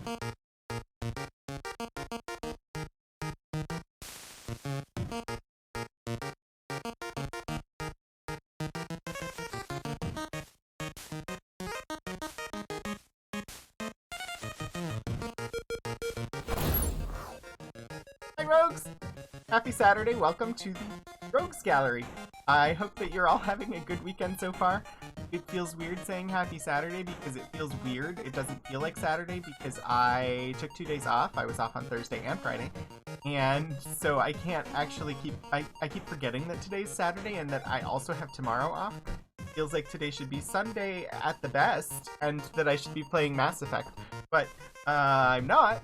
Hi, Rogues! Happy Saturday. Welcome to the Rogues Gallery. I hope that you're all having a good weekend so far. It feels weird saying happy Saturday because it feels weird. It doesn't feel like Saturday because I took 2 days off. I was off on Thursday and Friday. And so I can't actually I keep forgetting that today's Saturday and that I also have tomorrow off. Feels like today should be Sunday at the best and that I should be playing Mass Effect. But I'm not.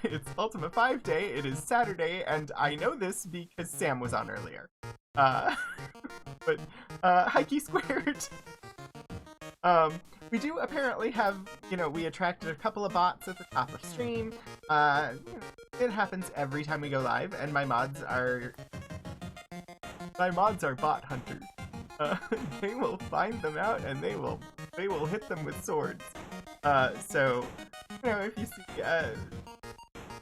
It's Ultima 5 day, it is Saturday, and I know this because Sam was on earlier. But Hikey squared. We do apparently have, we attracted a couple of bots at the top of stream. It happens every time we go live, and my mods are bot hunters. They will find them out and they will hit them with swords. So, if you see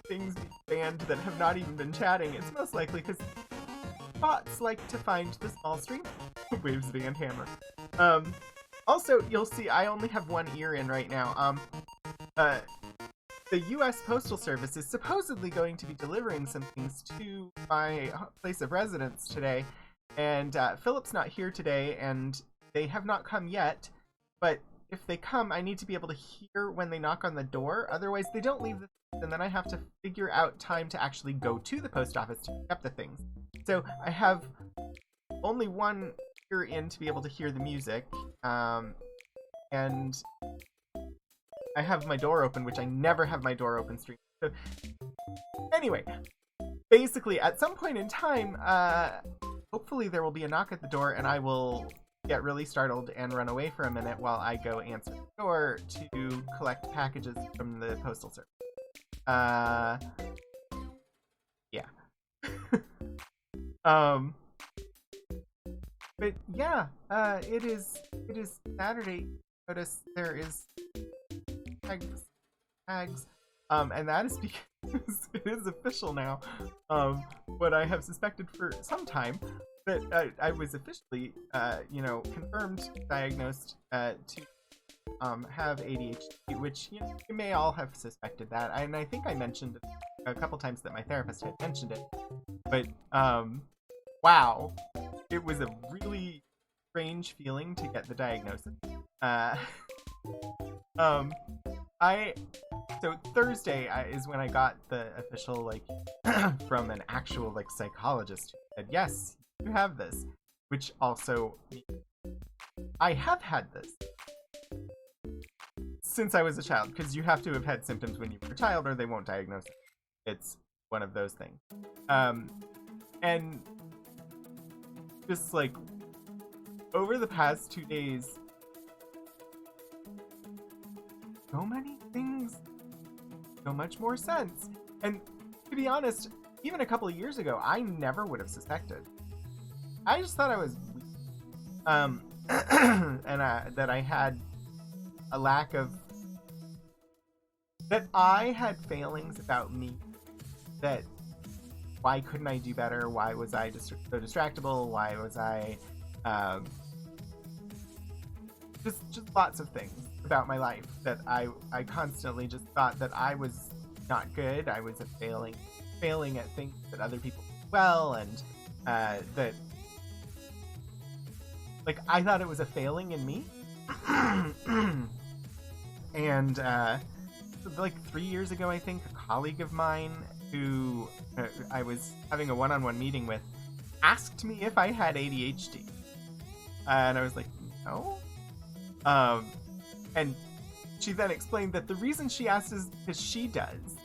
things banned that have not even been chatting, it's most likely because bots like to find the small stream. Waves band hammer. Also, you'll see I only have one ear in right now. The U.S. Postal Service is supposedly going to be delivering some things to my place of residence today, and Philip's not here today, and they have not come yet, but if they come, I need to be able to hear when they knock on the door, otherwise they don't leave the things, and then I have to figure out time to actually go to the post office to pick up the things. So I have only one ear in to be able to hear the music, and I have my door open, which I never have my door open stream. So anyway, basically at some point in time, hopefully there will be a knock at the door and I will get really startled and run away for a minute while I go answer the door to collect packages from the postal service. Yeah. But yeah, it is Saturday. Notice there is tags, and that is because it is official now. What I have suspected for some time, that I was officially, confirmed, diagnosed to have ADHD, which you may all have suspected that, and I think I mentioned it a couple times that my therapist had mentioned it. But wow, it was a really strange feeling to get the diagnosis. So Thursday is when I got the official, from an actual, psychologist who said, yes, you have this, which also I have had this since I was a child, because you have to have had symptoms when you were a child or they won't diagnose it. It's one of those things. And just over the past 2 days, so many things, so much more sense. And to be honest, even a couple of years ago, I never would have suspected. I just thought I was weak. And that I had a lack of... that I had failings about me. That why couldn't I do better? Why was I so distractible? Why was I... just lots of things about my life that I constantly just thought that I was not good. I was failing at things that other people did well, and that I thought it was a failing in me. And 3 years ago, I think, a colleague of mine who I was having a one-on-one meeting with asked me if I had ADHD, and I was like, no. And she then explained that the reason she asked is because she does.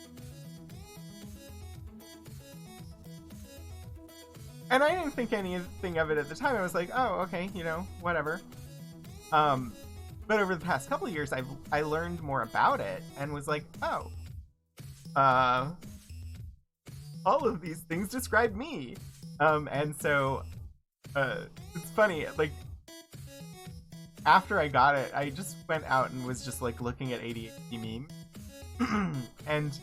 And I didn't think anything of it at the time. I was like, oh, okay, whatever. But over the past couple of years, I learned more about it and was like, oh, all of these things describe me. And so, it's funny, after I got it, I just went out and was just looking at ADHD memes and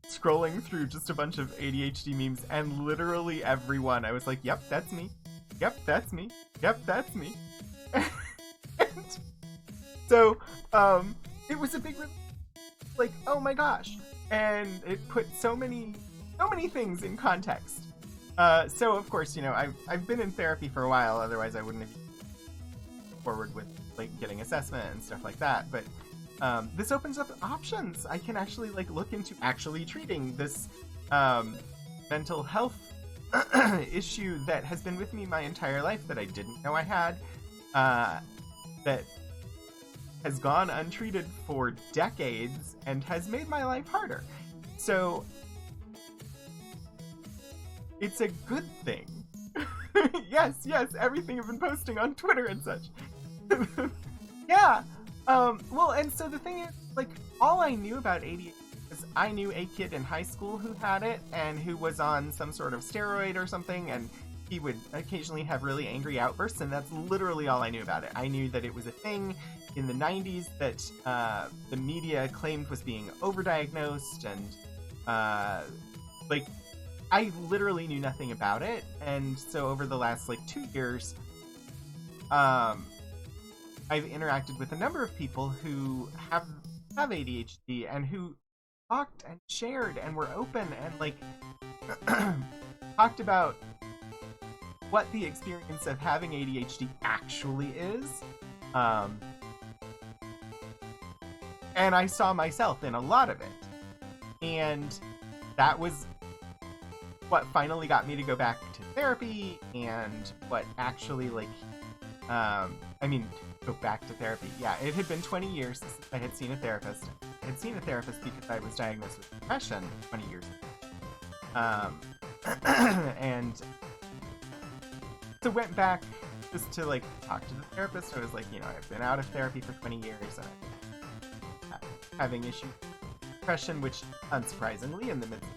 scrolling through just a bunch of ADHD memes, and literally everyone, I was like, yep, that's me. Yep, that's me. Yep, that's me. And so, it was a big, like, oh my gosh. And it put so many things in context. So of course, you know, I've been in therapy for a while, otherwise I wouldn't have forward with like getting assessment and stuff like that. But this opens up options. I can actually like look into actually treating this mental health issue that has been with me my entire life that I didn't know I had, that has gone untreated for decades and has made my life harder. So it's a good thing. yes, everything I've been posting on Twitter and such. Yeah. Well, and so the thing is, like, all I knew about ADHD is I knew a kid in high school who had it and who was on some sort of steroid or something, and he would occasionally have really angry outbursts, and that's literally all I knew about it. I knew that it was a thing in the 90s that the media claimed was being overdiagnosed, and like, I literally knew nothing about it. And so over the last like 2 years, I've interacted with a number of people who have ADHD and who talked and shared and were open and like talked about what the experience of having ADHD actually is. And I saw myself in a lot of it. And that was what finally got me to go back to therapy, and what actually like go back to therapy. Yeah, it had been 20 years since I had seen a therapist. I had seen a therapist because I was diagnosed with depression 20 years ago. And so went back just to like talk to the therapist. I was like, you know, I've been out of therapy for 20 years and I'm having issues with depression, which unsurprisingly in the midst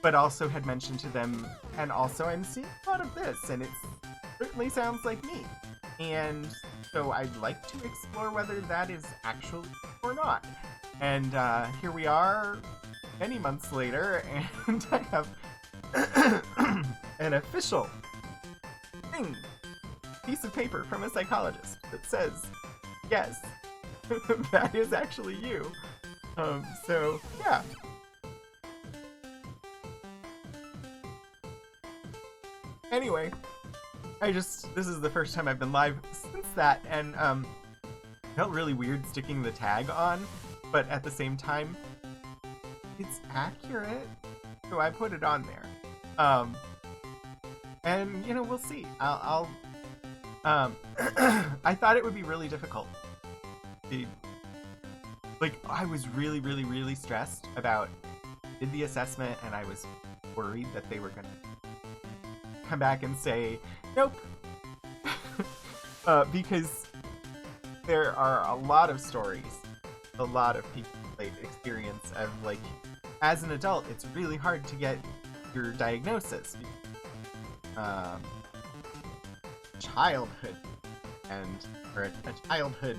but also had mentioned to them, and also I'm seeing a lot of this, and it certainly sounds like me. And so I'd like to explore whether that is actually or not. And here we are, many months later, and I have an official piece of paper from a psychologist that says, yes, that is actually you. So, yeah. Anyway, this is the first time I've been live since that, and felt really weird sticking the tag on, but at the same time, it's accurate, so I put it on there. And, you know, we'll see. I'll I thought it would be really difficult. Like, I was really, really, really stressed about, did the assessment, and I was worried that they were gonna come back and say, nope. Because there are a lot of stories, a lot of people like experience of like, as an adult, it's really hard to get your diagnosis. Childhood or a childhood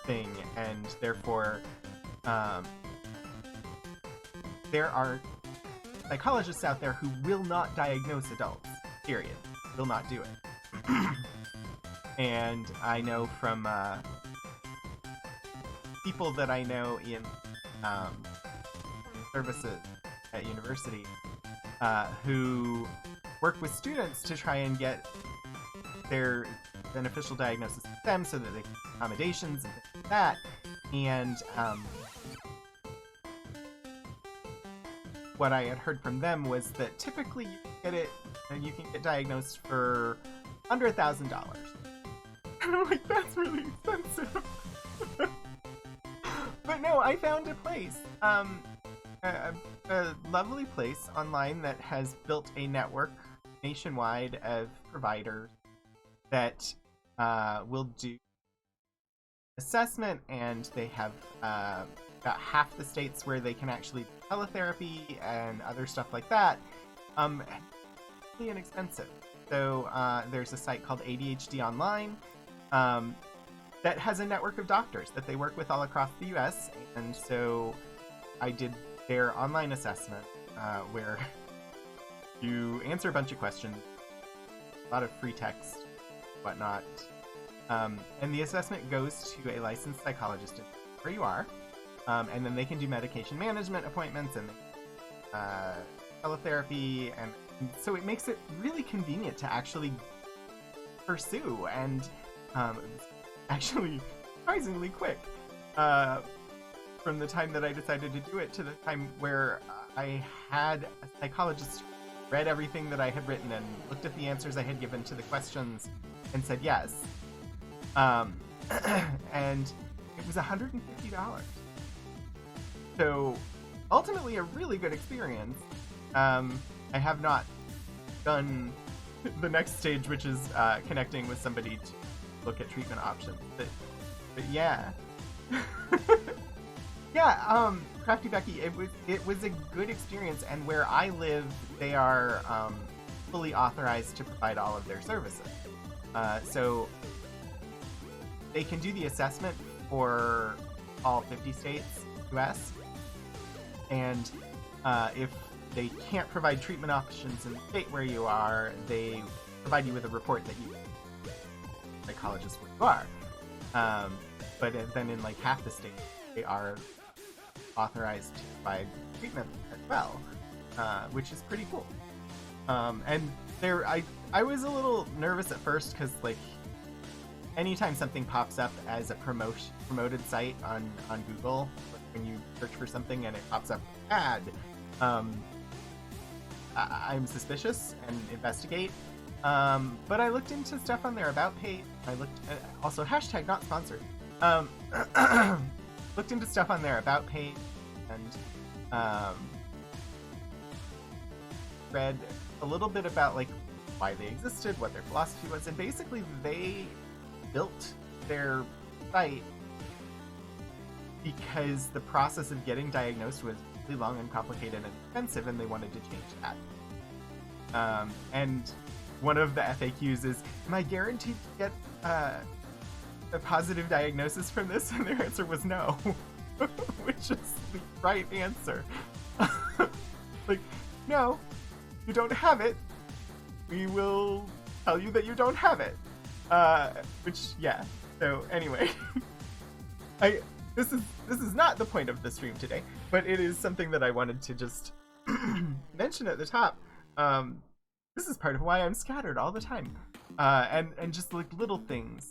thing, and therefore there are psychologists out there who will not diagnose adults, period. Will not do it. And I know from people that I know in services at university who work with students to try and get their beneficial diagnosis with them so that they can accommodations and things like that. And what I had heard from them was that typically you can get diagnosed for under $1,000. And I'm like, that's really expensive. But no, I found a place, a lovely place online that has built a network nationwide of providers that will do assessment, and they have about half the states where they can actually do teletherapy and other stuff like that. Really inexpensive. So there's a site called ADHD Online. that has a network of doctors that they work with all across the U.S. And so I did their online assessment where you answer a bunch of questions, a lot of free text, whatnot. And the assessment goes to a licensed psychologist where you are. And then they can do medication management appointments and teletherapy. And so it makes it really convenient to actually pursue, and actually surprisingly quick from the time that I decided to do it to the time where I had a psychologist read everything that I had written and looked at the answers I had given to the questions and said yes. And it was $150. So ultimately a really good experience. I have not done the next stage, which is connecting with somebody to look at treatment options. But yeah. Yeah, Crafty Becky, it was a good experience, and where I live, they are fully authorized to provide all of their services. So they can do the assessment for all 50 states, US, and if they can't provide treatment options in the state where you are, they provide you with a report that you psychologist where you are. But then in like half the states, they are authorized to provide treatment as well, which is pretty cool. And there, I was a little nervous at first because like anytime something pops up as a promoted site on Google, like when you search for something and it pops up ad, I'm suspicious and investigate. But I looked into stuff on their about page. I looked also hashtag not sponsored. Looked into stuff on their about page and read a little bit about like why they existed, what their philosophy was, and basically they built their site because the process of getting diagnosed was really long and complicated and expensive, and they wanted to change that. And one of the FAQs is, am I guaranteed to get a positive diagnosis from this? And their answer was no, which is the right answer. Like, no, you don't have it. We will tell you that you don't have it. Which, yeah. So anyway, this is not the point of the stream today, but it is something that I wanted to just mention at the top. This is part of why I'm scattered all the time, and just like little things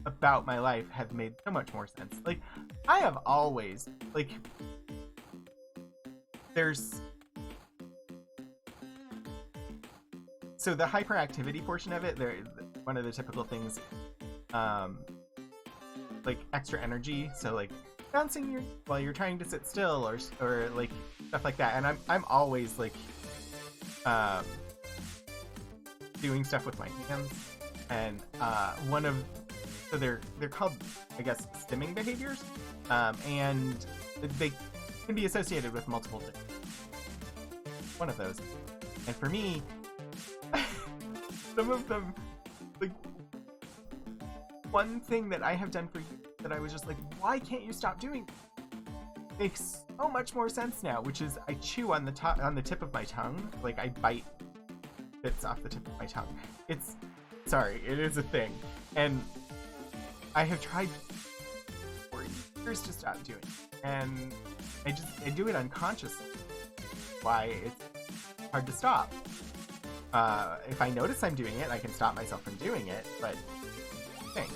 about my life have made so much more sense. Like, I have always, like, there's, so the hyperactivity portion of it, there, one of the typical things, like extra energy, so like bouncing while you're trying to sit still, or like stuff like that, and I'm always like doing stuff with my hands, and so they're called, I guess, stimming behaviors, and they can be associated with multiple things. One of those, and for me, some of them, like, one thing that I have done for years that I was just like, why can't you stop doing? Makes so much more sense now, which is I chew on the tip of my tongue, like I bite bits off the tip of my tongue. It is a thing, and I have tried for years to stop doing it, and I do it unconsciously. Why it's hard to stop. If I notice I'm doing it, I can stop myself from doing it, but thing.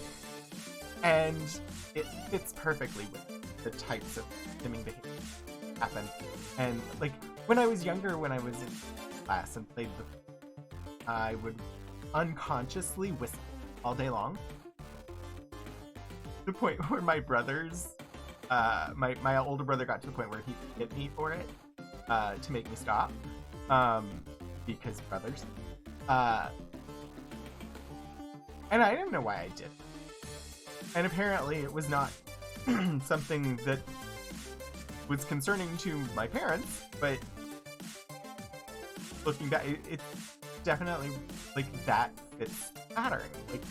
And it fits perfectly with the types of stimming behaviors that happen. And like when I was younger, when I was in class and played I would unconsciously whistle all day long. To the point where my brothers, my older brother got to the point where he hit me for it to make me stop, because brothers. And I didn't know why I did. And apparently it was not something that was concerning to my parents, but looking back, it's definitely like that fits the pattern. Like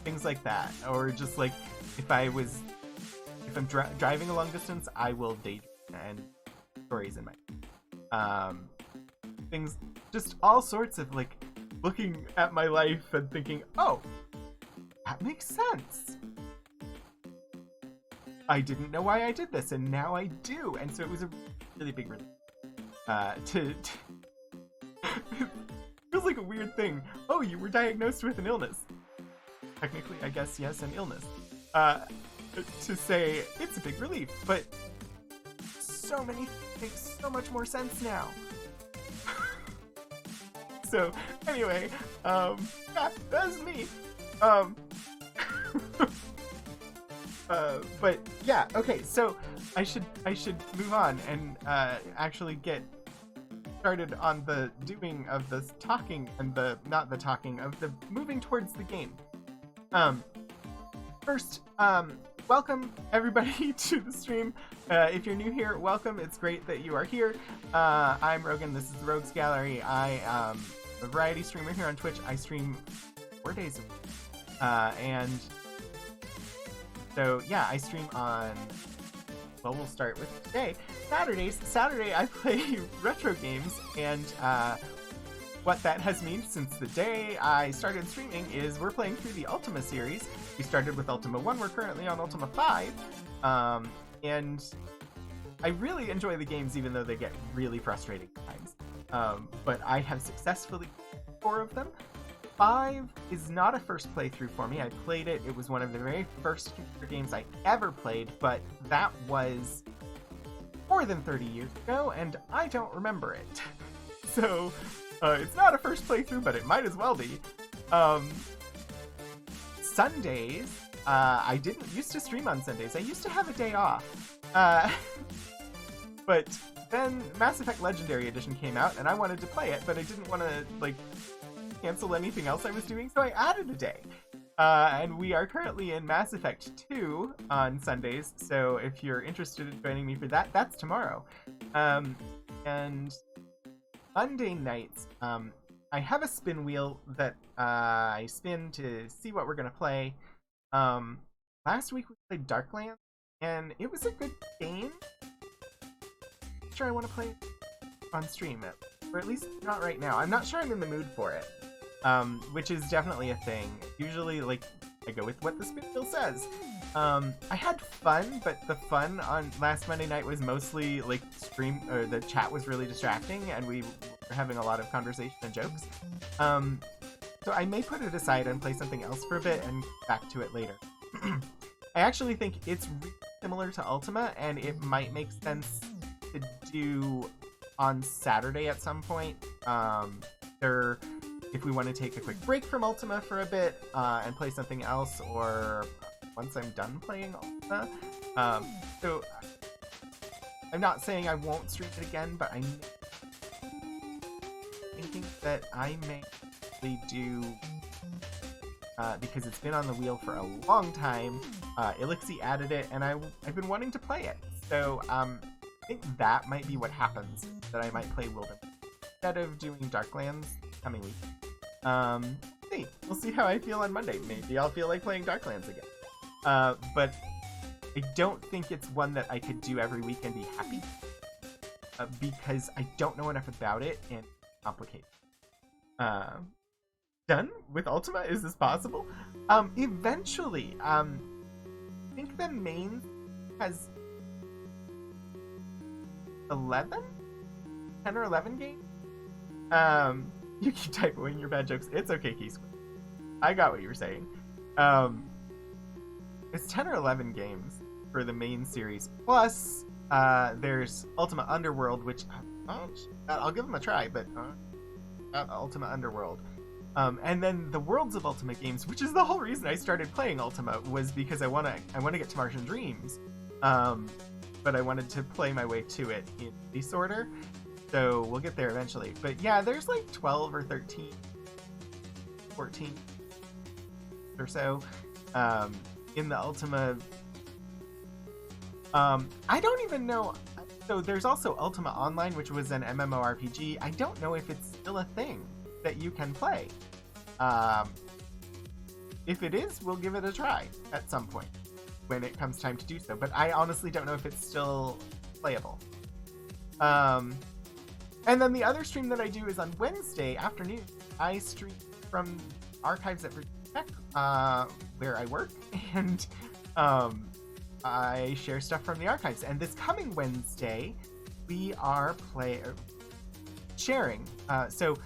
things like that. Or just like if I'm driving a long distance, I will daydream and stories in my things, just all sorts of like looking at my life and thinking, oh, that makes sense. I didn't know why I did this, and now I do. And so it was a really big relief. It feels like a weird thing. Oh, you were diagnosed with an illness. Technically, I guess, yes, an illness. To say it's a big relief, but so many make so much more sense now. So anyway, yeah, that's me. But yeah, okay, so I should move on and actually get started on the doing of the talking and the not the talking of the moving towards the game. First, welcome everybody to the stream. If you're new here, welcome. It's great that you are here. I'm Rogan. This is the Rogues Gallery. I am a variety streamer here on Twitch. I stream 4 days a week. And so, yeah, I stream on, well, we'll start with today. Saturdays. Saturday, I play retro games, and what that has meant since the day I started streaming is we're playing through the Ultima series. We started with Ultima 1, we're currently on Ultima 5, and I really enjoy the games even though they get really frustrating at times. But I have successfully played 4 of them. 5 is not a first playthrough for me. I played it. It was one of the very first computer games I ever played, but that was more than 30 years ago, and I don't remember it. So, it's not a first playthrough, but it might as well be. Sundays, I didn't used to stream on Sundays. I used to have a day off. But then Mass Effect Legendary Edition came out, and I wanted to play it, but I didn't want to, like, cancel anything else I was doing, so I added a day. And we are currently in Mass Effect 2 on Sundays, so if you're interested in joining me for that, that's tomorrow. And Monday nights, I have a spin wheel that I spin to see what we're going to play. Last week we played Darklands, and it was a good game. I'm sure I want to play it on stream, or at least not right now. I'm not sure I'm in the mood for it. Which is definitely a thing. Usually, like, I go with what the spin wheel says. I had fun, but the fun on last Monday night was mostly, like, the chat was really distracting, and we were having a lot of conversation and jokes. So I may put it aside and play something else for a bit and back to it later. I actually think it's really similar to Ultima, and it might make sense to do on Saturday at some point. If we want to take a quick break from Ultima for a bit and play something else, or once I'm done playing Ultima. So I'm not saying I won't stream it again, but I'm thinking that I may actually do, because it's been on the wheel for a long time. Elixir added it, and I've been wanting to play it. So I think that might be what happens, that I might play Wilderness instead of doing Darklands coming week. We'll see how I feel on Monday. Maybe I'll feel like playing Darklands again. But I don't think it's one that I could do every week and be happy, because I don't know enough about it and it's complicated. Done with Ultima? Is this possible? Eventually. I think the main has 10 or 11 games? You keep typoing your bad jokes. It's okay, Keith. I got what you were saying. It's 10 or 11 games for the main series. Plus, there's Ultima Underworld, which I'll give them a try, but Ultima Underworld. And then the Worlds of Ultima games, which is the whole reason I started playing Ultima, was because I want to get to Martian Dreams. But I wanted to play my way to it in this order. So we'll get there eventually. But yeah, there's like 12 or 13, 14 or so in the Ultima. I don't even know. So there's also Ultima Online, which was an MMORPG. I don't know if it's still a thing that you can play. if it is, we'll give it a try at some point when it comes time to do so. But I honestly don't know if it's still playable. And then the other stream that I do is on Wednesday afternoon. I stream from archives at Virginia Tech, where I work, and I share stuff from the archives. And this coming Wednesday, we are sharing. So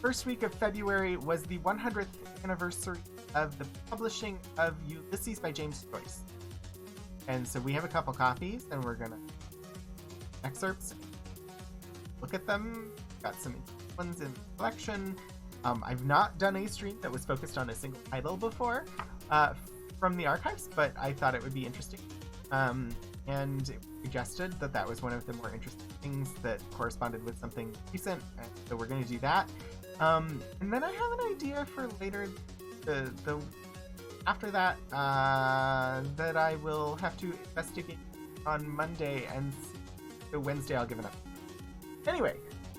first week of February was the 100th anniversary of the publishing of Ulysses by James Joyce. And so we have a couple copies, and we're gonna excerpts, look at them. Got some ones in the collection. I've not done a stream that was focused on a single title before from the archives, but I thought it would be interesting. And it suggested that that was one of the more interesting things that corresponded with something recent, and so we're going to do that. And then I have an idea for later, the after that, that I will have to investigate on Monday, and so Wednesday I'll give it up. Anyway,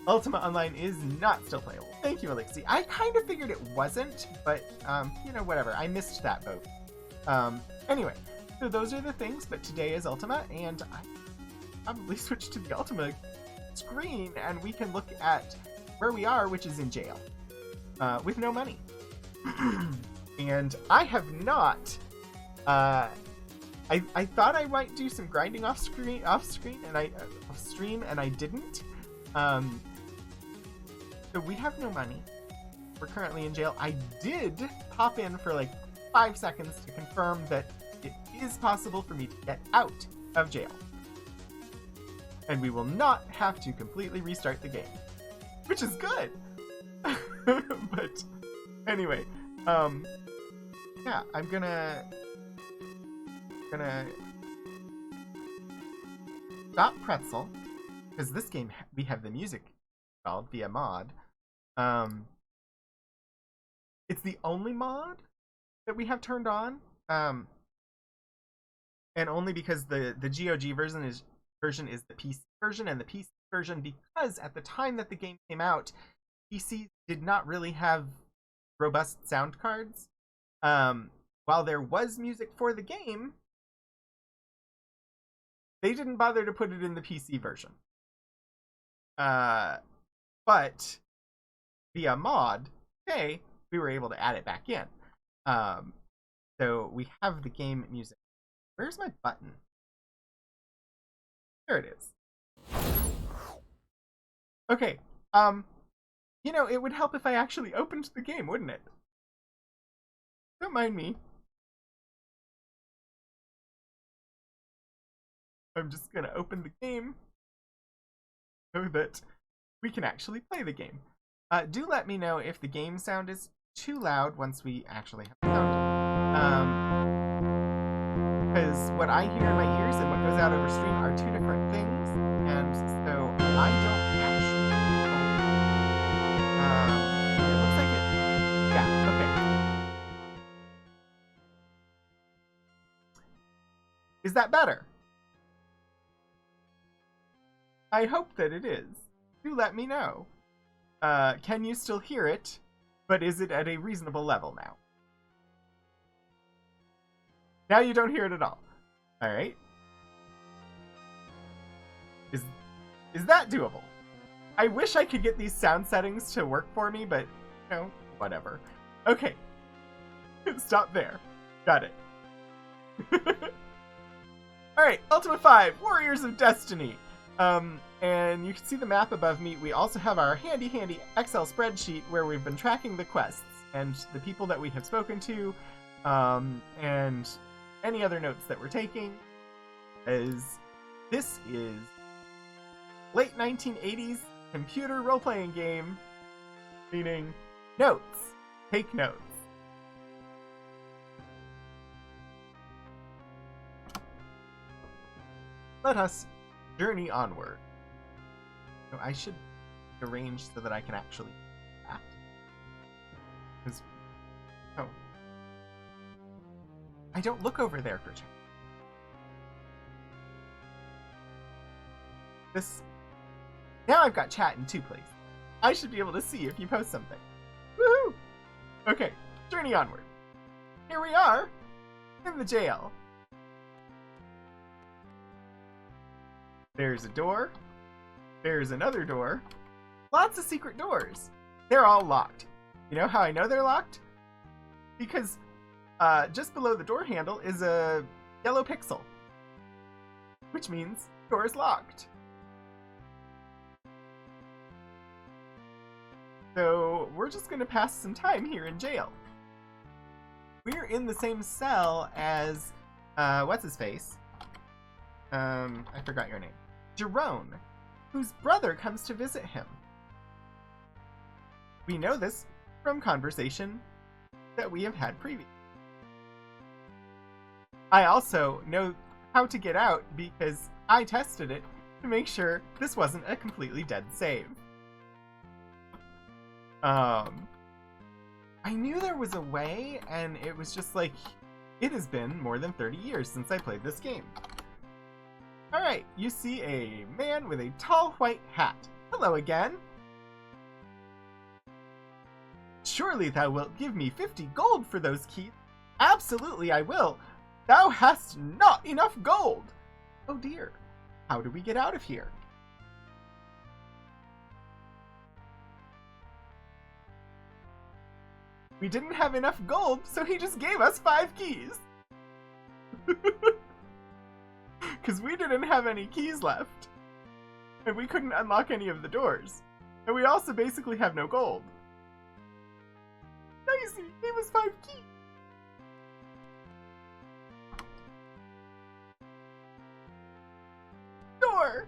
Ultima Online is not still playable. Thank you, Elixir. I kind of figured it wasn't, but, you know, whatever. I missed that boat. Anyway, so those are the things, but today is Ultima, and I probably switch to the Ultima screen, and we can look at where we are, which is in jail, with no money. And I have not, I thought I might do some grinding off stream, and I didn't. So we have no money. We're currently in jail. I did pop in for like 5 seconds to confirm that it is possible for me to get out of jail. And we will not have to completely restart the game, which is good. But anyway, yeah, I'm gonna stop Pretzel, because this game we have the music installed via mod. It's the only mod that we have turned on, and only because the GOG version is the PC version, and the PC version, because at the time that the game came out, PCs did not really have robust sound cards. While there was music for the game, they didn't bother to put it in the PC version. But via mod, okay, we were able to add it back in. So we have the game music. Where's my button? There it is. Okay, you know, it would help if I actually opened the game, wouldn't it? Don't mind me. I'm just gonna open the game so that we can actually play the game. Do let me know if the game sound is too loud once we actually have sound. Because what I hear in my ears and what goes out over stream are two different things, and so I don't actually know. It looks like it. Yeah, okay. Is that better? I hope that it is. Do let me know. Can you still hear it? But is it at a reasonable level now? Now you don't hear it at all. Alright. Is that doable? I wish I could get these sound settings to work for me, but, you know, whatever. Okay. Stop there. Got it. Alright, Ultima 5, Warriors of Destiny. And you can see the map above me. We also have our handy Excel spreadsheet where we've been tracking the quests and the people that we have spoken to, and any other notes that we're taking. As this is late 1980s computer role-playing game, meaning notes. Take notes. Let us journey onward. So I should arrange so that I can actually do that. Because, oh, I don't look over there for chat. This, now I've got chat in two places. I should be able to see if you post something. Woohoo! Okay, journey onward. Here we are, in the jail. There's a door. There's another door. Lots of secret doors. They're all locked. You know how I know they're locked? Because just below the door handle is a yellow pixel, which means the door is locked. So we're just going to pass some time here in jail. We're in the same cell as, what's-his-face? I forgot your name. Jerome, whose brother comes to visit him. We know this from conversation that we have had previously. I also know how to get out because I tested it to make sure this wasn't a completely dead save. I knew there was a way, and it was just like, it has been more than 30 years since I played this game. Alright, you see a man with a tall white hat. Hello again. Surely thou wilt give me 50 gold for those keys. Absolutely I will. Thou hast not enough gold. Oh dear. How do we get out of here? We didn't have enough gold, so he just gave us 5 keys. Because we didn't have any keys left. And we couldn't unlock any of the doors. And we also basically have no gold. Nice, he gave us 5 keys. Door!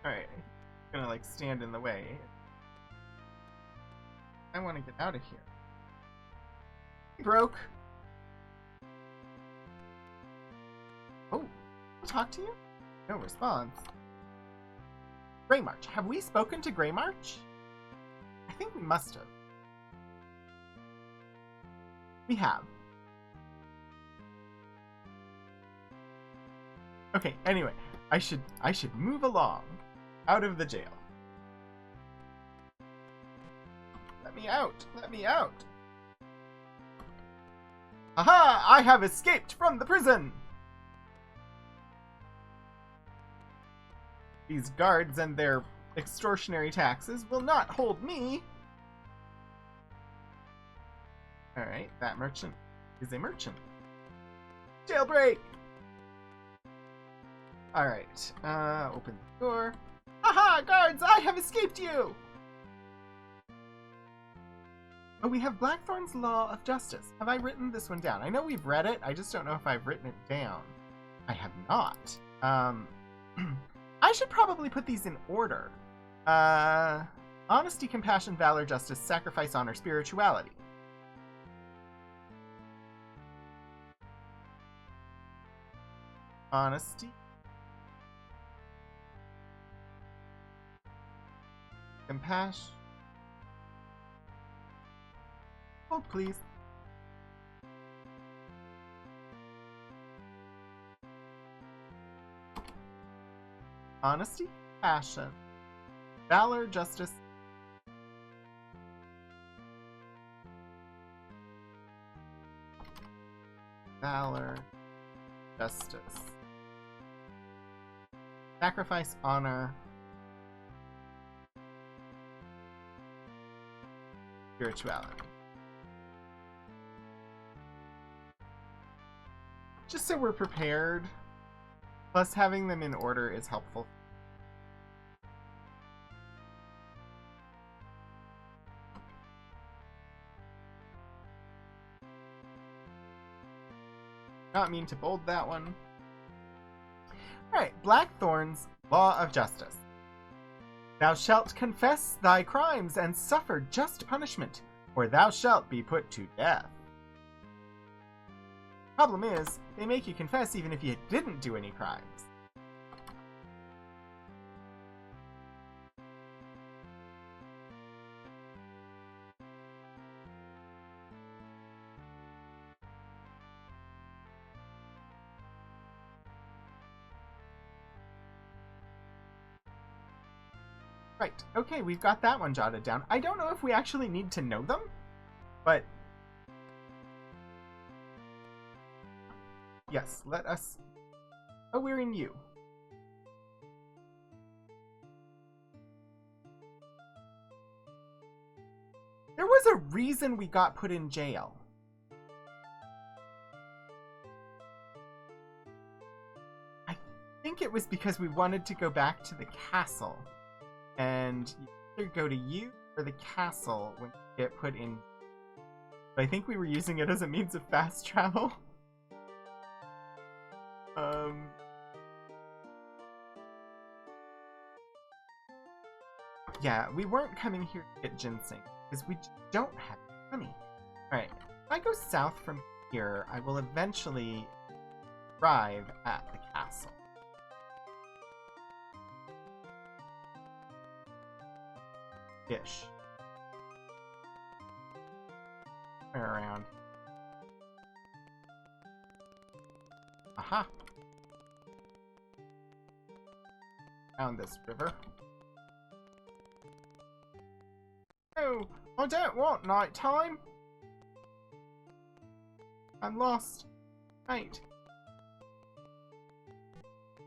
Alright, I'm gonna like stand in the way. I want to get out of here. Broke. Oh, I'll talk to you? No response. Greymarch. Have we spoken to Greymarch? I think we must have. We have. Okay, anyway, I should move along. Out of the jail. Let me out! Let me out! Aha! I have escaped from the prison! These guards and their extortionary taxes will not hold me! Alright, that merchant is a merchant. Jailbreak! Alright, open the door. Aha! Guards! I have escaped you! Oh, we have Blackthorne's Law of Justice. Have I written this one down? I know we've read it, I just don't know if I've written it down. I have not. I should probably put these in order. Honesty, compassion, valor, justice, sacrifice, honor, spirituality. Honesty. Compassion. Hold, please. Honesty, passion, valor, justice. Valor, justice. Sacrifice, honor. Spirituality. Just so we're prepared. Plus, having them in order is helpful. Not mean to bold that one. Alright, Blackthorne's Law of Justice. Thou shalt confess thy crimes and suffer just punishment, or thou shalt be put to death. Problem is, they make you confess even if you didn't do any crimes. Right. Okay, we've got that one jotted down. I don't know if we actually need to know them, but yes, let us... Oh, we're in you. There was a reason we got put in jail. I think it was because we wanted to go back to the castle. And you either go to you or the castle when you get put in. But I think we were using it as a means of fast travel. Yeah, we weren't coming here to get ginseng, because we don't have money. Alright, if I go south from here, I will eventually arrive at the castle. Ish. Around. Aha! Found this river. No, I don't want nighttime. I'm lost. Night.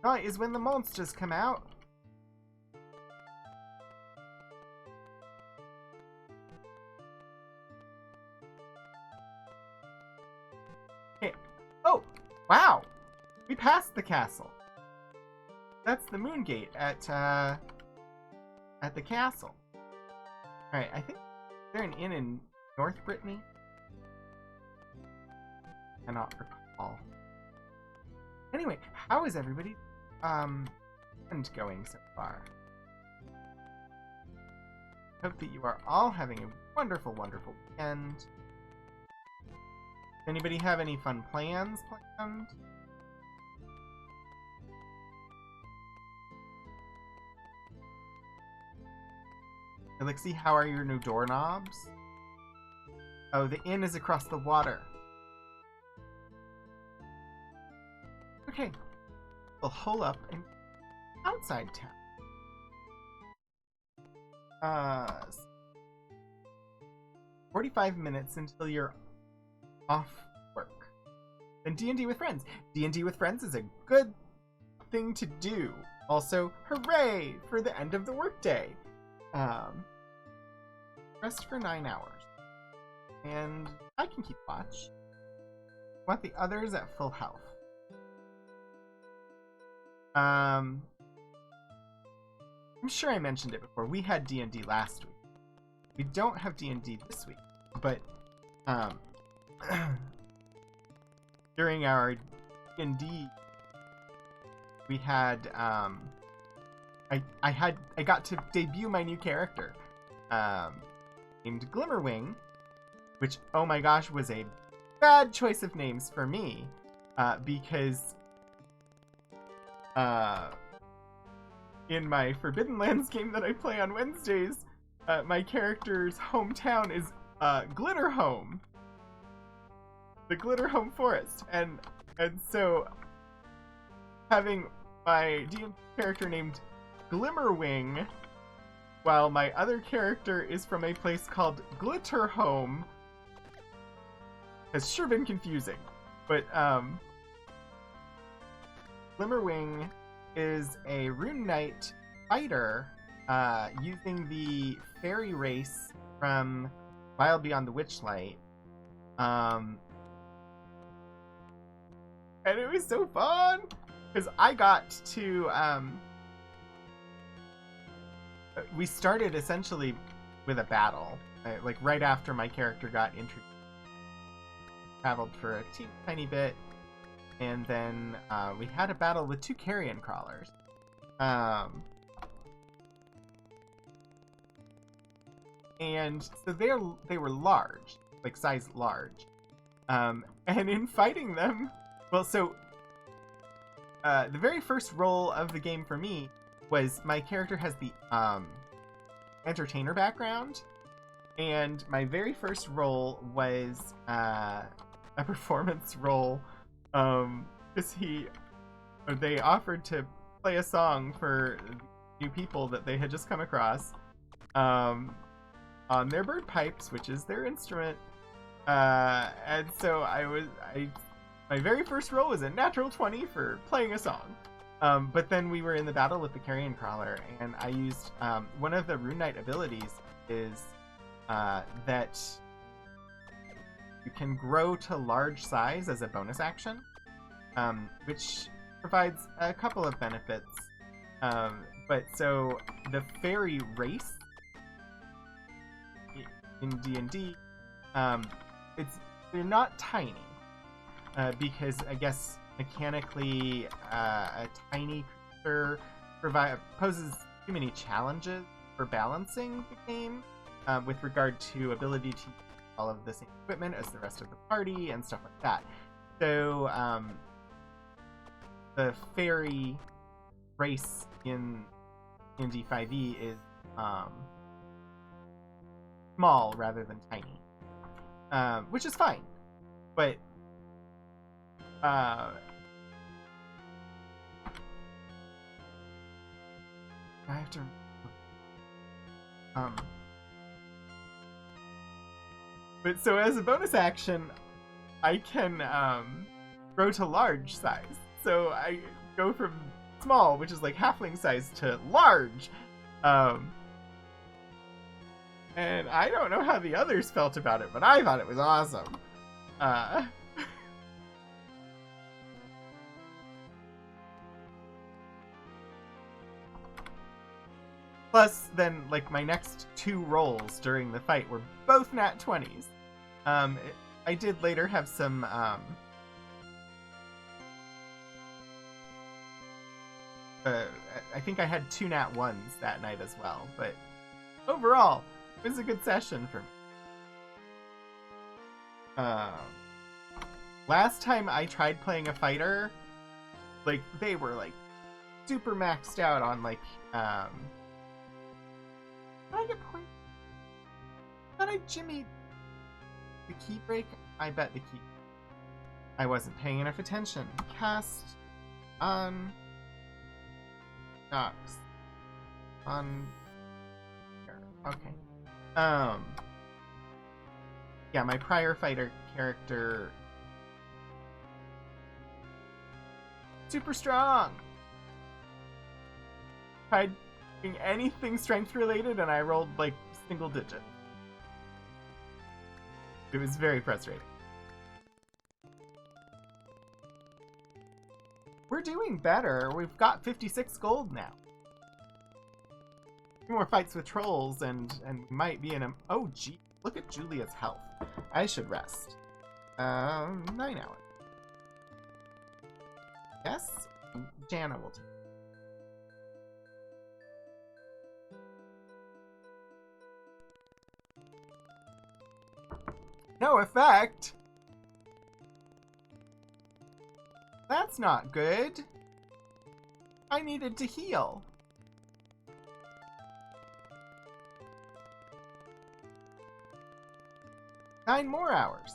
Night is when the monsters come out. Okay. Oh, wow. We passed the castle. That's the moon gate at the castle. Alright, I think there's an inn in North Brittany. Cannot recall. Anyway, how is everybody going so far? Hope that you are all having a wonderful, wonderful weekend. Does anybody have any fun plans planned? Elixir, how are your new doorknobs? Oh, the inn is across the water. Okay. We'll hole up in outside town. 45 minutes until you're off work. Then D&D with friends. D&D with friends is a good thing to do. Also, hooray for the end of the workday. Rest for 9 hours. And I can keep watch. Want the others at full health. I'm sure I mentioned it before. We had D&D last week. We don't have D&D this week, but during our D&D, we had I got to debut my new character, named Glimmerwing, which, oh my gosh, was a bad choice of names for me, because in my Forbidden Lands game that I play on Wednesdays, my character's hometown is Glitterhome, the Glitterhome Forest, and so having my D&D character named Glimmerwing, while my other character is from a place called Glitterhome, has sure been confusing. But Glimmerwing is a Rune Knight fighter using the fairy race from Wild Beyond the Witchlight. And it was so fun! Because I got to... we started essentially with a battle. Like right after my character got introduced. Traveled for a tiny bit. And then we had a battle with 2 carrion crawlers. And so they were large. Like size large. And in fighting them... Well, so... the very first roll of the game for me was my character has the entertainer background, and my very first roll was a performance roll, because they offered to play a song for new people that they had just come across on their bird pipes, which is their instrument. And so my very first roll was a natural 20 for playing a song. But then we were in the battle with the Carrion Crawler, and I used one of the Rune Knight abilities is that you can grow to large size as a bonus action, which provides a couple of benefits. But so the fairy race in D&D, they're not tiny, because I guess mechanically a tiny creature poses too many challenges for balancing the game with regard to ability to use all of the same equipment as the rest of the party and stuff like that. So the fairy race in D5e is small rather than tiny, which is fine, but I have to but so as a bonus action I can grow to large size, so I go from small, which is like halfling size, to large, and I don't know how the others felt about it, but I thought it was awesome. Plus, then, like, my next 2 rolls during the fight were both nat 20s. I did later have some, I think I had 2 nat 1s that night as well, but overall, it was a good session for me. Last time I tried playing a fighter, like, they were, like, super maxed out on, like, did I get points? Thought I jimmied the key break? I bet the key. I wasn't paying enough attention. Cast on Nox. On okay. Yeah, my prior fighter character super strong. Tried doing anything strength related and I rolled like single digit. It was very frustrating. We're doing better. We've got 56 gold now. 2 more fights with trolls and might be in a... Oh, gee. Look at Julia's health. I should rest. 9 hours. Yes? Jana will take. No effect? That's not good. I needed to heal. Nine more hours.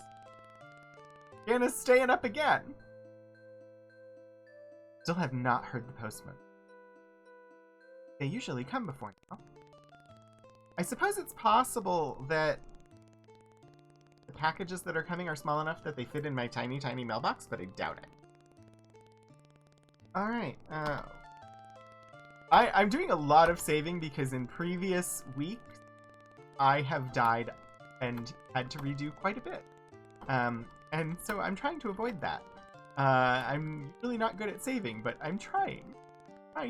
Jana's staying up again. Still have not heard the postman. They usually come before now. I suppose it's possible that the packages that are coming are small enough that they fit in my tiny, tiny mailbox, but I doubt it. Alright, I'm doing a lot of saving because in previous weeks I have died and had to redo quite a bit. And so I'm trying to avoid that. I'm really not good at saving, but I'm trying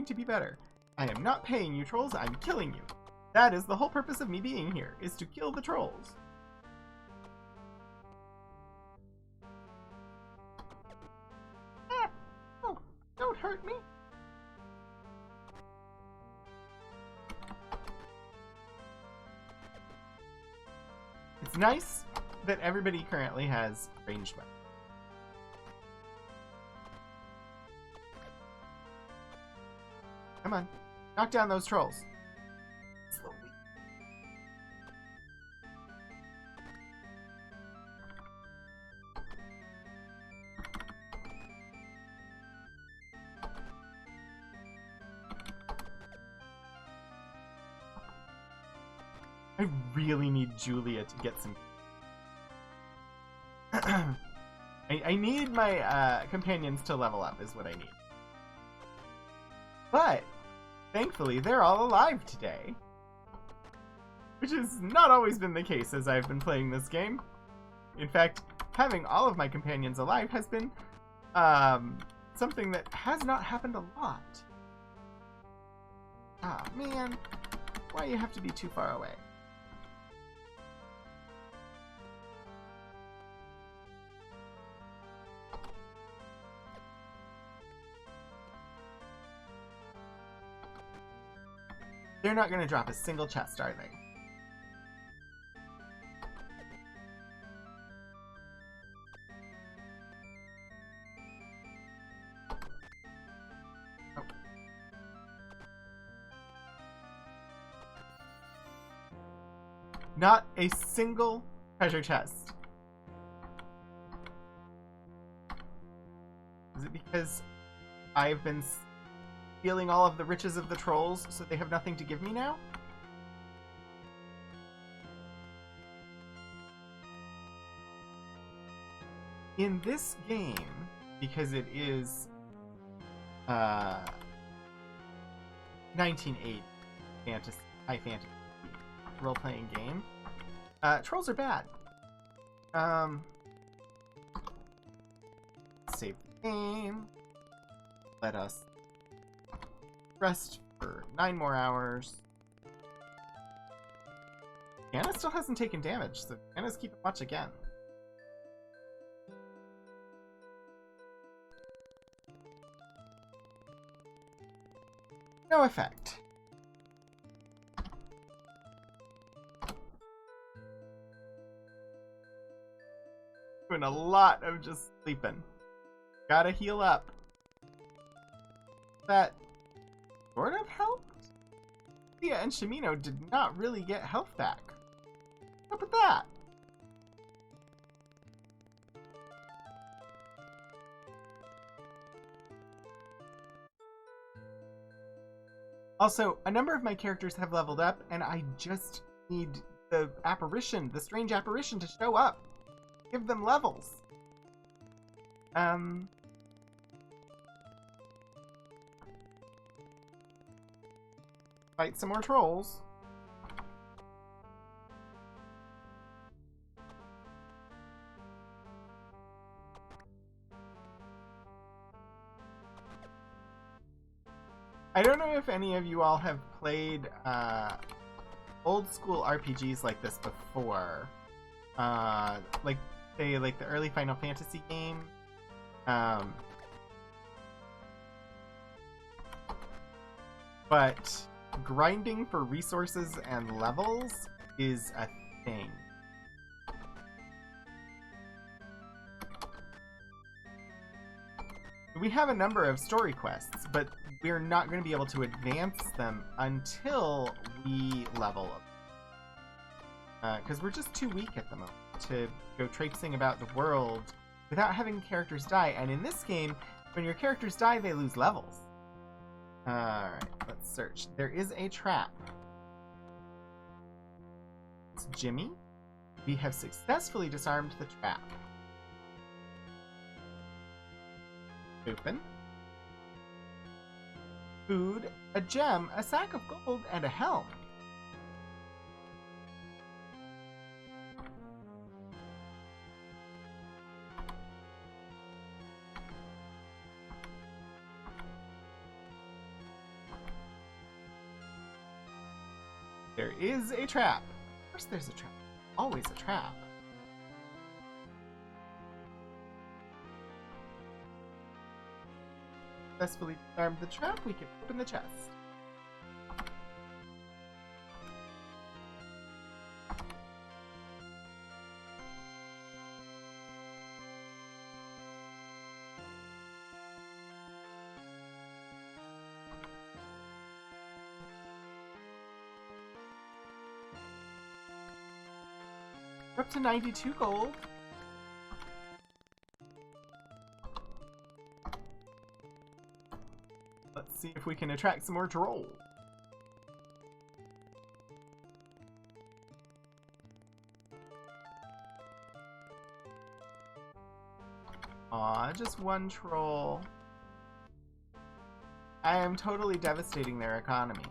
to be better. I am not paying you trolls, I'm killing you. That is the whole purpose of me being here, is to kill the trolls. Oh, don't hurt me. It's nice that everybody currently has ranged weapons. Come on, knock down those trolls. Slowly. I really need Julia to get some... I need my companions to level up, is what I need. But, thankfully, they're all alive today. Which has not always been the case as I've been playing this game. In fact, having all of my companions alive has been something that has not happened a lot. Ah, man. Why you have to be too far away? They're not going to drop a single chest, are they? Oh. Not a single treasure chest. Is it because I've been stealing all of the riches of the trolls, so they have nothing to give me now? In this game, because it is 1980 fantasy, high fantasy role-playing game, trolls are bad. Save the game. Let us rest for 9 more hours. Anna still hasn't taken damage, so Anna's keeping watch again. No effect. Doing a lot of just sleeping. Gotta heal up. That sort of helped? Thea and Shimino did not really get health back. What's up with that? Also, a number of my characters have leveled up, and I just need the apparition, the strange apparition, to show up. Give them levels. Fight some more trolls. I don't know if any of you all have played old school RPGs like this before. Like, say, like the early Final Fantasy game. But grinding for resources and levels is a thing. We have a number of story quests, but we're not going to be able to advance them until we level up. Because we're just too weak at the moment to go traipsing about the world without having characters die. And in this game, when your characters die, they lose levels. Alright, let's search. There is a trap. It's Jimmy. We have successfully disarmed the trap. Open. Food, a gem, a sack of gold, and a helm. There is a trap. Of course there's a trap. Always a trap. Successfully disarmed the trap, we can open the chest. We're up to 92 gold. Let's see if we can attract some more trolls. Aw, just one troll. I am totally devastating their economy.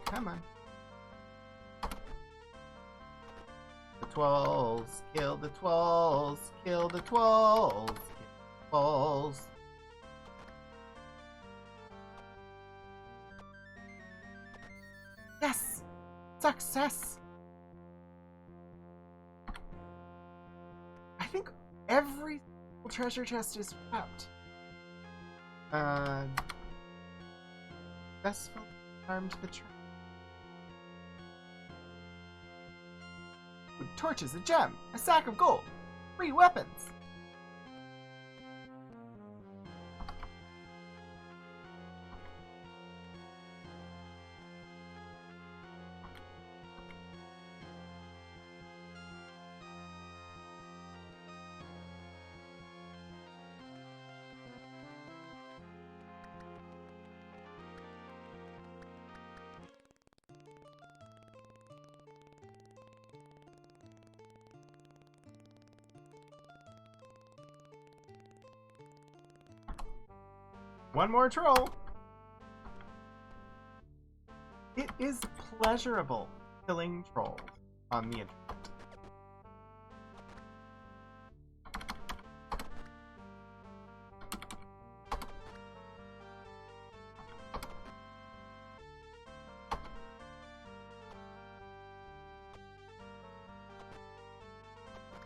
Come on. The twirls. Kill the twirls. Kill the twirls. Kill the twirls. Yes! Success! I think every treasure chest is wrapped. Successfully armed the treasure. Torches, a gem, a sack of gold, 3 weapons. One more troll. It is pleasurable killing trolls on the internet.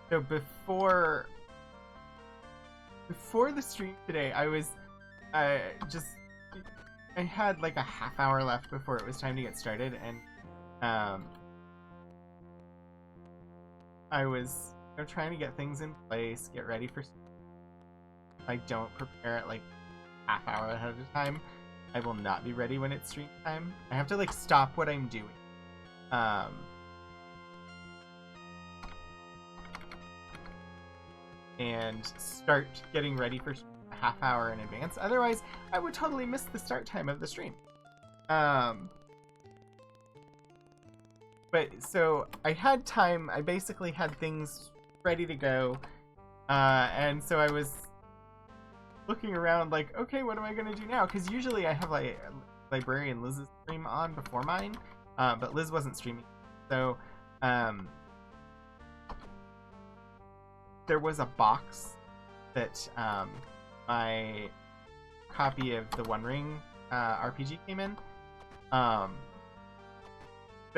So before the stream today, I had like a half hour left before it was time to get started, and I was trying to get things in place, get ready for. If I don't prepare it like half hour ahead of time, I will not be ready when it's stream time. I have to like stop what I'm doing. And start getting ready for a half hour in advance. Otherwise, I would totally miss the start time of the stream. But so I had time. I basically had things ready to go. And so I was looking around like, okay, what am I going to do now? Because usually I have like Librarian Liz's stream on before mine. But Liz wasn't streaming. So, there was a box that my copy of the One Ring RPG came in, that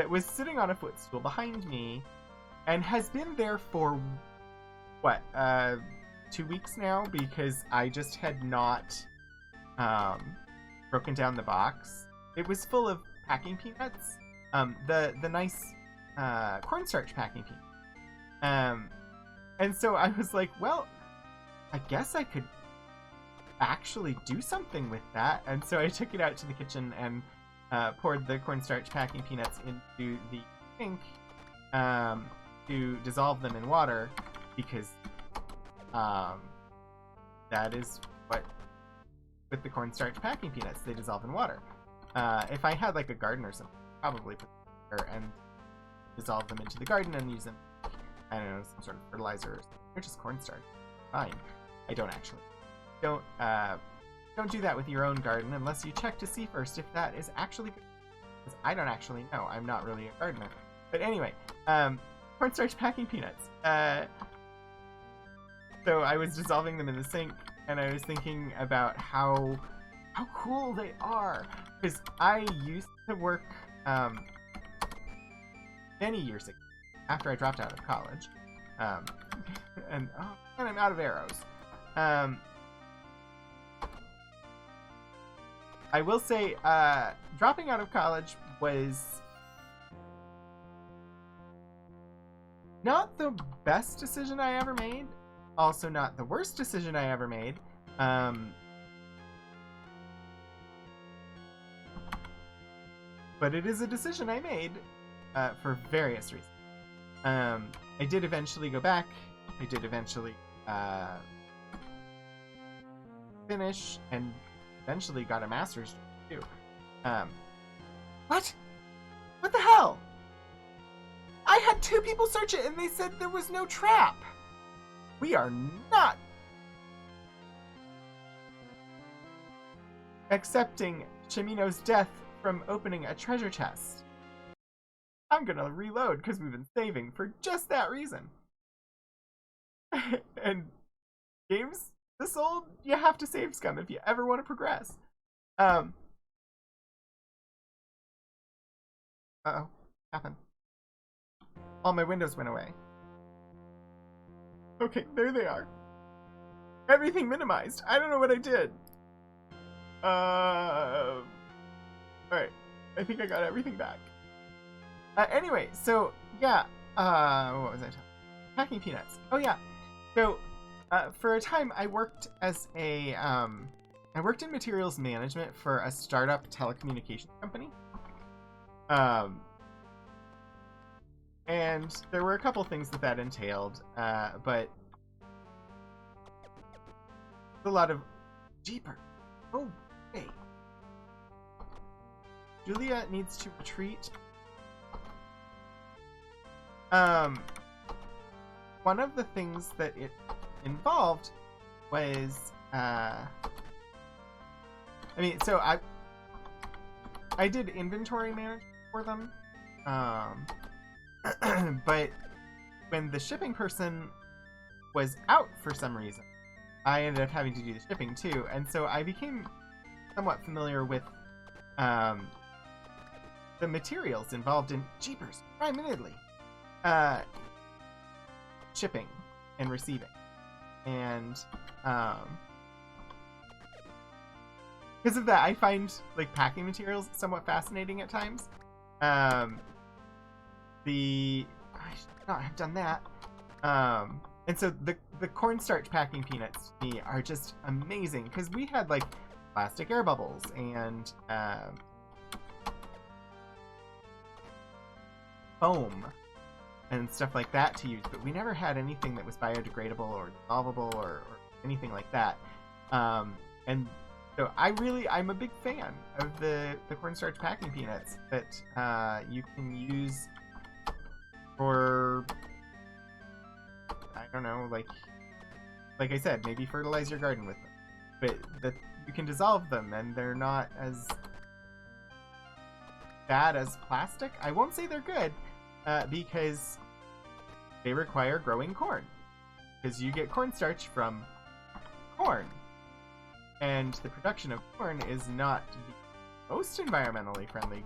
was sitting on a footstool behind me, and has been there for what 2 weeks now, because I just had not broken down the box. It was full of packing peanuts, the nice cornstarch packing peanuts. And so I was like, well, I guess I could actually do something with that. And so I took it out to the kitchen and poured the cornstarch packing peanuts into the sink to dissolve them in water, because that is what, with the cornstarch packing peanuts, they dissolve in water. If I had like a garden or something, I'd probably put them there and dissolve them into the garden and use them, I don't know, some sort of fertilizer or something. Or just cornstarch. Fine. I don't actually. Don't do that with your own garden unless you check to see first if that is actually good. Because I don't actually know. I'm not really a gardener. But anyway, cornstarch packing peanuts. So I was dissolving them in the sink, and I was thinking about how cool they are. Because I used to work many years ago, after I dropped out of college. And I'm out of arrows. I will say, dropping out of college was not the best decision I ever made. Also not the worst decision I ever made. But it is a decision I made for various reasons. I did eventually go back. I did eventually finish, and eventually got a master's degree too. What? What the hell? I had 2 people search it and they said there was no trap. We are not accepting Shimino's death from opening a treasure chest. I'm gonna reload because we've been saving for just that reason. And games this old, you have to save scum if you ever want to progress. Uh-oh. Happened. All my windows went away. Okay, there they are. Everything minimized. I don't know what I did. Alright. I think I got everything back. Anyway, so, yeah. What was I talking about? Packing peanuts. Oh, yeah. So, for a time, I worked as a, I worked in materials management for a startup telecommunications company. And there were a couple things that entailed, but a lot of jeeper. Oh, hey. Julia needs to retreat. One of the things that it involved was, so I did inventory management for them, but when the shipping person was out for some reason, I ended up having to do the shipping too, and so I became somewhat familiar with the materials involved in Jeepers, primarily shipping and receiving. And because of that, I find like packing materials somewhat fascinating at times. I should not have done that. And so the cornstarch packing peanuts to me are just amazing because we had like plastic air bubbles and foam and stuff like that to use, but we never had anything that was biodegradable or dissolvable or anything like that. And so I'm a big fan of the cornstarch packing peanuts that you can use for, I don't know, like I said, maybe fertilize your garden with them. But that you can dissolve them and they're not as bad as plastic. I won't say they're good, because they require growing corn. Because you get cornstarch from corn. And the production of corn is not the most environmentally friendly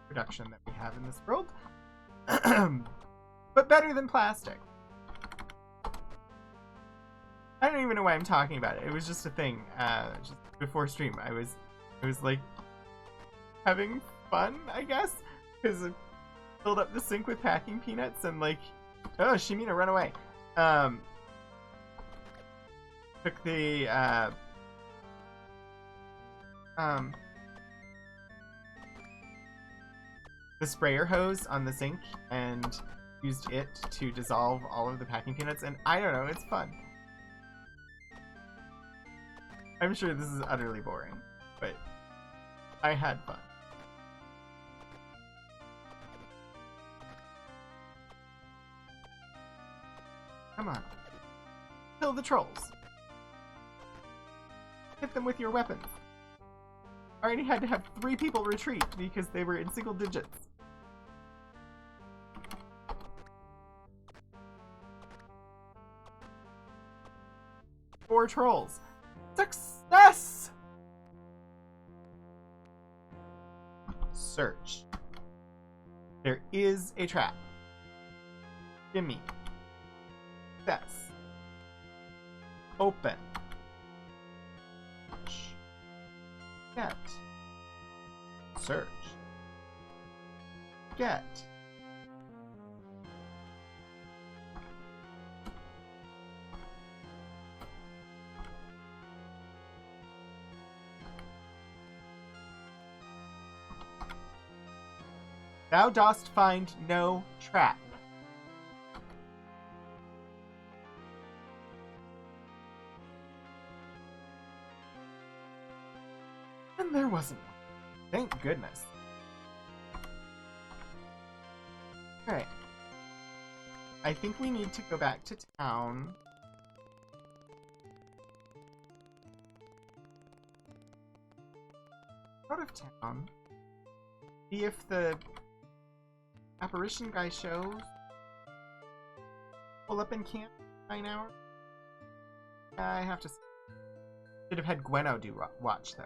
production that we have in this world. But better than plastic. I don't even know why I'm talking about it. It was just a thing. Just before stream, I was like having fun, I guess, because I filled up the sink with packing peanuts and like, oh, Shimino, run away. Took the sprayer hose on the sink and used it to dissolve all of the packing peanuts, and I don't know, it's fun. I'm sure this is utterly boring, but I had fun. Come on. Kill the trolls. Hit them with your weapons. I already had to have 3 people retreat because they were in single digits. Four trolls. Success! Search. There is a trap. Gimme. Success. Open. Get. Search. Get. Thou dost find no trap. And there wasn't one. Thank goodness. Alright. I think we need to go back to town. Out of town. See if the apparition guy shows. Pull up in camp in 9 hours. I have to. Should have had Gweno do watch though.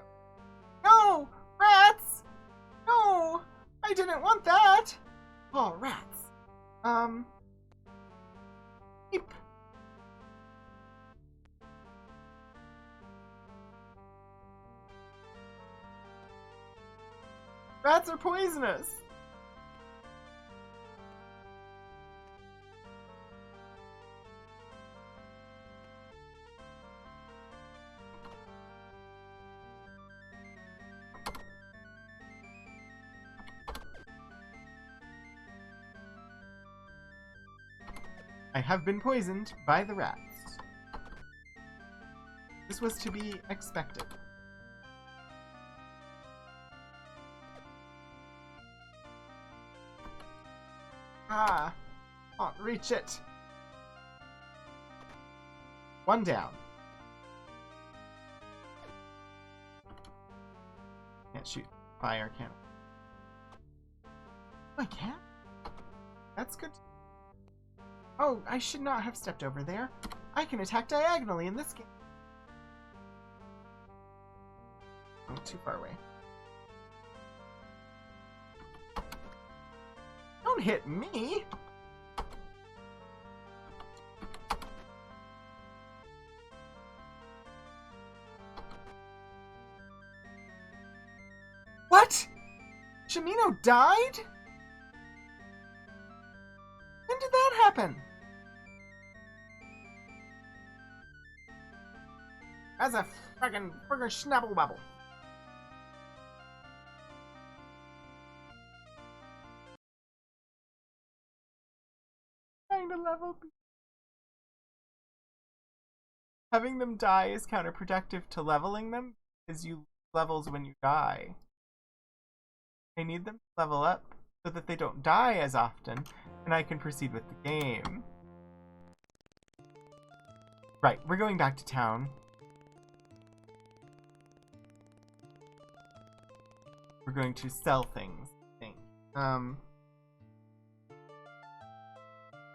No! Rats! No! I didn't want that! Oh, rats. Eep. Rats are poisonous! I have been poisoned by the rats. This was to be expected. Ah, can't reach it. One down. Can't shoot fire, can I? I can't? That's good. Oh, I should not have stepped over there. I can attack diagonally in this game. Oh, too far away. Don't hit me! What? Shimino died? When did that happen? That's a friggin' schnabble bubble. Trying to level. Having them die is counterproductive to leveling them because you lose levels when you die. I need them to level up so that they don't die as often, and I can proceed with the game. Right, we're going back to town. We're going to sell things, I think.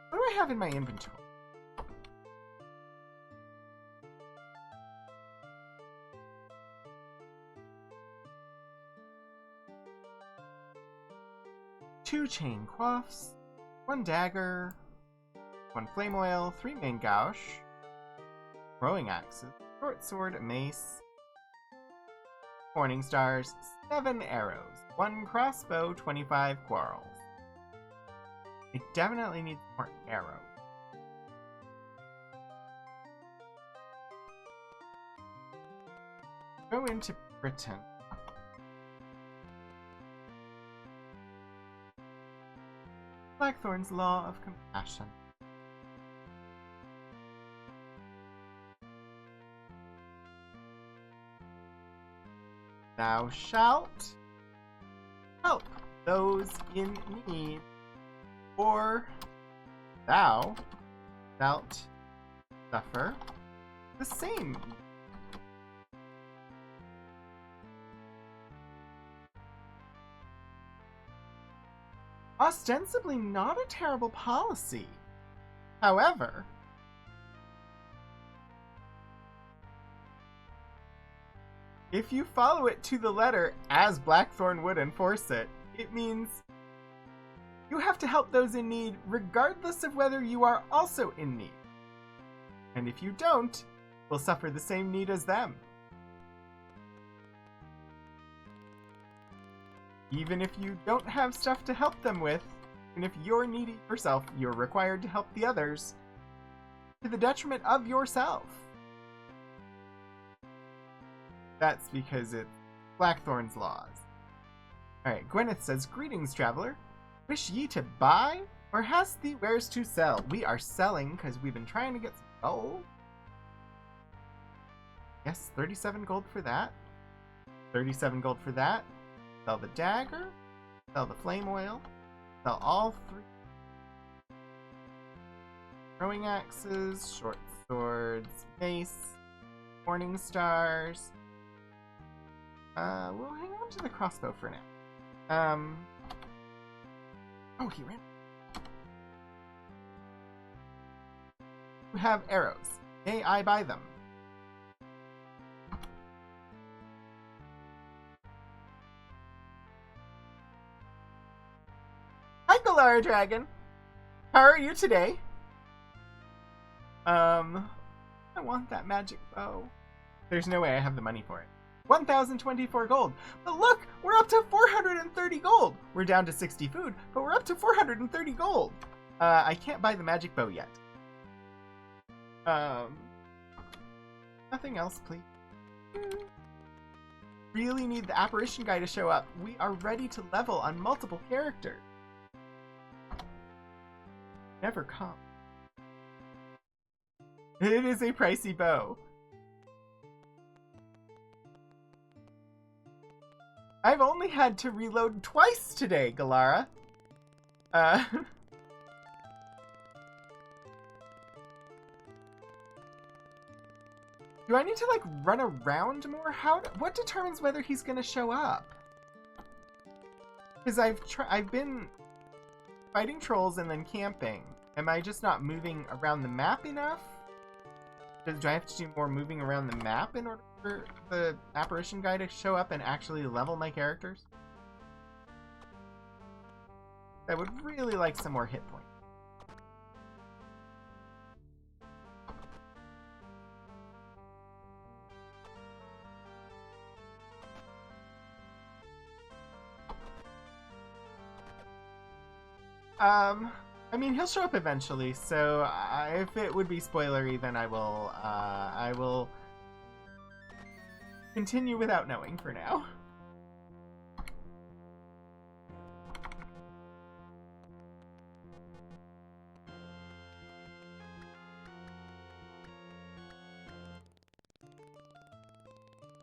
What do I have in my inventory? Two chain coifs, 1 dagger, 1 flame oil, 3 main gouache, throwing axes, short sword, mace, morning stars, 7 arrows, 1 crossbow, 25 quarrels. I definitely need more arrows. Go into Britain. Blackthorne's Law of Compassion. Thou shalt help those in need, or thou shalt suffer the same. Ostensibly not a terrible policy. However, if you follow it to the letter as Blackthorne would enforce it, it means you have to help those in need regardless of whether you are also in need. And if you don't, you'll suffer the same need as them. Even if you don't have stuff to help them with, and if you're needy yourself, you're required to help the others to the detriment of yourself. That's because it's Blackthorne's laws. Alright, Gwyneth says, "Greetings, traveler. Wish ye to buy, or hast thee wares to sell?" We are selling, because we've been trying to get some gold. Yes, 37 gold for that. 37 gold for that. Sell the dagger. Sell the flame oil. Sell all 3. Throwing axes, short swords, mace, morning stars. We'll hang on to the crossbow for now. Oh, he ran. You have arrows. May I buy them? Hi, Galara Dragon. How are you today? I want that magic bow. There's no way I have the money for it. 1,024 gold. But look, we're up to 430 gold. We're down to 60 food, but we're up to 430 gold. I can't buy the magic bow yet. Nothing else, please. Really need the apparition guy to show up. We are ready to level on multiple characters. Never come. It is a pricey bow. I've only had to reload twice today, Galara. Do I need to, like, run around more? What determines whether he's gonna show up? Because I've been fighting trolls and then camping. Am I just not moving around the map enough? Do I have to do more moving around the map in order for the apparition guy to show up and actually level my characters? I would really like some more hit points. I mean, he'll show up eventually, so if it would be spoilery, then I will continue without knowing for now.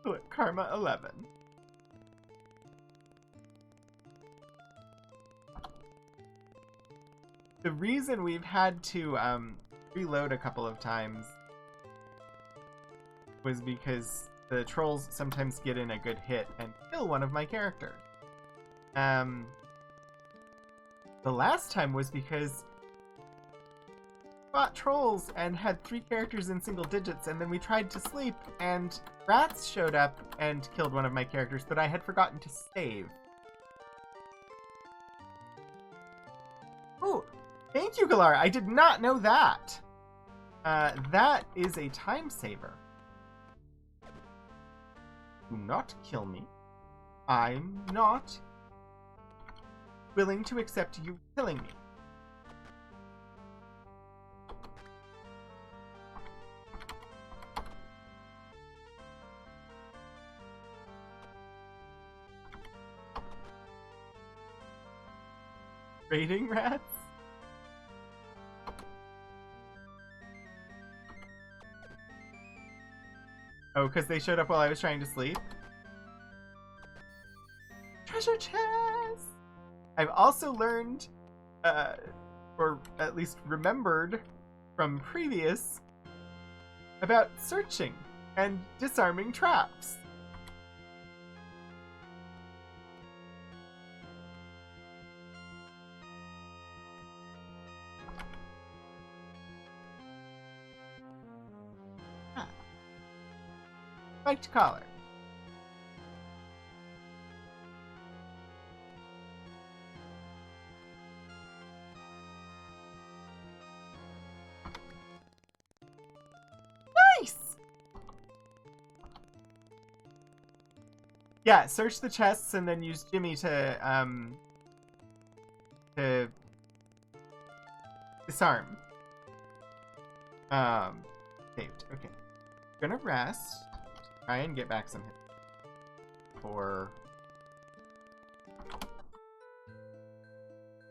Look, Karma 11. The reason we've had to reload a couple of times was because the trolls sometimes get in a good hit and kill one of my characters. The last time was because we fought trolls and had 3 characters in single digits, and then we tried to sleep and rats showed up and killed one of my characters, but I had forgotten to save. Ooh! Thank you, Galara. I did not know that. That is a time saver. Do not kill me. I'm not willing to accept you killing me. Raiding rats? Oh, because they showed up while I was trying to sleep? Treasure chest! I've also learned, or at least remembered from previous, about searching and disarming traps. Spiked collar. Nice! Yeah, search the chests and then use Jimmy to disarm. Saved. Okay. Gonna rest. Try and get back some hit for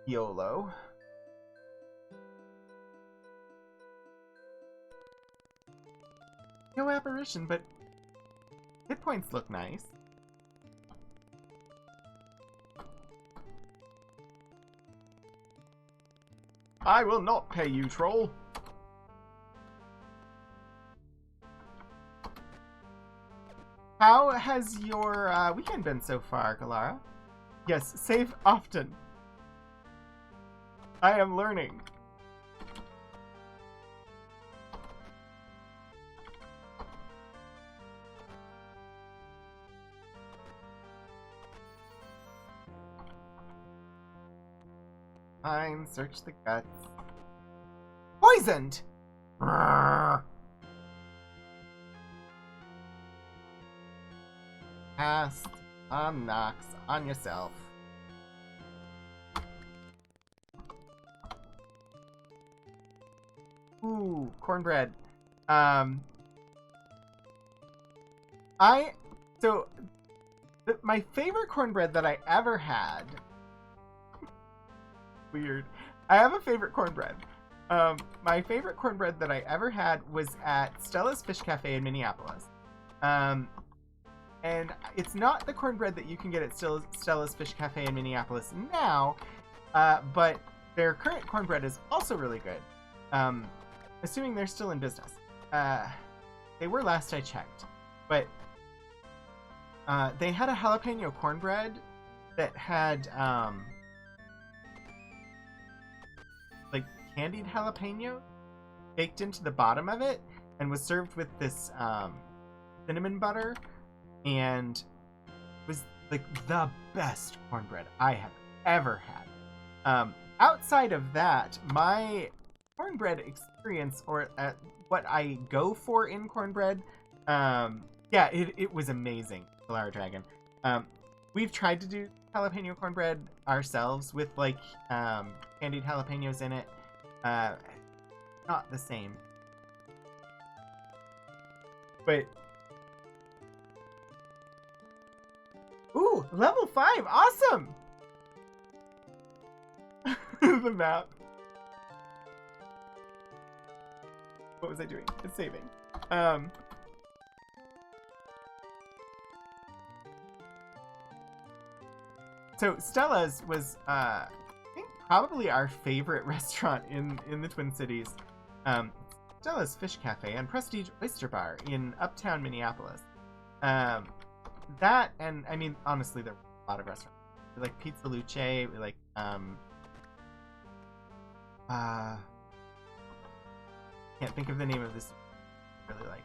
YOLO. No apparition, but hit points look nice. I will not pay you, troll. How has your weekend been so far, Galara? Yes, save often. I am learning. Fine, search the guts. Poisoned! Cast on Nox on yourself. Ooh, cornbread. My favorite cornbread that I ever had. Weird. I have a favorite cornbread. My favorite cornbread that I ever had was at Stella's Fish Cafe in Minneapolis. And it's not the cornbread that you can get at Stella's Fish Cafe in Minneapolis now, but their current cornbread is also really good. Assuming they're still in business. They were last I checked. But they had a jalapeno cornbread that had like candied jalapeno baked into the bottom of it and was served with this cinnamon butter, and was like the best cornbread I have ever had. Outside of that, my cornbread experience, or what I go for in cornbread, it was amazing. Galara Dragon. We've tried to do jalapeno cornbread ourselves with like candied jalapenos in it. Not the same. But ooh, level 5, awesome! The map. What was I doing? It's saving. So Stella's was, I think, probably our favorite restaurant in the Twin Cities. Stella's Fish Cafe and Prestige Oyster Bar in Uptown Minneapolis. That, and I mean, honestly, there were a lot of restaurants. We like Pizza Luce. We like can't think of the name of this. Really like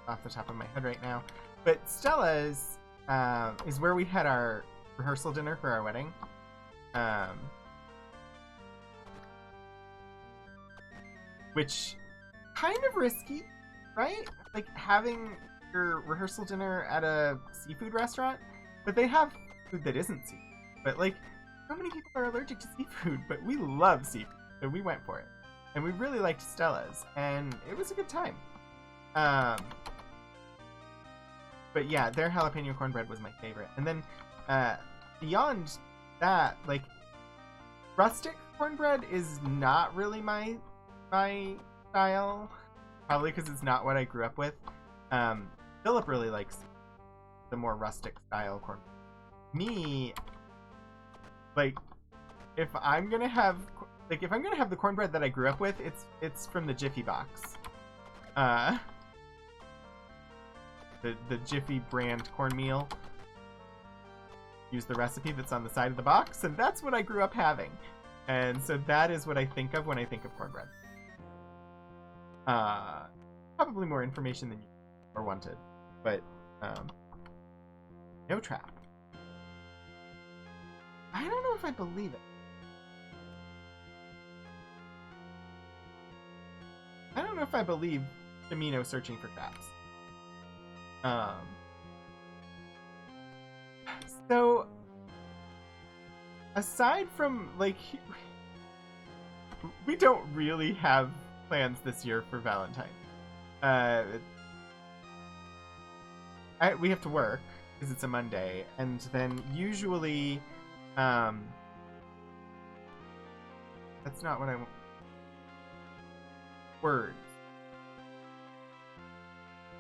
off the top of my head right now. But Stella's is where we had our rehearsal dinner for our wedding. Which kind of risky, right? Like having your rehearsal dinner at a seafood restaurant, but they have food that isn't seafood. But like, so many people are allergic to seafood, but we love seafood, so we went for it. And we really liked Stella's, and it was a good time. But yeah, their jalapeno cornbread was my favorite. And then beyond that, like, rustic cornbread is not really my style. Probably because it's not what I grew up with. Philip really likes the more rustic style cornbread. Me, like, if I'm gonna have the cornbread that I grew up with, it's from the Jiffy box. The Jiffy brand cornmeal. Use the recipe that's on the side of the box, and that's what I grew up having. And so that is what I think of when I think of cornbread. Probably more information than you or wanted, but no trap. I don't know if I believe it. I don't know if I believe Domino searching for traps. So, aside from, like, we don't really have plans this year for Valentine's. We have to work, because it's a Monday, and then usually, that's not what I want. Words.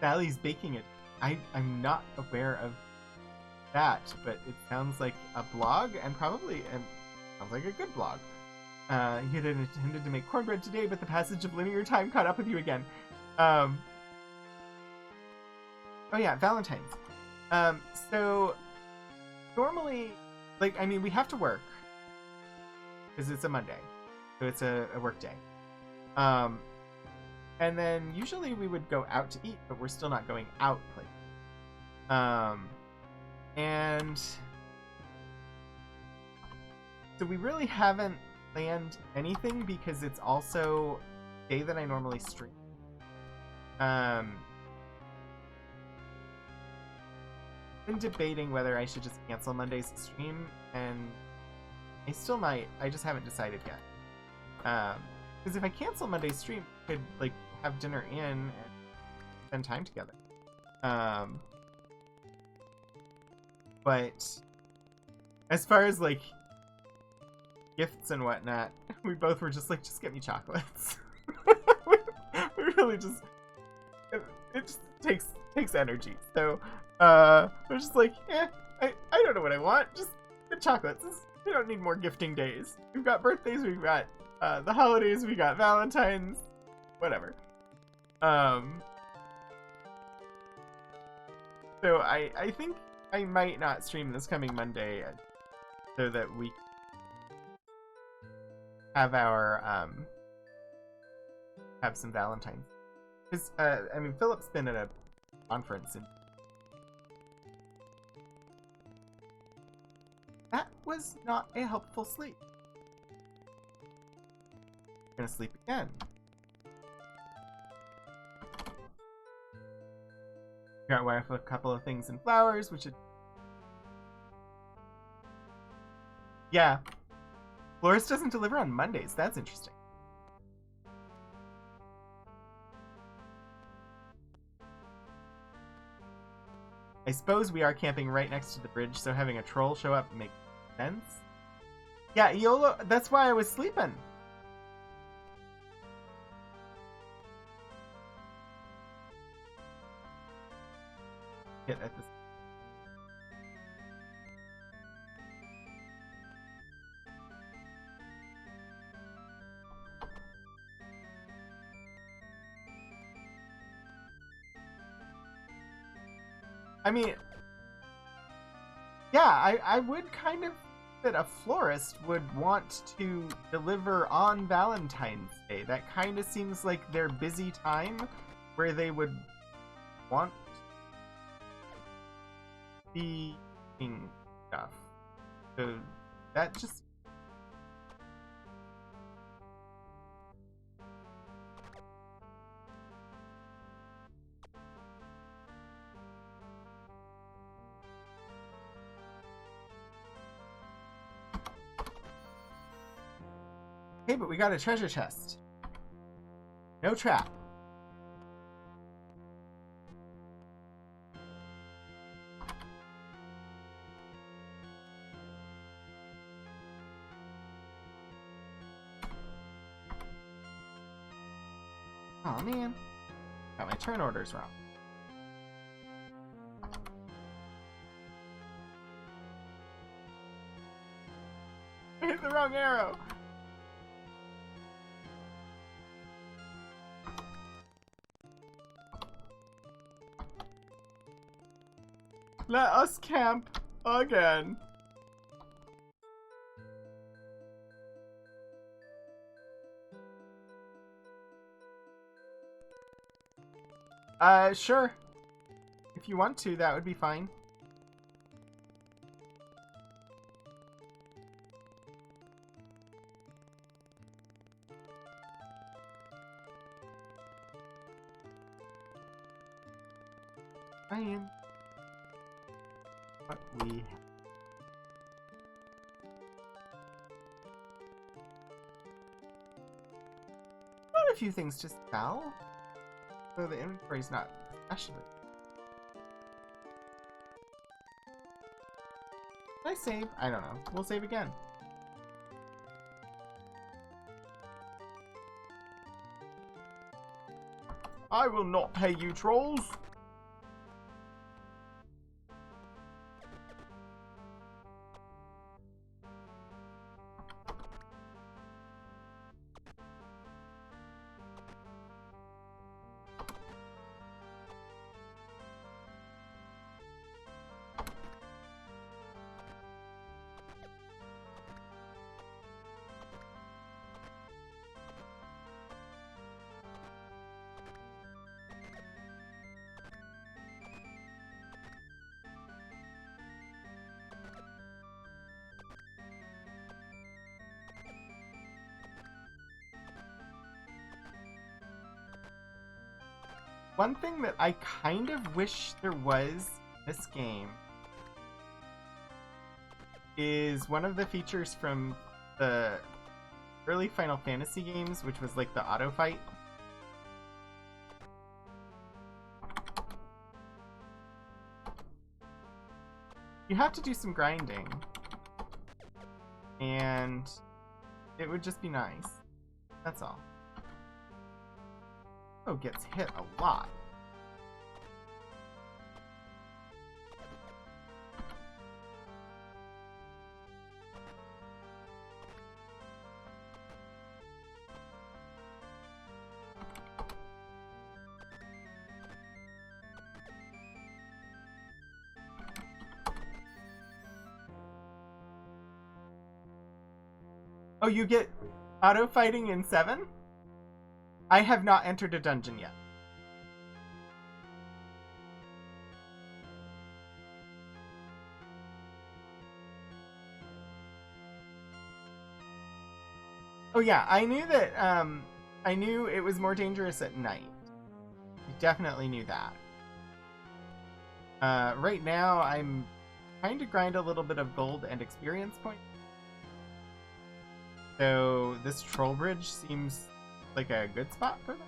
Sally's baking it. I'm not aware of that, but it sounds like a blog, and probably sounds like a good blog. You had intended to make cornbread today, but the passage of linear time caught up with you again. Oh yeah, Valentine's. So normally, like, I mean, we have to work because it's a Monday, so it's a work day. And then usually we would go out to eat, but we're still not going out, and so we really haven't planned anything because it's also a day that I normally stream. Been debating whether I should just cancel Monday's stream, and I still might. I just haven't decided yet. Because if I cancel Monday's stream, I could like have dinner in and spend time together. But as far as like gifts and whatnot, we both were just like, just get me chocolates. we really just it just takes energy. So we're just like, I don't know what I want. Just get chocolates. We don't need more gifting days. We've got birthdays. We've got the holidays. We got Valentine's. Whatever. So I think I might not stream this coming Monday, so that we have our have some Valentine's. Because I mean, Philip's been at a conference, and that was not a helpful sleep. I'm gonna sleep again. Got wife a couple of things in flowers, which yeah. Florist doesn't deliver on Mondays. That's interesting. I suppose we are camping right next to the bridge, so having a troll show up makes sense. Yeah, YOLO, that's why I was sleeping. Get at this. I mean, yeah, I would kind of that a florist would want to deliver on Valentine's Day. That kind of seems like their busy time where they would want the stuff. So that just hey, but we got a treasure chest. No trap. Oh man, got my turn orders wrong. I hit the wrong arrow. Let us camp again. Sure. If you want to, that would be fine. I am. What we have. Got a few things to sell. So the inventory's not especially. Did I save? I don't know. We'll save again. I will not pay you, trolls! One thing that I kind of wish there was in this game is one of the features from the early Final Fantasy games, which was like the auto fight. You have to do some grinding, and it would just be nice. That's all. Oh, gets hit a lot. Oh, you get auto fighting in 7? I have not entered a dungeon yet. Oh yeah, I knew that, I knew it was more dangerous at night. I definitely knew that. Right now, I'm trying to grind a little bit of gold and experience points. So this troll bridge seems like a good spot for them.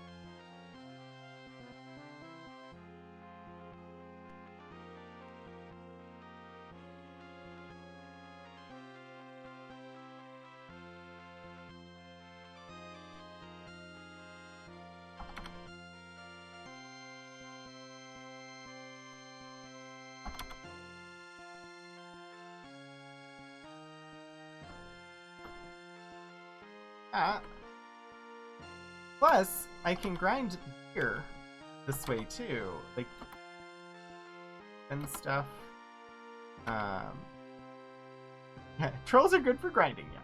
Plus, I can grind beer this way too, like and stuff. Trolls are good for grinding, yeah.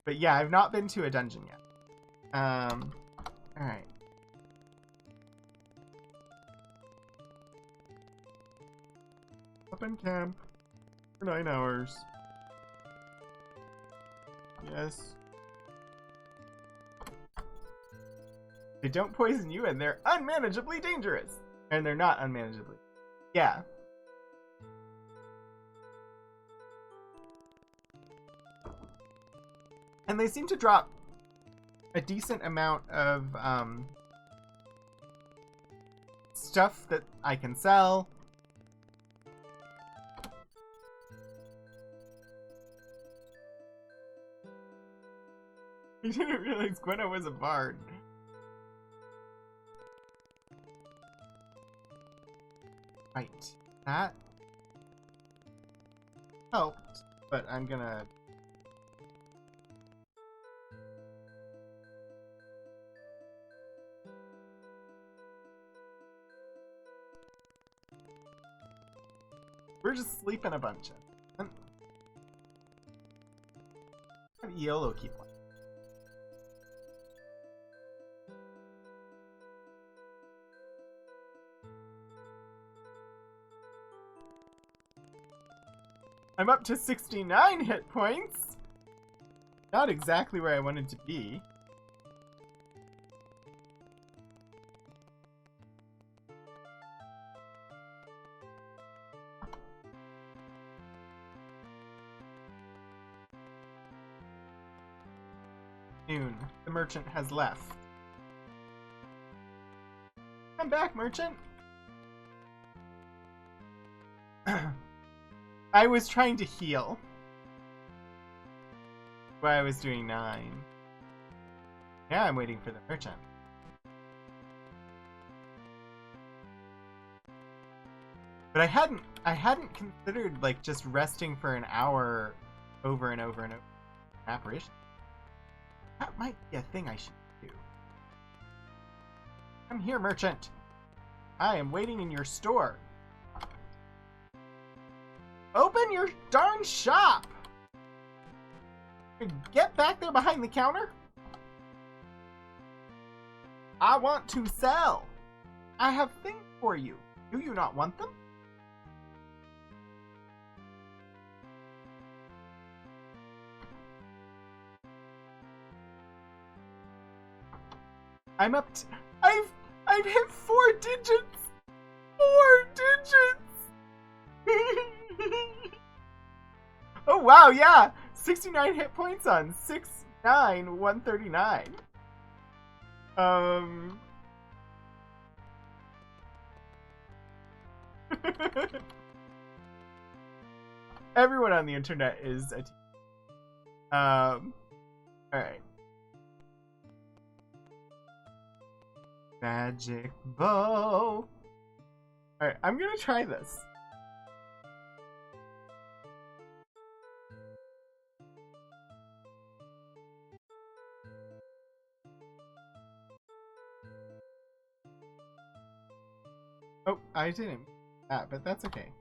But yeah, I've not been to a dungeon yet. All right. Up in camp for 9 hours. Yes. They don't poison you, and they're unmanageably dangerous. And they're not unmanageably. Yeah. And they seem to drop a decent amount of stuff that I can sell. You didn't realize Gwenna was a bard. Right. That helped, but I'm gonna... We're just sleeping a bunch of... YOLO keep one. I'm up to 69 hit points! Not exactly where I wanted to be. Noon. The merchant has left. Come back, merchant! I was trying to heal while I was doing 9. Now I'm waiting for the merchant. But I hadn't considered like just resting for an hour over and over and over. Apparition. That might be a thing I should do. Come here, merchant. I am waiting in your store. Open your darn shop! Get back there behind the counter. I want to sell. I have things for you. Do you not want them? I'm up to... I've hit 4 digits! 4 digits! Oh wow, yeah! 69 hit points on 139. Everyone on the internet is a alright. Magic bow. Alright, I'm gonna try this. Oh, I didn't that, but that's okay.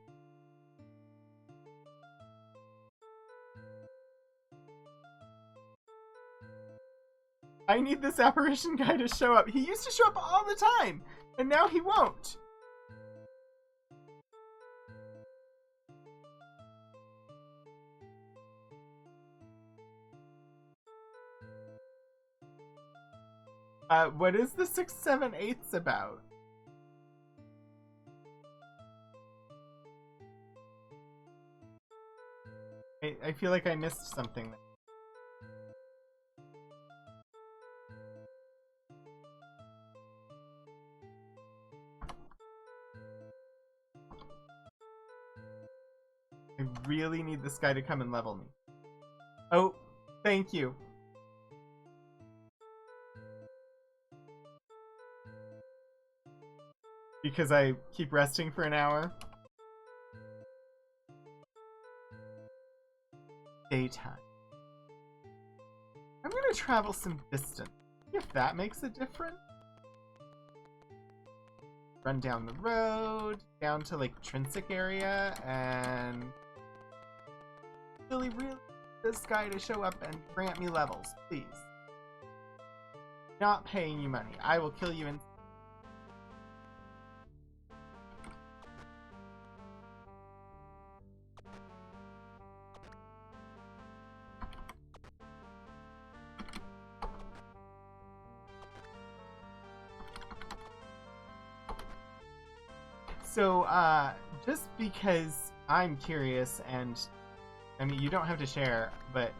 I need this apparition guy to show up. He used to show up all the time, and now he won't. What is the 6, 7, 8s about? I feel like I missed something. I really need this guy to come and level me. Oh, thank you. Because I keep resting for an hour. Daytime. I'm gonna travel some distance. If that makes a difference. Run down the road, down to like Trinsic area, and really this guy to show up and grant me levels, please. Not paying you money. I will kill you in. So, just because I'm curious, and I mean, you don't have to share, but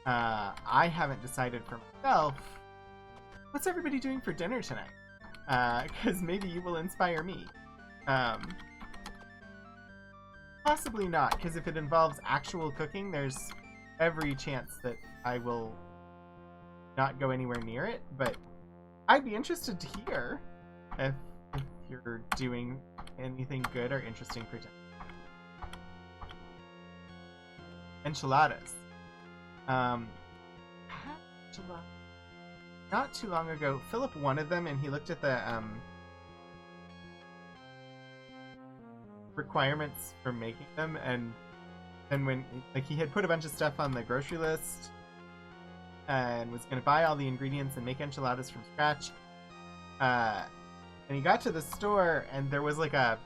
I haven't decided for myself, what's everybody doing for dinner tonight? Because maybe you will inspire me. Possibly not, because if it involves actual cooking, there's every chance that I will not go anywhere near it, but I'd be interested to hear if you're doing anything good or interesting for dinner. Enchiladas. Not too long ago, Philip wanted them, and he looked at the requirements for making them, and then when he had put a bunch of stuff on the grocery list and was going to buy all the ingredients and make enchiladas from scratch, and he got to the store, and there was like a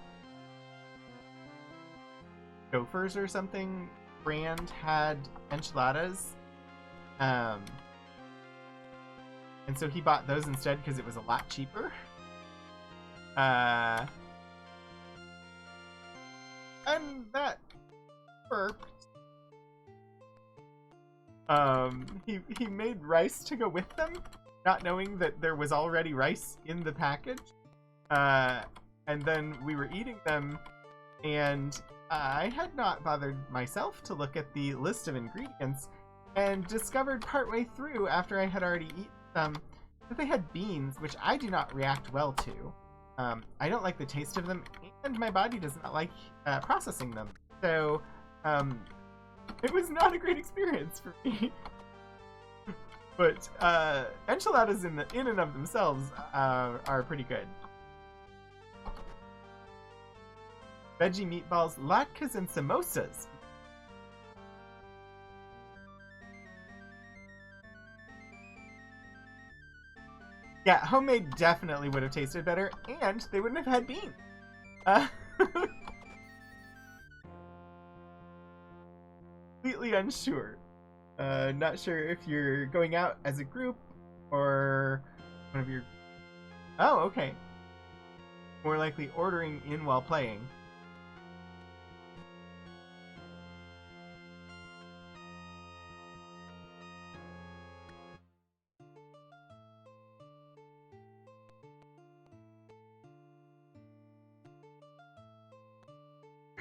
Gophers or something brand had enchiladas. And so he bought those instead because it was a lot cheaper. And that worked. He made rice to go with them, not knowing that there was already rice in the package. And then we were eating them, and I had not bothered myself to look at the list of ingredients, and discovered partway through, after I had already eaten them, that they had beans, which I do not react well to. I don't like the taste of them, and my body does not like processing them. So, it was not a great experience for me. But enchiladas in and of themselves are pretty good. Veggie meatballs, latkes, and samosas. Yeah, homemade definitely would have tasted better, and they wouldn't have had beans. Completely unsure. Not sure if you're going out as a group or one of your... Oh, okay. More likely ordering in while playing.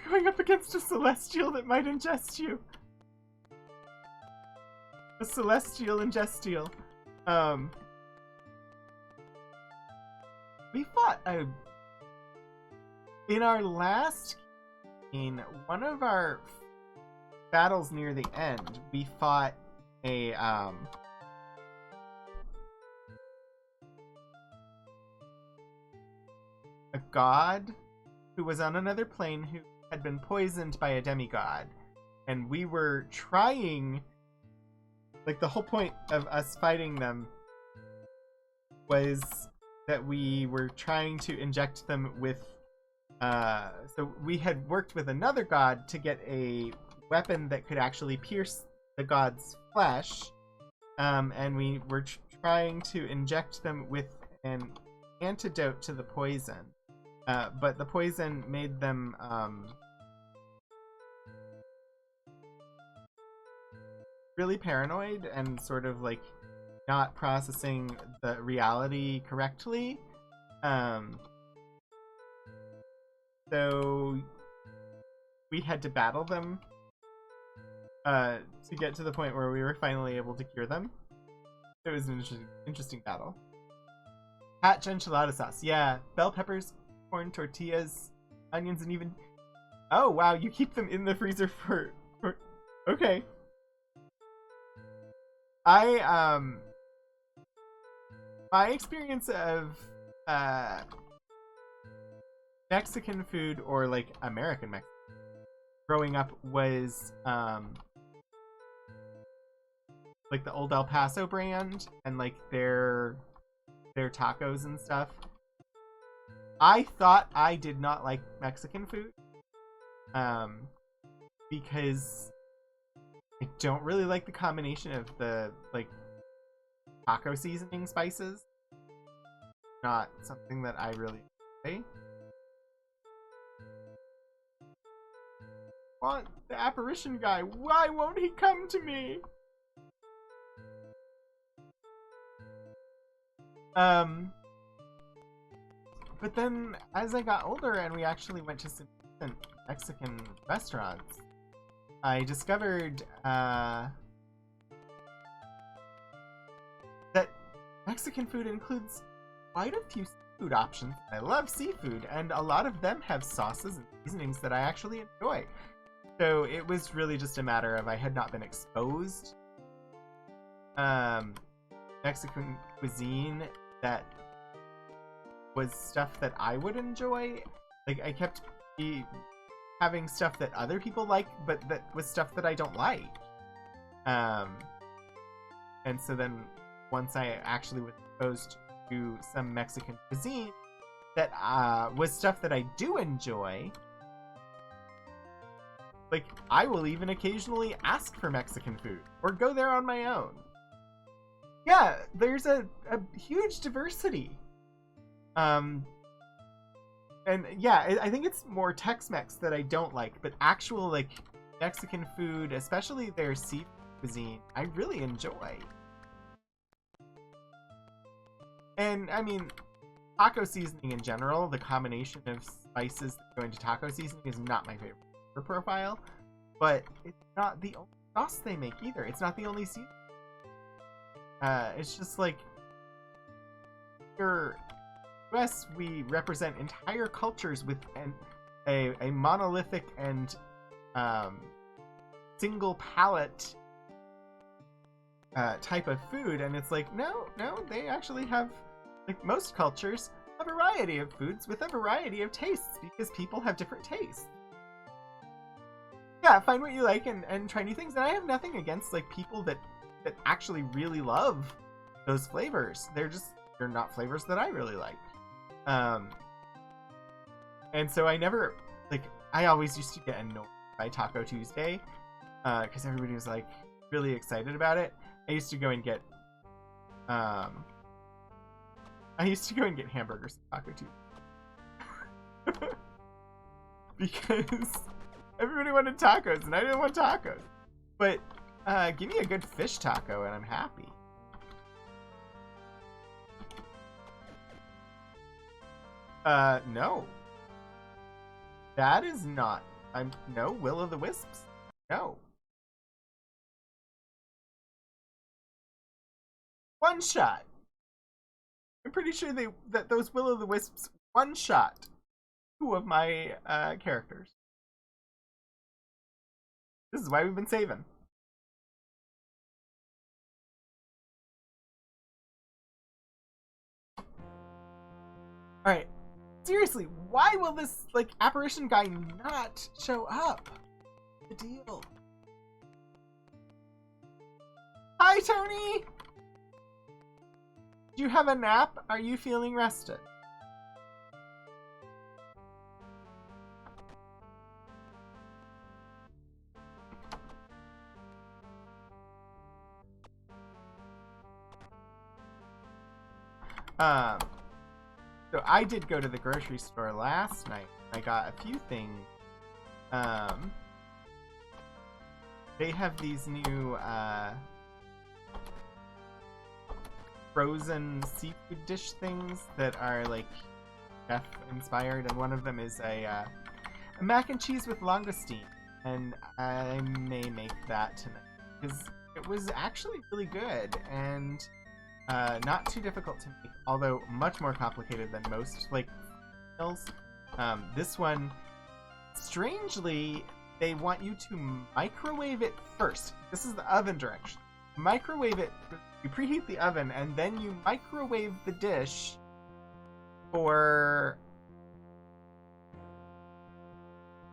Going up against a celestial that might ingest you. A celestial ingestial. We fought in our last in one of our battles near the end, we fought a god who was on another plane who had been poisoned by a demigod, and we were trying, like, the whole point of us fighting them was that we were trying to inject them with so we had worked with another god to get a weapon that could actually pierce the god's flesh, and we were trying to inject them with an antidote to the poison, but the poison made them really paranoid and sort of like not processing the reality correctly. So we had to battle them to get to the point where we were finally able to cure them. It was an interesting battle. Hatch enchilada sauce. Yeah, bell peppers, corn, tortillas, onions, and even... Oh, wow, you keep them in the freezer for... Okay. My experience of Mexican food, or like American Mexican, growing up was like the Old El Paso brand and like their tacos and stuff. I thought I did not like Mexican food because I don't really like the combination of the like taco seasoning spices. Not something that I really enjoy. Want the apparition guy? Why won't he come to me? But then as I got older and we actually went to some decent Mexican restaurants, I discovered that Mexican food includes quite a few seafood options. I love seafood, and a lot of them have sauces and seasonings that I actually enjoy. So it was really just a matter of I had not been exposed Mexican cuisine that was stuff that I would enjoy. Like, I kept having stuff that other people like, but that was stuff that I don't like. And so then once I actually was exposed to some Mexican cuisine that was stuff that I do enjoy, like, I will even occasionally ask for Mexican food or go there on my own. Yeah, there's a huge diversity. And yeah, I think it's more Tex-Mex that I don't like, but actual like Mexican food, especially their seafood cuisine, I really enjoy. And I mean, taco seasoning in general, the combination of spices that go into taco seasoning is not my favorite profile, but it's not the only sauce they make either. It's not the only seasoning. It's just like your US, we represent entire cultures with a monolithic and single palate type of food, and it's like no, they actually have, like most cultures, a variety of foods with a variety of tastes because people have different tastes. Yeah, find what you like and try new things. And I have nothing against like people that actually really love those flavors. They're not flavors that I really like. And so I never, like, I always used to get annoyed by Taco Tuesday because everybody was like really excited about it. I used to go and get I I used to go and get hamburgers at Taco Tuesday. Because everybody wanted tacos, and I didn't want tacos. But give me a good fish taco, and I'm happy. No. That is not... No, Will-o'-the-Wisps. No. One shot. I'm pretty sure that those Will-o'-the-Wisps one-shot 2 of my characters. This is why we've been saving. Alright. Seriously, why will this, like, apparition guy not show up? The deal. Hi, Tony! Do you have a nap? Are you feeling rested? So I did go to the grocery store last night. I got a few things. They have these new frozen seafood dish things that are like chef inspired, and one of them is a mac and cheese with langoustine, and I may make that tonight because it was actually really good and not too difficult to make, although much more complicated than most like meals. This one, strangely, they want you to microwave it first. This is the oven direction. Microwave it. You preheat the oven, and then you microwave the dish for,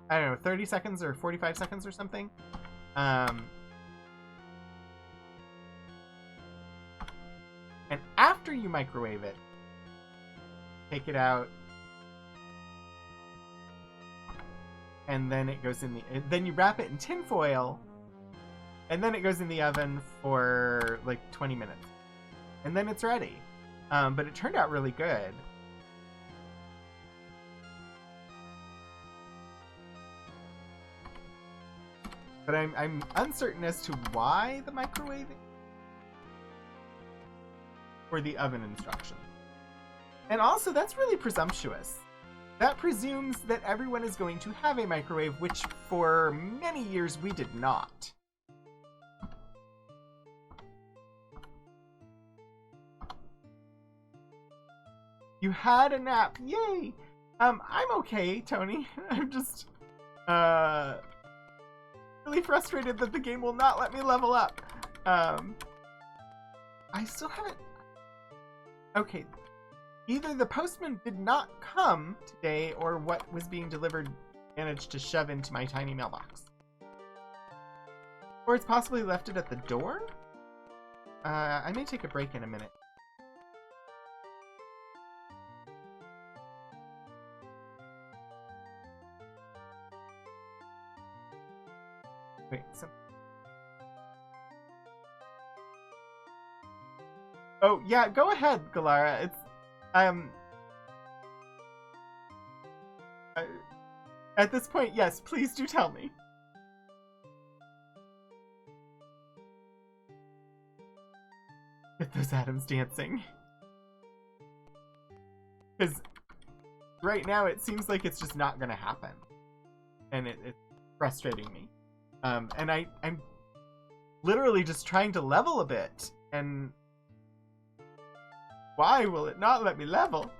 I don't know, 30 seconds or 45 seconds or something. And after you microwave it, take it out, and then it goes in the... Then you wrap it in tin foil, and then it goes in the oven for like 20 minutes. And then it's ready. But it turned out really good. But I'm uncertain as to why the microwaving for the oven instruction. And also, that's really presumptuous. That presumes that everyone is going to have a microwave, which for many years we did not. You had a nap. Yay! I'm okay, Tony. I'm just really frustrated that the game will not let me level up. I still haven't... Okay. Either the postman did not come today, or what was being delivered managed to shove into my tiny mailbox. Or it's possibly left it at the door? I may take a break in a minute. Wait, Oh, yeah, go ahead, Galara. It's, at this point, yes, please do tell me. Get those atoms dancing. Because right now it seems like it's just not gonna happen. And it's frustrating me. And I'm literally just trying to level a bit, and why will it not let me level?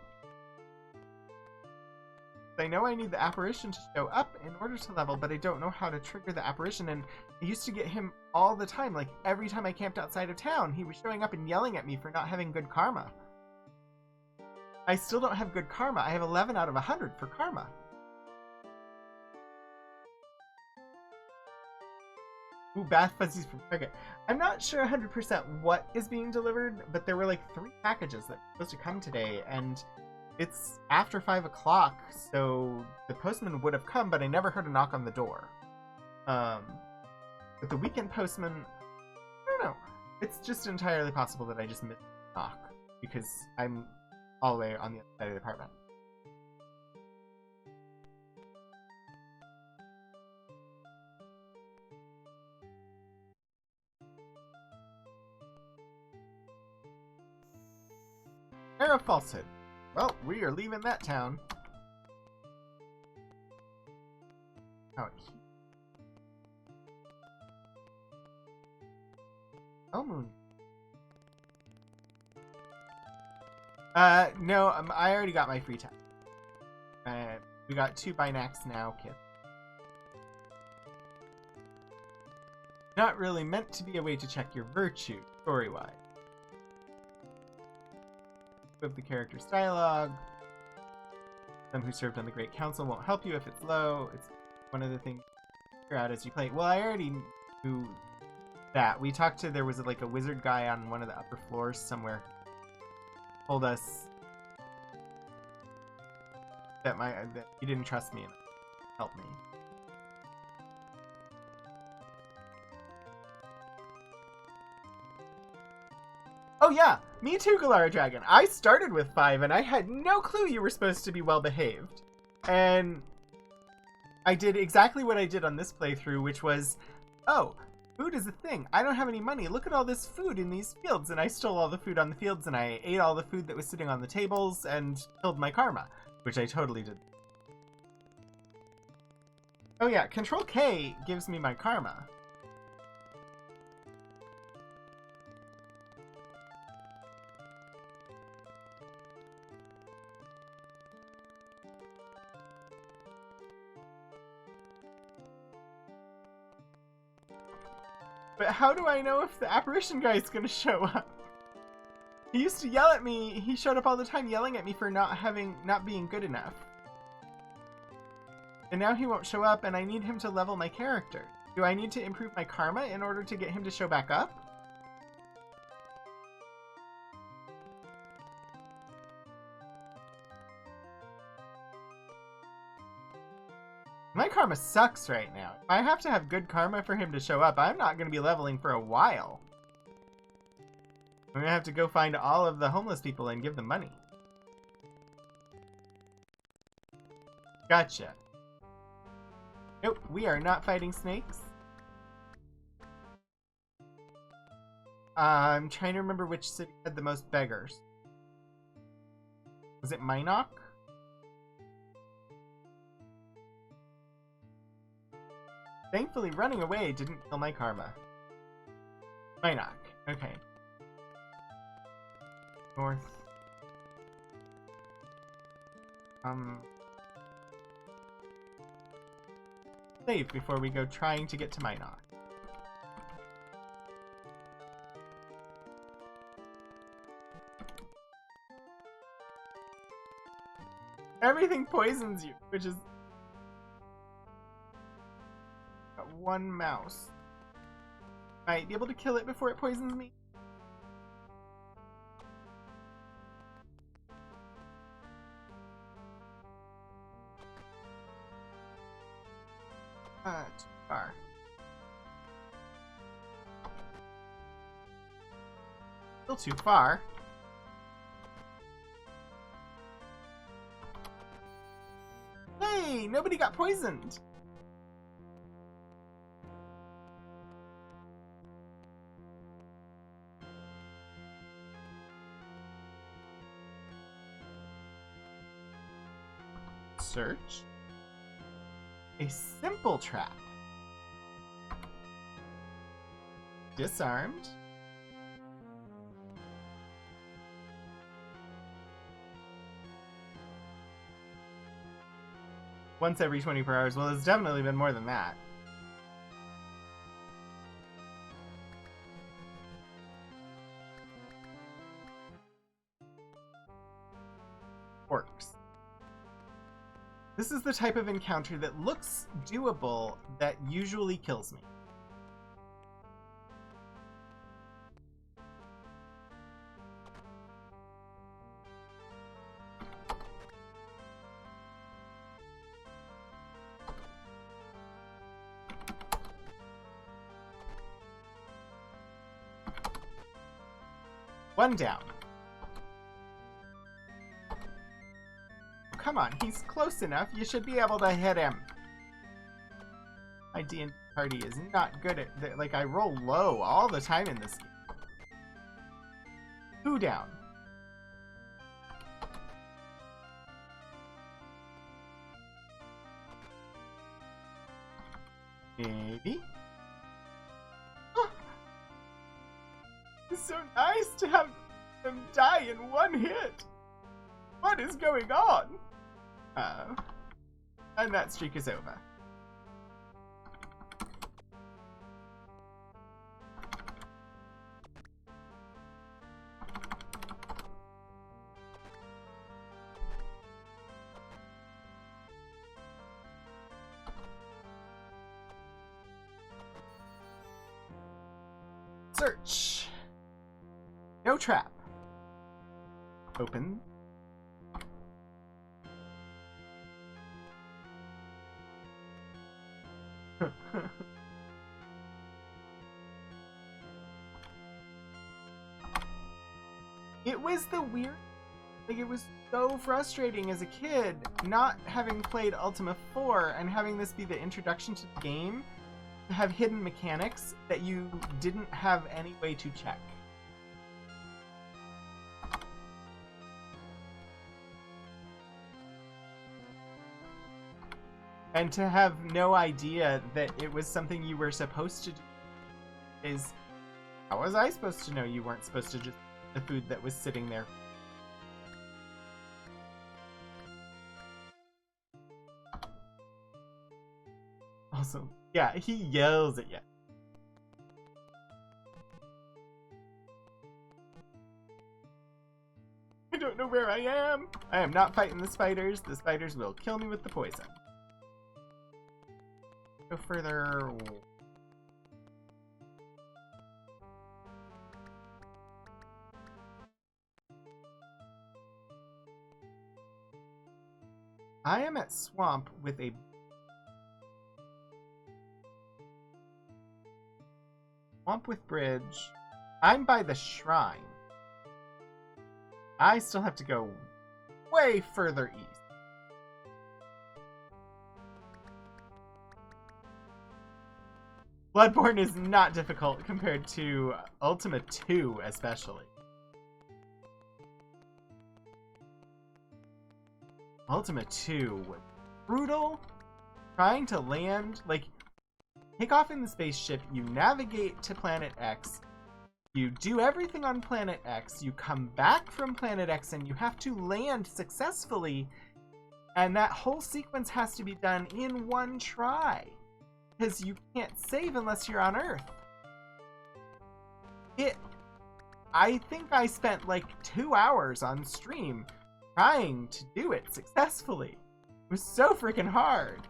I know I need the apparition to show up in order to level, but I don't know how to trigger the apparition, and I used to get him all the time. Like, every time I camped outside of town, he was showing up and yelling at me for not having good karma. I still don't have good karma. I have 11 out of 100 for karma. Ooh, Bath Fuzzies from Target. I'm not sure 100% what is being delivered, but there were like 3 packages that were supposed to come today, and it's after 5 o'clock, so the postman would have come, but I never heard a knock on the door. But the weekend postman, I don't know. It's just entirely possible that I just missed the knock, because I'm all the way on the other side of the apartment. Air of falsehood. Well, we are leaving that town. Oh, Moon. No, I already got my free time. We got 2 Binax now, kid. Not really meant to be a way to check your virtue, story-wise. Of the character's dialogue. Some who served on the Great Council won't help you if it's low. It's one of the things you figure out as you play. Well, I already knew that. We talked to, there was like a wizard guy on one of the upper floors somewhere. Told us that that he didn't trust me and helped me. Oh yeah, me too, Galara Dragon. I started with 5 and I had no clue you were supposed to be well behaved. And I did exactly what I did on this playthrough, which was, oh, food is a thing. I don't have any money. Look at all this food in these fields. And I stole all the food on the fields and I ate all the food that was sitting on the tables and killed my karma, which I totally did. Oh yeah, Control K gives me my karma. But how do I know if the apparition guy is gonna show up? He used to yell at me. He showed up all the time yelling at me for not being good enough. And now he won't show up and I need him to level my character. Do I need to improve my karma in order to get him to show back up? My karma sucks right now. If I have to have good karma for him to show up, I'm not going to be leveling for a while. I'm going to have to go find all of the homeless people and give them money. Gotcha. Nope, we are not fighting snakes. I'm trying to remember which city had the most beggars. Was it Minok? Thankfully, running away didn't kill my karma. Minok. Okay. North. Save before we go trying to get to Minok. Everything poisons you, which is... Got 1 mouse. Might be able to kill it before it poisons me. Too far. Still too far. Hey, nobody got poisoned. Search. A simple trap. Disarmed. Once every 24 hours. Well, it's definitely been more than that. Orcs. This is the type of encounter that looks doable that usually kills me. One down. come on. He's close enough. You should be able to hit him. My D&D party is not good at... Like, I roll low all the time in this game. 2 down. Maybe? Oh. It's so nice to have them die in one hit. What is going on? And that streak is over. Search. No trap. Open. It was the weird... Like, it was so frustrating as a kid not having played Ultima 4 and having this be the introduction to the game to have hidden mechanics that you didn't have any way to check. And to have no idea that it was something you were supposed to do is... How was I supposed to know you weren't supposed to just eat the food that was sitting there? Also, yeah, he yells at you. I don't know where I am. I am not fighting the spiders. The spiders will kill me with the poison. Go further. I am at swamp with a swamp with bridge. I'm by the shrine. I still have to go way further east. Bloodborne is not difficult compared to Ultima 2, especially. Ultima 2 was brutal. Trying to land, like, take off in the spaceship, you navigate to Planet X, you do everything on Planet X, you come back from Planet X, and you have to land successfully, and that whole sequence has to be done in one try. Because you can't save unless you're on Earth. I think I spent like 2 hours on stream trying to do it successfully. It was so freaking hard.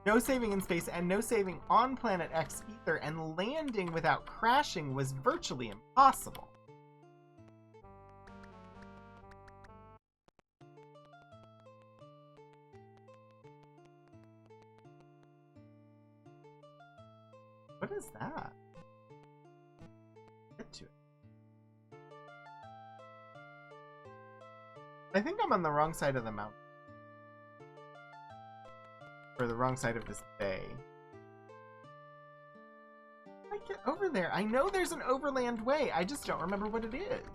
No saving in space and no saving on Planet X either, and landing without crashing was virtually impossible. What is that? Get to it. I think I'm on the wrong side of the mountain. Or the wrong side of this bay. I get over there. I know there's an overland way. I just don't remember what it is.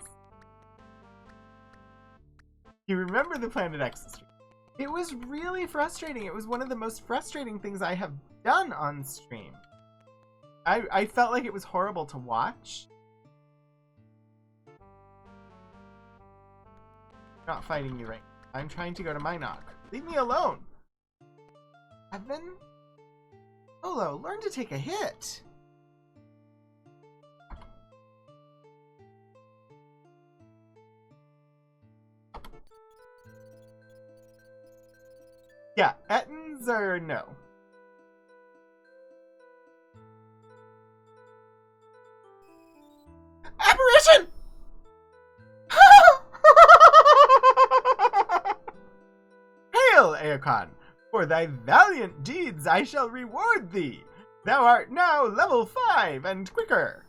You remember the Planet X stream. It was really frustrating. It was one of the most frustrating things I have done on stream. I felt like it was horrible to watch. I'm not fighting you right now. I'm trying to go to Minok. Leave me alone! Evan? Olo, learn to take a hit! Yeah, Ettins or no. Apparition! Hail, Aokon! For thy valiant deeds I shall reward thee! Thou art now level 5 and quicker!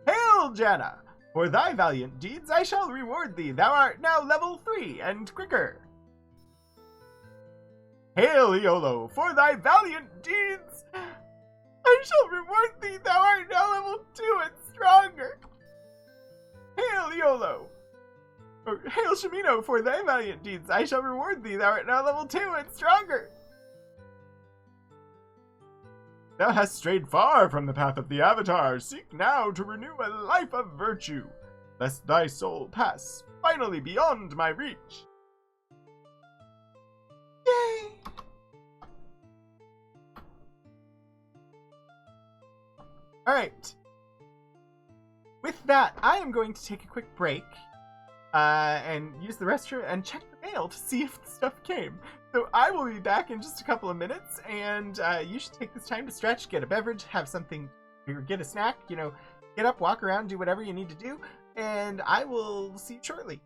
Hail, Janna! For thy valiant deeds I shall reward thee. Thou art now level 3 and quicker. Hail, Iolo, for thy valiant deeds I shall reward thee. Thou art now level 2 and stronger. Hail, Iolo. Or, hail, Shimino, for thy valiant deeds I shall reward thee. Thou art now level 2 and stronger. Thou hast strayed far from the path of the Avatar. Seek now to renew a life of virtue, lest thy soul pass finally beyond my reach. Yay! Alright. With that, I am going to take a quick break and use the restroom and check the mail to see if the stuff came. So I will be back in just a couple of minutes, and you should take this time to stretch, get a beverage, have something, or get a snack, get up, walk around, do whatever you need to do, and I will see you shortly.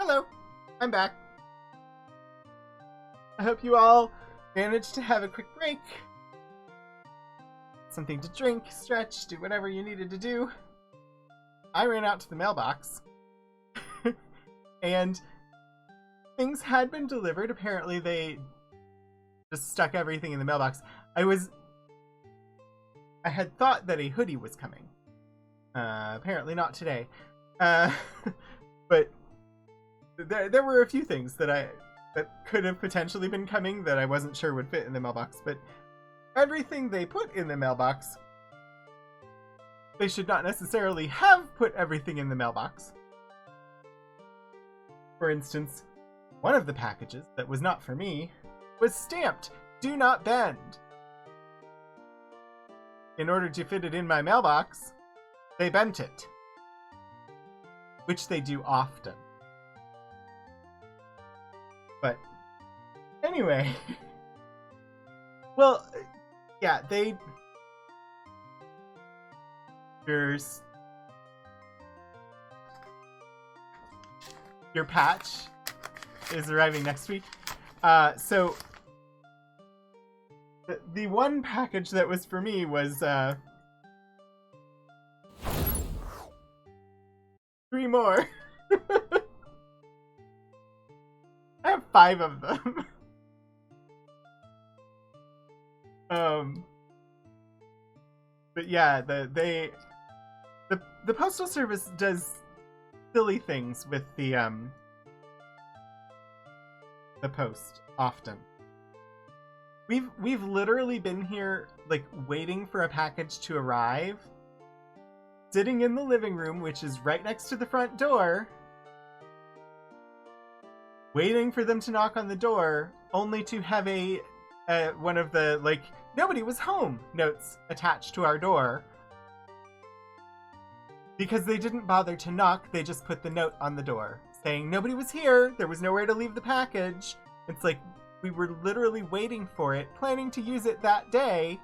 Hello, I'm back. I hope you all managed to have a quick break. Something to drink, stretch, do whatever you needed to do. I ran out to the mailbox. And things had been delivered. Apparently they just stuck everything in the mailbox. I had thought that a hoodie was coming. Apparently not today. But there were a few things that could have potentially been coming that I wasn't sure would fit in the mailbox, but everything they put in the mailbox, they should not necessarily have put everything in the mailbox. For instance, one of the packages that was not for me was stamped, "Do not bend." In order to fit it in my mailbox, they bent it. Which they do often. But, anyway. Well, yeah, your patch is arriving next week. So the one package that was for me was 3 more. I have 5 of them. But yeah, the Postal Service does silly things with the post often. We've literally been here, like, waiting for a package to arrive, sitting in the living room, which is right next to the front door, waiting for them to knock on the door, only to have one of the, like, "Nobody was home" notes attached to our door. Because they didn't bother to knock, they just put the note on the door, saying nobody was here, there was nowhere to leave the package. It's like, we were literally waiting for it, planning to use it that day.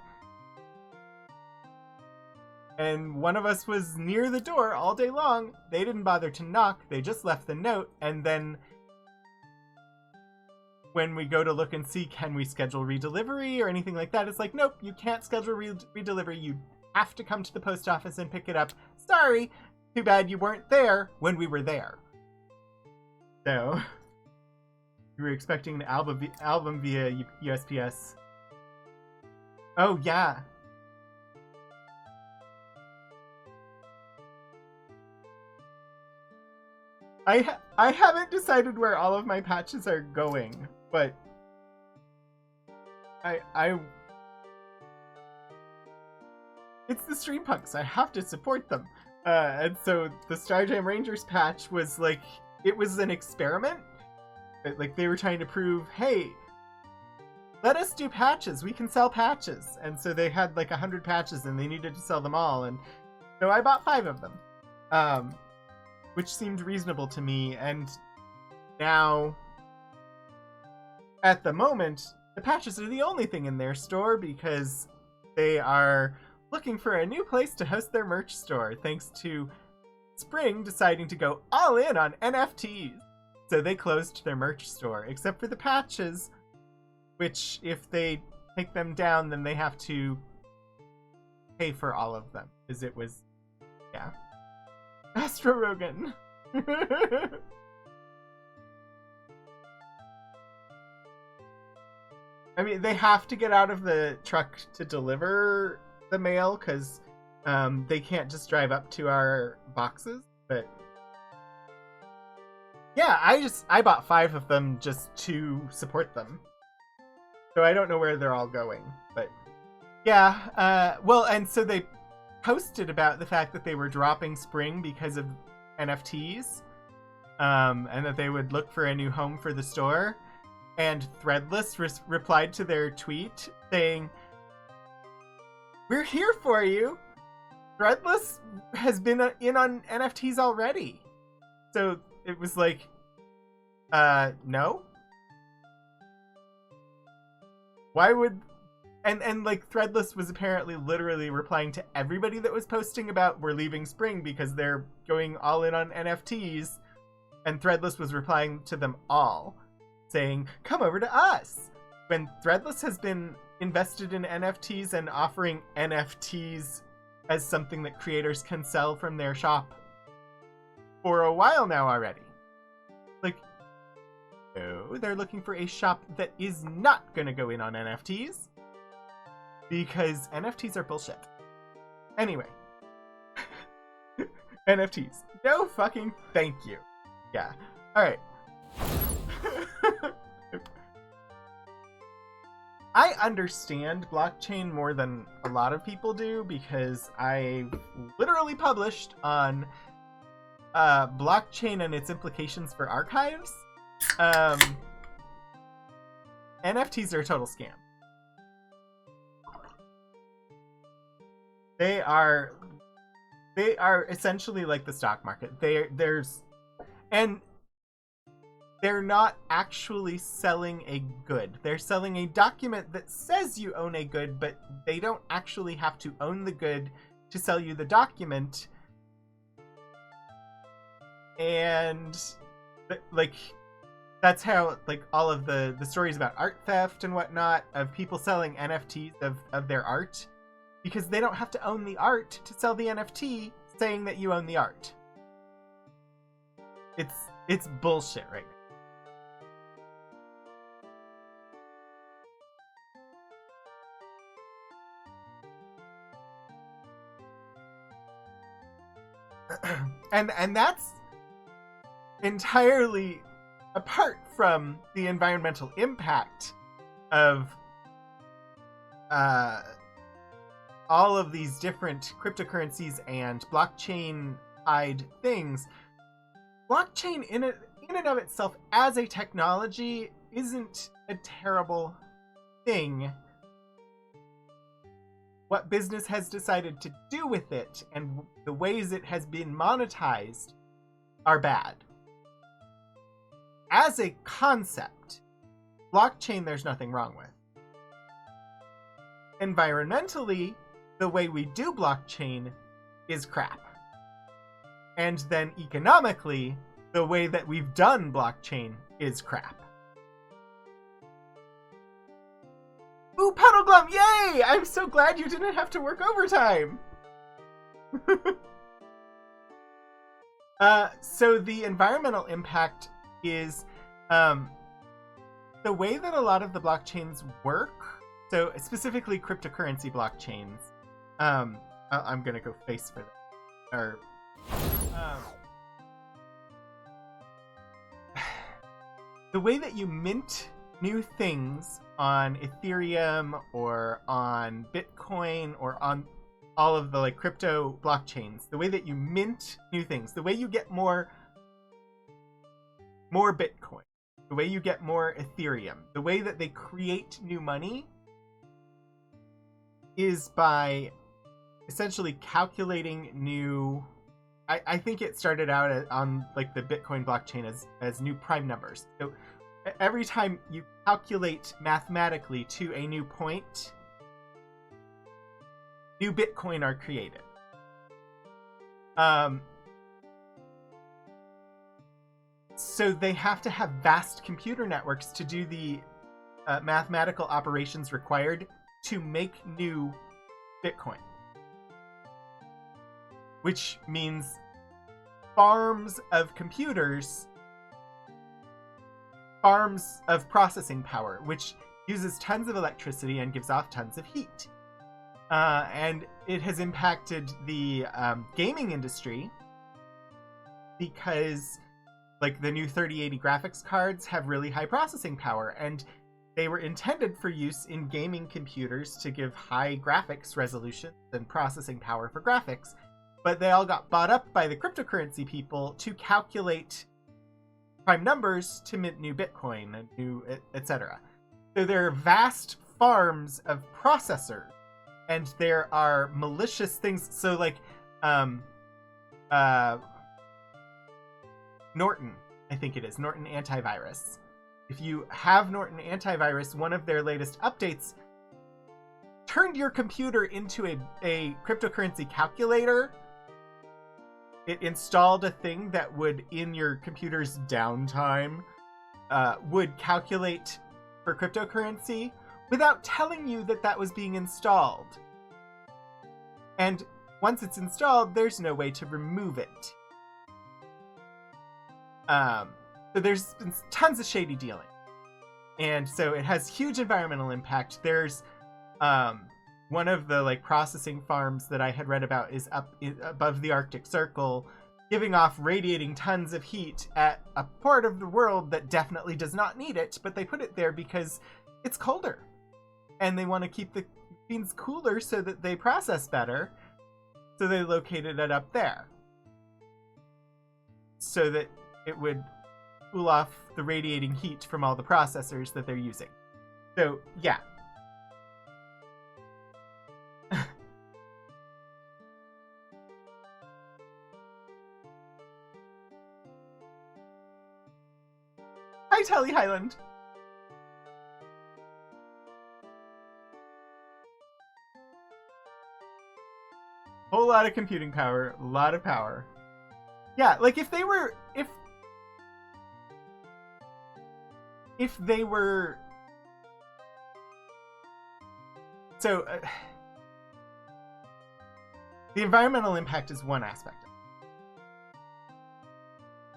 And one of us was near the door all day long. They didn't bother to knock, they just left the note, and then when we go to look and see, can we schedule redelivery or anything like that, it's like, nope, you can't schedule redelivery, you have to come to the post office and pick it up. Sorry, too bad you weren't there when we were there. So, we were expecting an album via USPS. Oh, yeah. I haven't decided where all of my patches are going, but it's the Stream Punks. I have to support them. And so the Starjam Rangers patch was like, it was an experiment. Like, they were trying to prove, hey, let us do patches. We can sell patches. And so they had like 100 patches and they needed to sell them all. And so I bought 5 of them, which seemed reasonable to me. And now, at the moment, the patches are the only thing in their store because they are looking for a new place to host their merch store, thanks to Spring deciding to go all in on NFTs. So they closed their merch store, except for the patches, which if they take them down, then they have to pay for all of them, because it was, yeah. Astro Rogan. I mean, they have to get out of the truck to deliver the mail, because they can't just drive up to our boxes, but yeah, I bought 5 of them just to support them. So I don't know where they're all going, but yeah, well, and so they posted about the fact that they were dropping Spring because of NFTs, and that they would look for a new home for the store, and Threadless replied to their tweet saying, "We're here for you. Threadless has been in on NFTs already." So it was like, no? Why would... And like, Threadless was apparently literally replying to everybody that was posting about we're leaving Spring because they're going all in on NFTs. And Threadless was replying to them all, saying, come over to us. When Threadless has been invested in NFTs and offering NFTs as something that creators can sell from their shop for a while now already. Like, no, they're looking for a shop that is not going to go in on NFTs, because NFTs are bullshit. Anyway. NFTs. No fucking thank you. Yeah. Alright. I understand blockchain more than a lot of people do, because I literally published on blockchain and its implications for archives. NFTs are a total scam. They are essentially like the stock market. They're not actually selling a good. They're selling a document that says you own a good, but they don't actually have to own the good to sell you the document. And like, that's how, like, all of the stories about art theft and whatnot, of people selling NFTs of their art, because they don't have to own the art to sell the NFT saying that you own the art. It's bullshit right now. And that's entirely apart from the environmental impact of all of these different cryptocurrencies and blockchain-tied things. Blockchain in and of itself as a technology isn't a terrible thing. What business has decided to do with it and the ways it has been monetized are bad. As a concept, blockchain there's nothing wrong with. Environmentally, the way we do blockchain is crap. And then economically, the way that we've done blockchain is crap. Ooh, Puddleglum, yay! I'm so glad you didn't have to work overtime! So the environmental impact is the way that a lot of the blockchains work, so specifically cryptocurrency blockchains. I'm gonna go face for that. Or, the way that you mint new things on Ethereum or on Bitcoin or on all of the like crypto blockchains, the way that you mint new things, the way you get more Bitcoin, the way you get more Ethereum, the way that they create new money is by essentially calculating new... I think it started out on like the Bitcoin blockchain as new prime numbers. So every time you calculate mathematically to a new point, new Bitcoin are created. So they have to have vast computer networks to do the mathematical operations required to make new Bitcoin. Which means farms of computers, farms of processing power, which uses tons of electricity and gives off tons of heat. And it has impacted the gaming industry because like the new 3080 graphics cards have really high processing power, and they were intended for use in gaming computers to give high graphics resolution and processing power for graphics. But they all got bought up by the cryptocurrency people to calculate prime numbers to mint new Bitcoin and new etc. So there are vast farms of processors, and there are malicious things. So like Norton, I think it is Norton antivirus. If you have Norton antivirus, one of their latest updates turned your computer into a cryptocurrency calculator it installed a thing that would, in your computer's downtime, would calculate for cryptocurrency without telling you that that was being installed. And once it's installed, there's no way to remove it. So there's been tons of shady dealing. And so it has huge environmental impact. There's one of the like processing farms that I had read about is up above the Arctic Circle, giving off radiating tons of heat at a part of the world that definitely does not need it, but they put it there because it's colder. And they want to keep the beans cooler so that they process better. So they located it up there. So that it would cool off the radiating heat from all the processors that they're using. So, yeah. Hi, Tully Highland. Whole lot of computing power, a lot of power. Yeah, like if they were so the environmental impact is one aspect of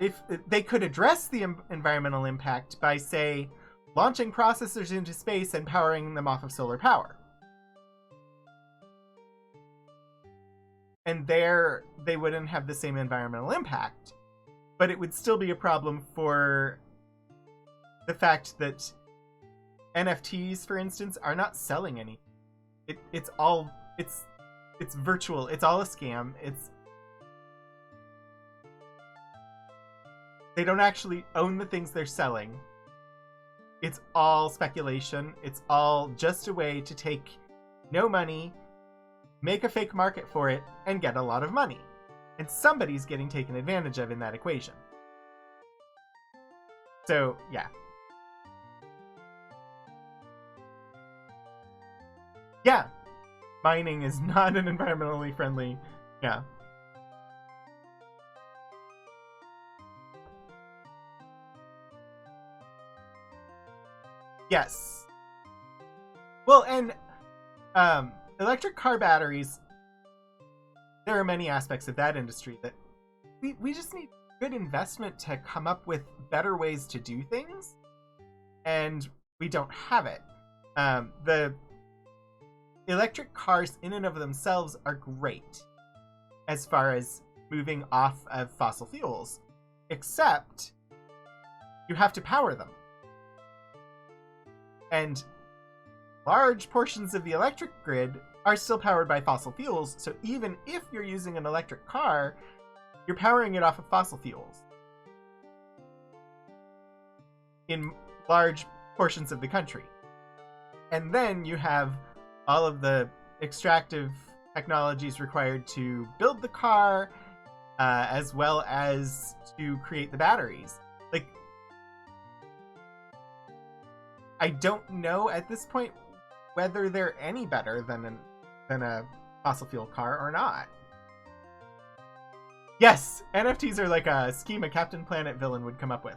it. If they could address the environmental impact by, say, launching processors into space and powering them off of solar power. And there, they wouldn't have the same environmental impact. But it would still be a problem for the fact that NFTs, for instance, are not selling any. It's virtual. It's all a scam. They don't actually own the things they're selling. It's all speculation. It's all just a way to take no money, make a fake market for it, and get a lot of money. And somebody's getting taken advantage of in that equation. So, yeah. Yeah. Mining is not an environmentally friendly... Yeah. Yes. Well, and electric car batteries, there are many aspects of that industry that we just need good investment to come up with better ways to do things, and we don't have it. The electric cars in and of themselves are great as far as moving off of fossil fuels, except you have to power them. And large portions of the electric grid are still powered by fossil fuels, so even if you're using an electric car, you're powering it off of fossil fuels in large portions of the country. And then you have all of the extractive technologies required to build the car, as well as to create the batteries. Like, I don't know at this point whether they're any better than a fossil fuel car or not. Yes, NFTs are like a scheme a Captain Planet villain would come up with.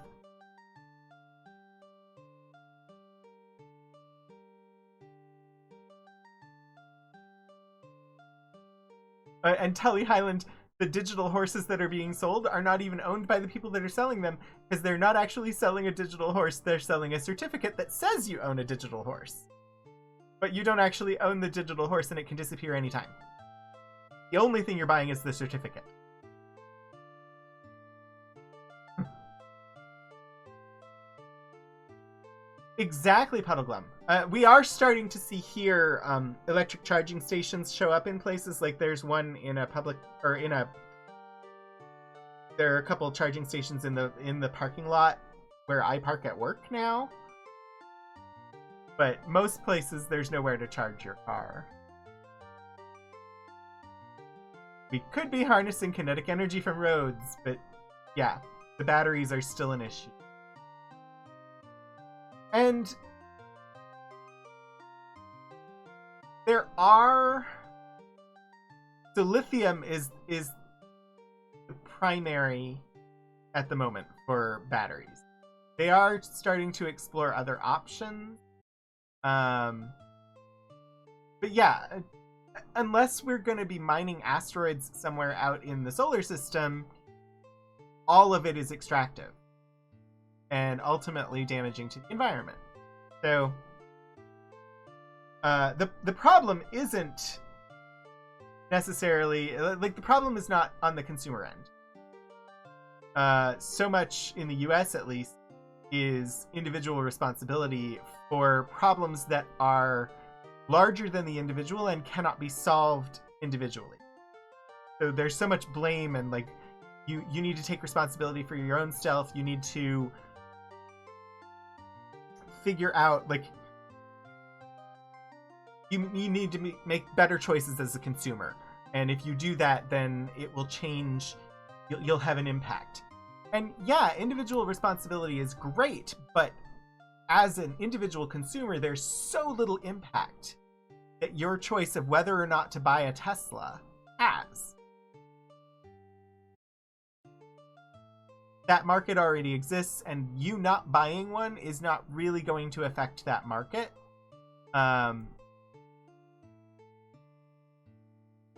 And Tully Highland, the digital horses that are being sold are not even owned by the people that are selling them, because they're not actually selling a digital horse, they're selling a certificate that says you own a digital horse. But you don't actually own the digital horse, and it can disappear anytime. The only thing you're buying is the certificate. Exactly, Puddleglum. We are starting to see here electric charging stations show up in places. Like there's one in a public, or in a... There are a couple charging stations in the parking lot where I park at work now. But most places, there's nowhere to charge your car. We could be harnessing kinetic energy from roads, but yeah, the batteries are still an issue. And there are... So lithium is the primary at the moment for batteries. They are starting to explore other options. But yeah, unless we're going to be mining asteroids somewhere out in the solar system, all of it is extractive and ultimately damaging to the environment. So the problem isn't necessarily, like, the problem is not on the consumer end. So much in the US, at least, is individual responsibility for problems that are larger than the individual and cannot be solved individually. So there's so much blame, and like you need to take responsibility for your own self. You need to figure out, like, you need to make better choices as a consumer, and if you do that, then it will change. You'll have an impact. And yeah, individual responsibility is great, but as an individual consumer, there's so little impact that your choice of whether or not to buy a Tesla has. That market already exists, and you not buying one is not really going to affect that market.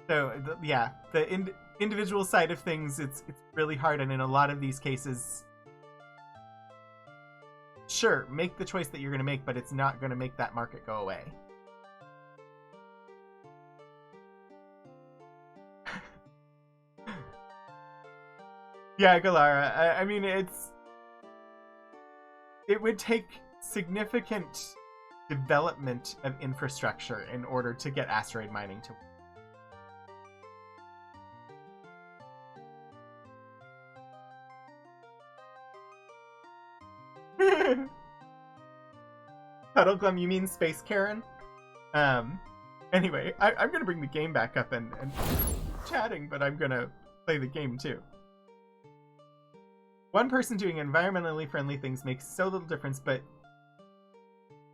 So yeah, the individual side of things, it's really hard, and in a lot of these cases, sure, make the choice that you're going to make, but it's not going to make that market go away. Yeah, Galara, I mean, it would take significant development of infrastructure in order to get asteroid mining to work. Puddleglum, you mean Space Karen? Anyway, I'm gonna bring the game back up and chatting, but I'm gonna play the game too. One person doing environmentally friendly things makes so little difference, but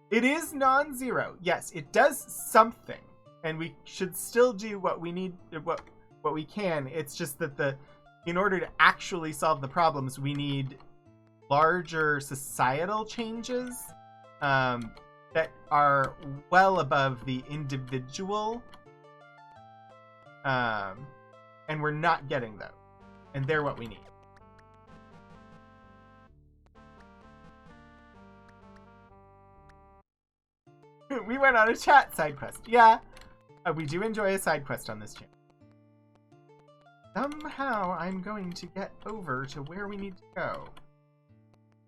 it is non-zero. Yes, it does something, and we should still do what we need, what we can. It's just that in order to actually solve the problems, we need larger societal changes that are well above the individual, and we're not getting those, and they're what we need. We went on a chat side quest. Yeah, we do enjoy a side quest on this channel. Somehow I'm going to get over to where we need to go.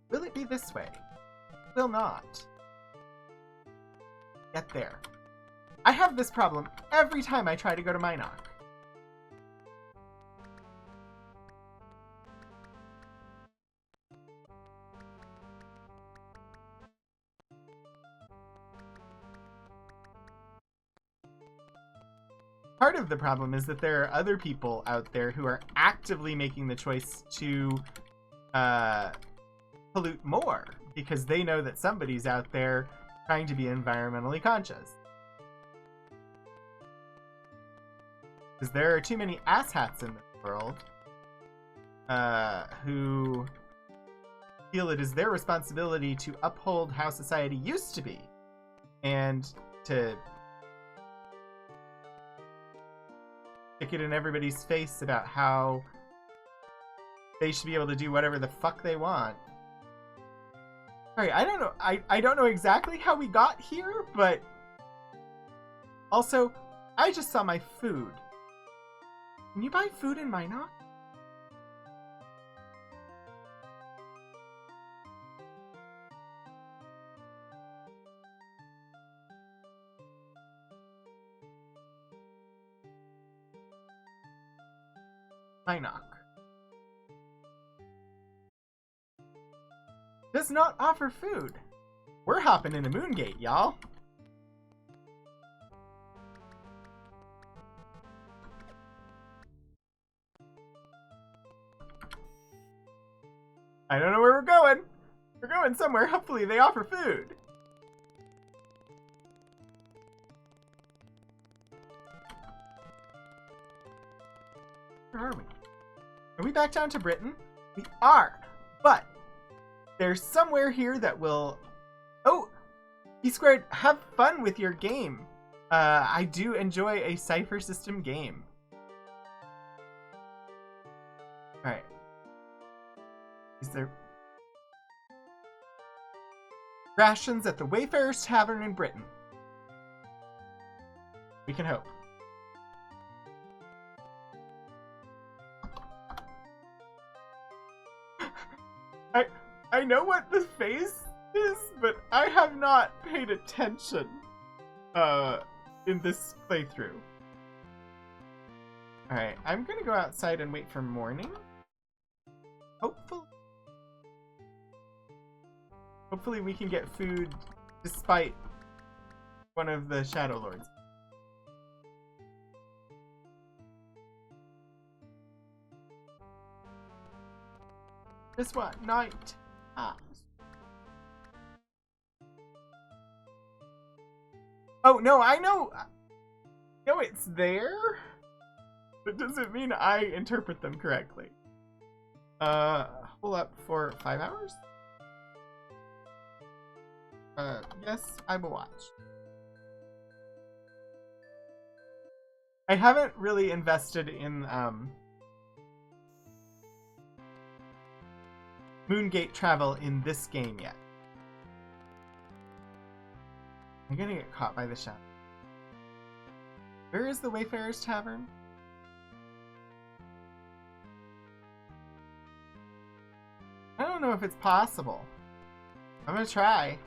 Will it be this way? Will not. Get there. I have this problem every time I try to go to Minok. Part of the problem is that there are other people out there who are actively making the choice to pollute more because they know that somebody's out there trying to be environmentally conscious. Because there are too many asshats in this world who feel it is their responsibility to uphold how society used to be and to stick it in everybody's face about how they should be able to do whatever the fuck they want. Alright, I don't know. I don't know exactly how we got here, but also, I just saw my food. Can you buy food in Minot? Minok does not offer food. We're hopping into Moongate, y'all. I don't know where we're going. We're going somewhere. Hopefully they offer food. Where are we? Are we back down to Britain? We are, but there's somewhere here that will... Oh! P-Squared, have fun with your game. I do enjoy a cipher system game. Alright. Is there... Rations at the Wayfarer's Tavern in Britain. We can hope. I know what the face is, but I have not paid attention in this playthrough. Alright, I'm gonna go outside and wait for morning. Hopefully we can get food despite one of the Shadow Lords. Just what? Night. Oh, no, I know it's there. That doesn't mean I interpret them correctly. Hold up for 5 hours? Yes, I will watch. I haven't really invested in, Moongate travel in this game yet. I'm gonna get caught by the shadow. Where is the Wayfarer's Tavern? I don't know if it's possible. I'm gonna try.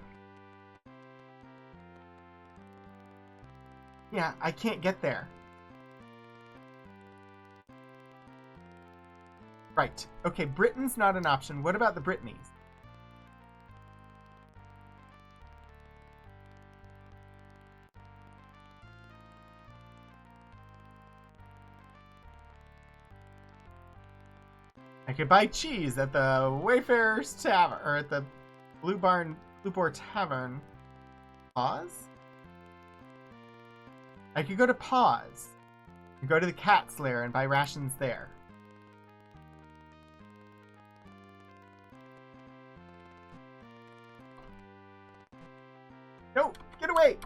Yeah, I can't get there. Right. Okay, Britain's not an option. What about the Brittanies? I could buy cheese at the Wayfarer's Tavern, or at the Blue Boar Tavern. Pause? I could go to Pause. And go to the Cat's Lair and buy rations there. No! Get away!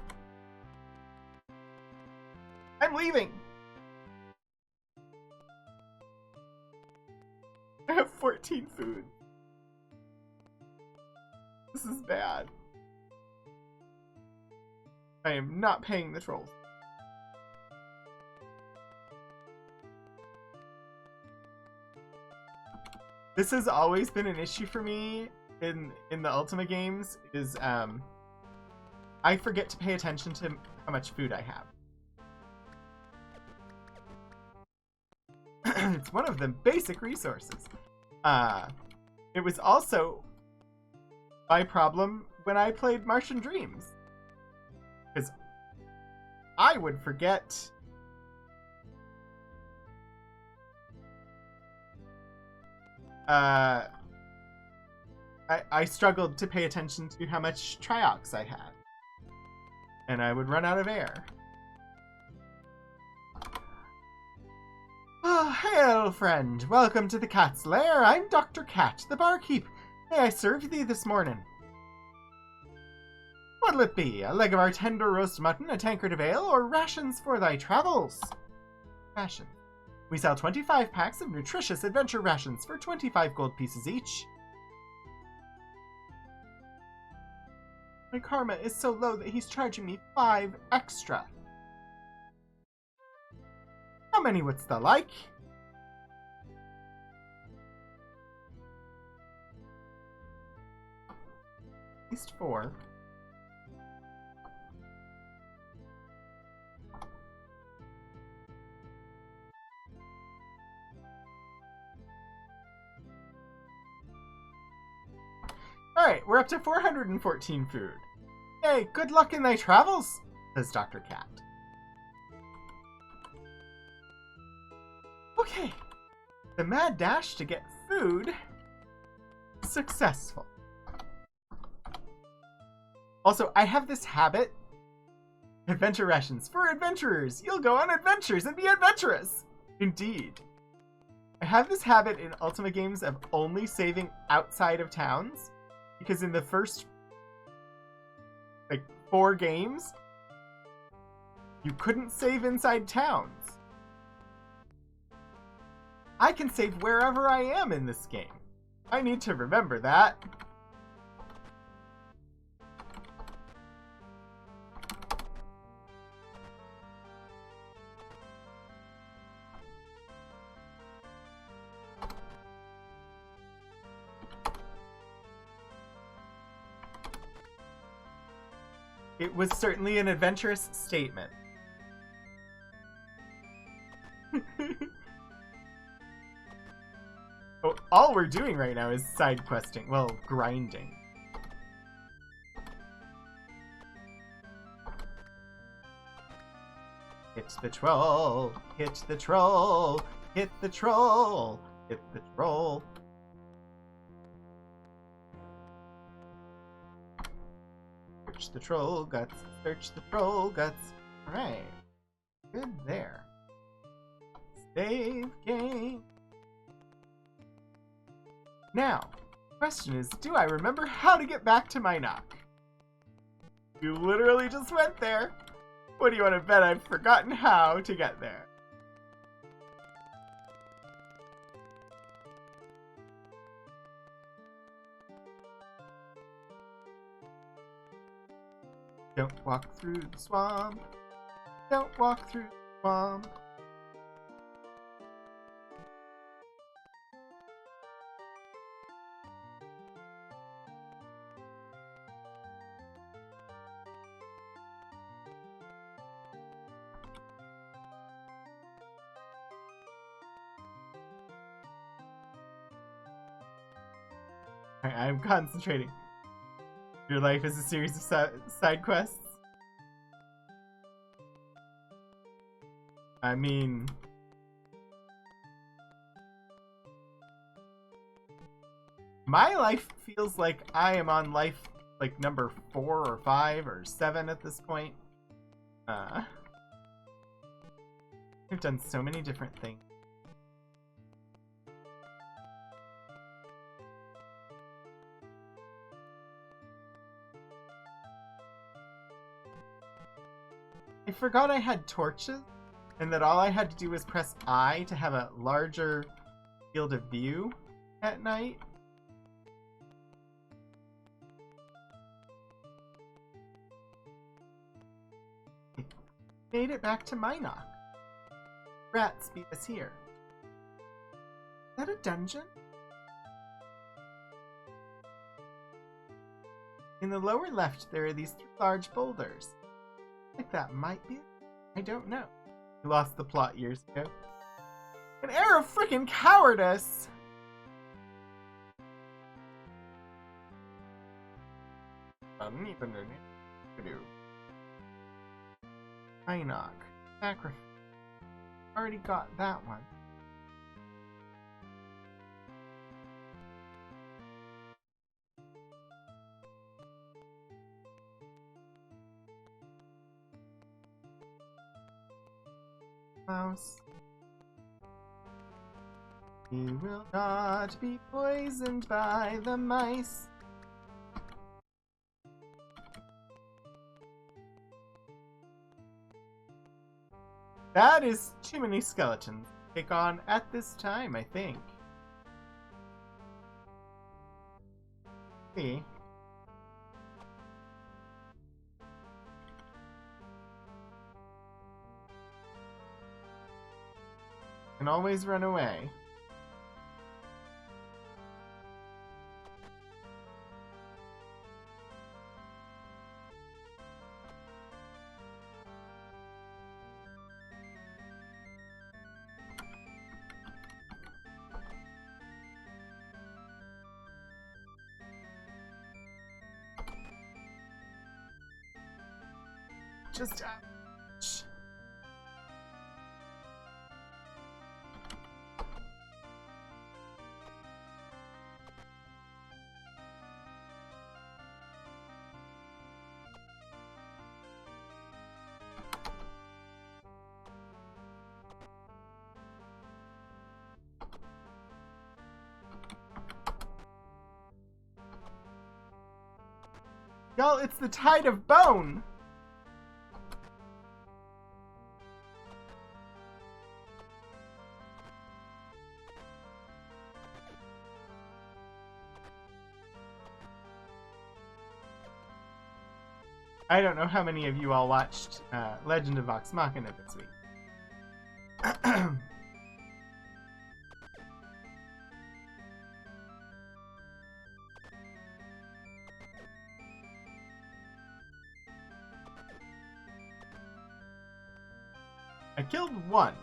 I'm leaving! I have 14 food. This is bad. I am not paying the trolls. This has always been an issue for me in the Ultima games, is I forget to pay attention to how much food I have. It's one of the basic resources. It was also my problem when I played Martian Dreams. Because I would forget... I struggled to pay attention to how much triox I had. And I would run out of air. Oh, hail, friend. Welcome to the Cat's Lair. I'm Dr. Cat, the barkeep. May I serve thee this morning? What'll it be? A leg of our tender roast mutton, a tankard of ale, or rations for thy travels? Rations. We sell 25 packs of nutritious adventure rations for 25 gold pieces each. My karma is so low that he's charging me 5 extra. How many wouldst thou like? At least 4. Alright, we're up to 414 food. Hey, good luck in thy travels, says Dr. Cat. Okay, the mad dash to get food successful. Also, I have this habit. Adventure rations for adventurers. You'll go on adventures and be adventurous. Indeed. I I have this habit in Ultima games of only saving outside of towns, because in the first, like, 4 games, you couldn't save inside towns. I can save wherever I am in this game. I need to remember that. It was certainly an adventurous statement. Oh, all we're doing right now is side questing. Well, grinding. Hit the troll, hit the troll, hit the troll, hit the troll. Search the troll guts, search the troll guts. Alright. Good there. Save game. Now, the question is, do I remember how to get back to my knock? You literally just went there. What do you want to bet I've forgotten how to get there? Don't walk through the swamp. Don't walk through the swamp. I'm concentrating. Your life is a series of side quests. I mean... my life feels like I am on life, like, number 4 or 5 or 7 at this point. I've done so many different things. I forgot I had torches, and that all I had to do was press I to have a larger field of view at night. I made it back to Minok. Rats beat us here. Is that a dungeon? In the lower left, there are these 3 large boulders. I think that might be it. I don't know. We lost the plot years ago. An air of frickin' cowardice! Minok. Sacrifice. Already got that one. Mouse. He will not be poisoned by the mice. That is too many skeletons to take on at this time, I think. See? Can always run away. Just ouch. Y'all, it's the Tide of Bone! I don't know how many of you all watched Legend of Vox Machina this week. I killed one.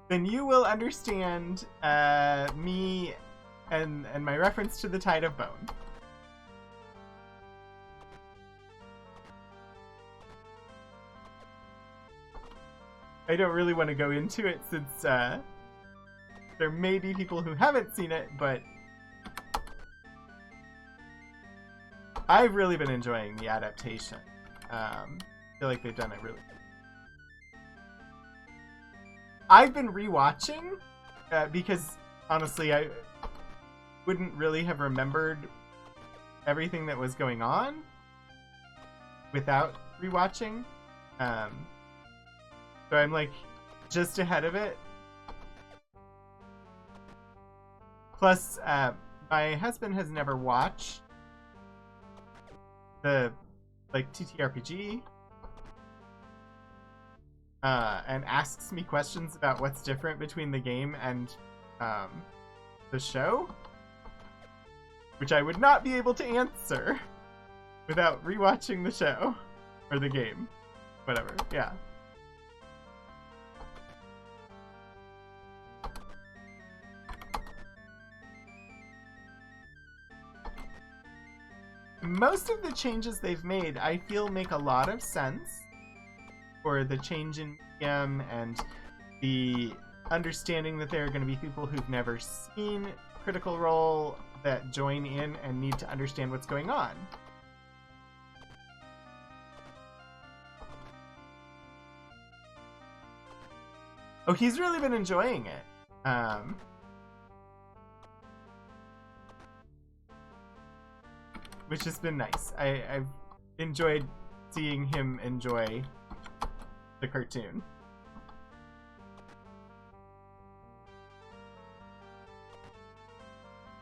Then you will understand me and my reference to the Tide of Bone. I don't really want to go into it since there may be people who haven't seen it, but I've really been enjoying the adaptation. I feel like they've done it really good. I've been rewatching because honestly I wouldn't really have remembered everything that was going on without rewatching. So I'm like just ahead of it. Plus, my husband has never watched the like TTRPG. And asks me questions about what's different between the game and the show, which I would not be able to answer without rewatching the show or the game, whatever. Yeah. Most of the changes they've made, I feel, make a lot of sense. For the change in medium and the understanding that there are going to be people who've never seen Critical Role that join in and need to understand what's going on. Oh, he's really been enjoying it. Which has been nice. I've enjoyed seeing him enjoy the cartoon.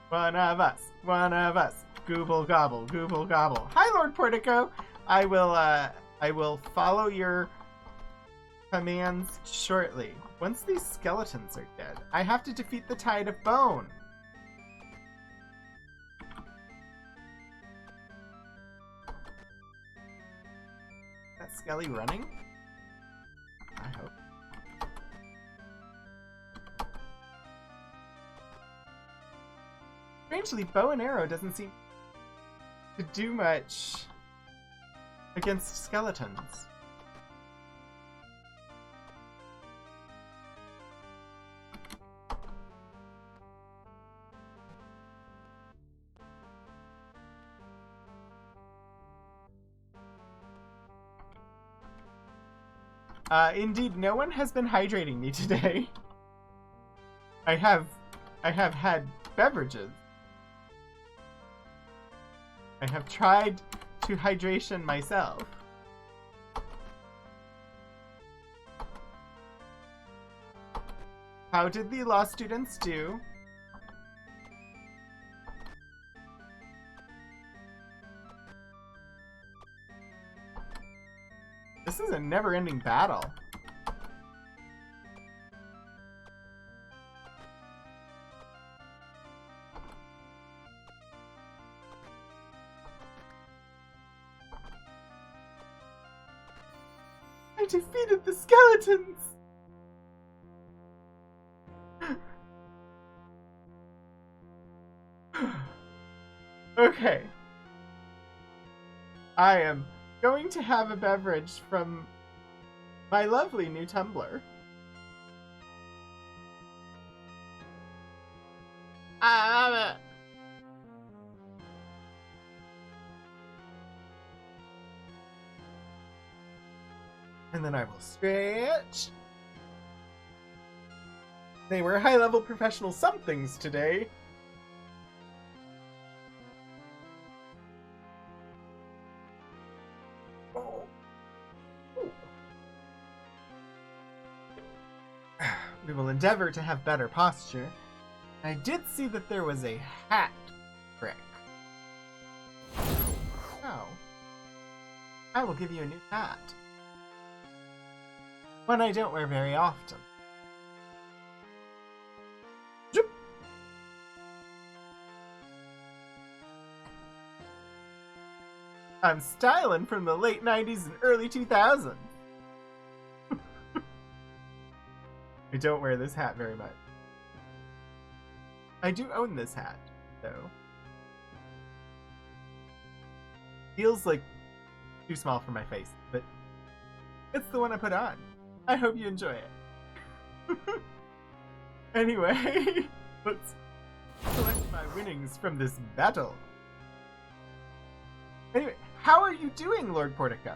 One of us, Gooble gobble, gooble gobble. Hi, Lord Portico. I will follow your commands shortly. Once these skeletons are dead, I have to defeat the Tide of Bone. Is that Skelly running? I hope. Strangely, bow and arrow doesn't seem to do much against skeletons. Indeed, no one has been hydrating me today. I have had beverages. I have tried to hydration myself. How did the law students do? This is a never-ending battle. I defeated the skeletons! Okay. I am going to have a beverage from My lovely new Tumblr. I love it. And then I will stretch. They were high-level professional somethings today. Oh. Ooh. We will endeavor to have better posture. I did see that there was a hat trick. Oh. I will give you a new hat. One I don't wear very often. Zoop. I'm styling from the late 90s and early 2000s. I don't wear this hat very much. I do own this hat, though. Feels like too small for my face, but it's the one I put on. I hope you enjoy it. Anyway, let's collect my winnings from this battle. Anyway, how are you doing, Lord Portico?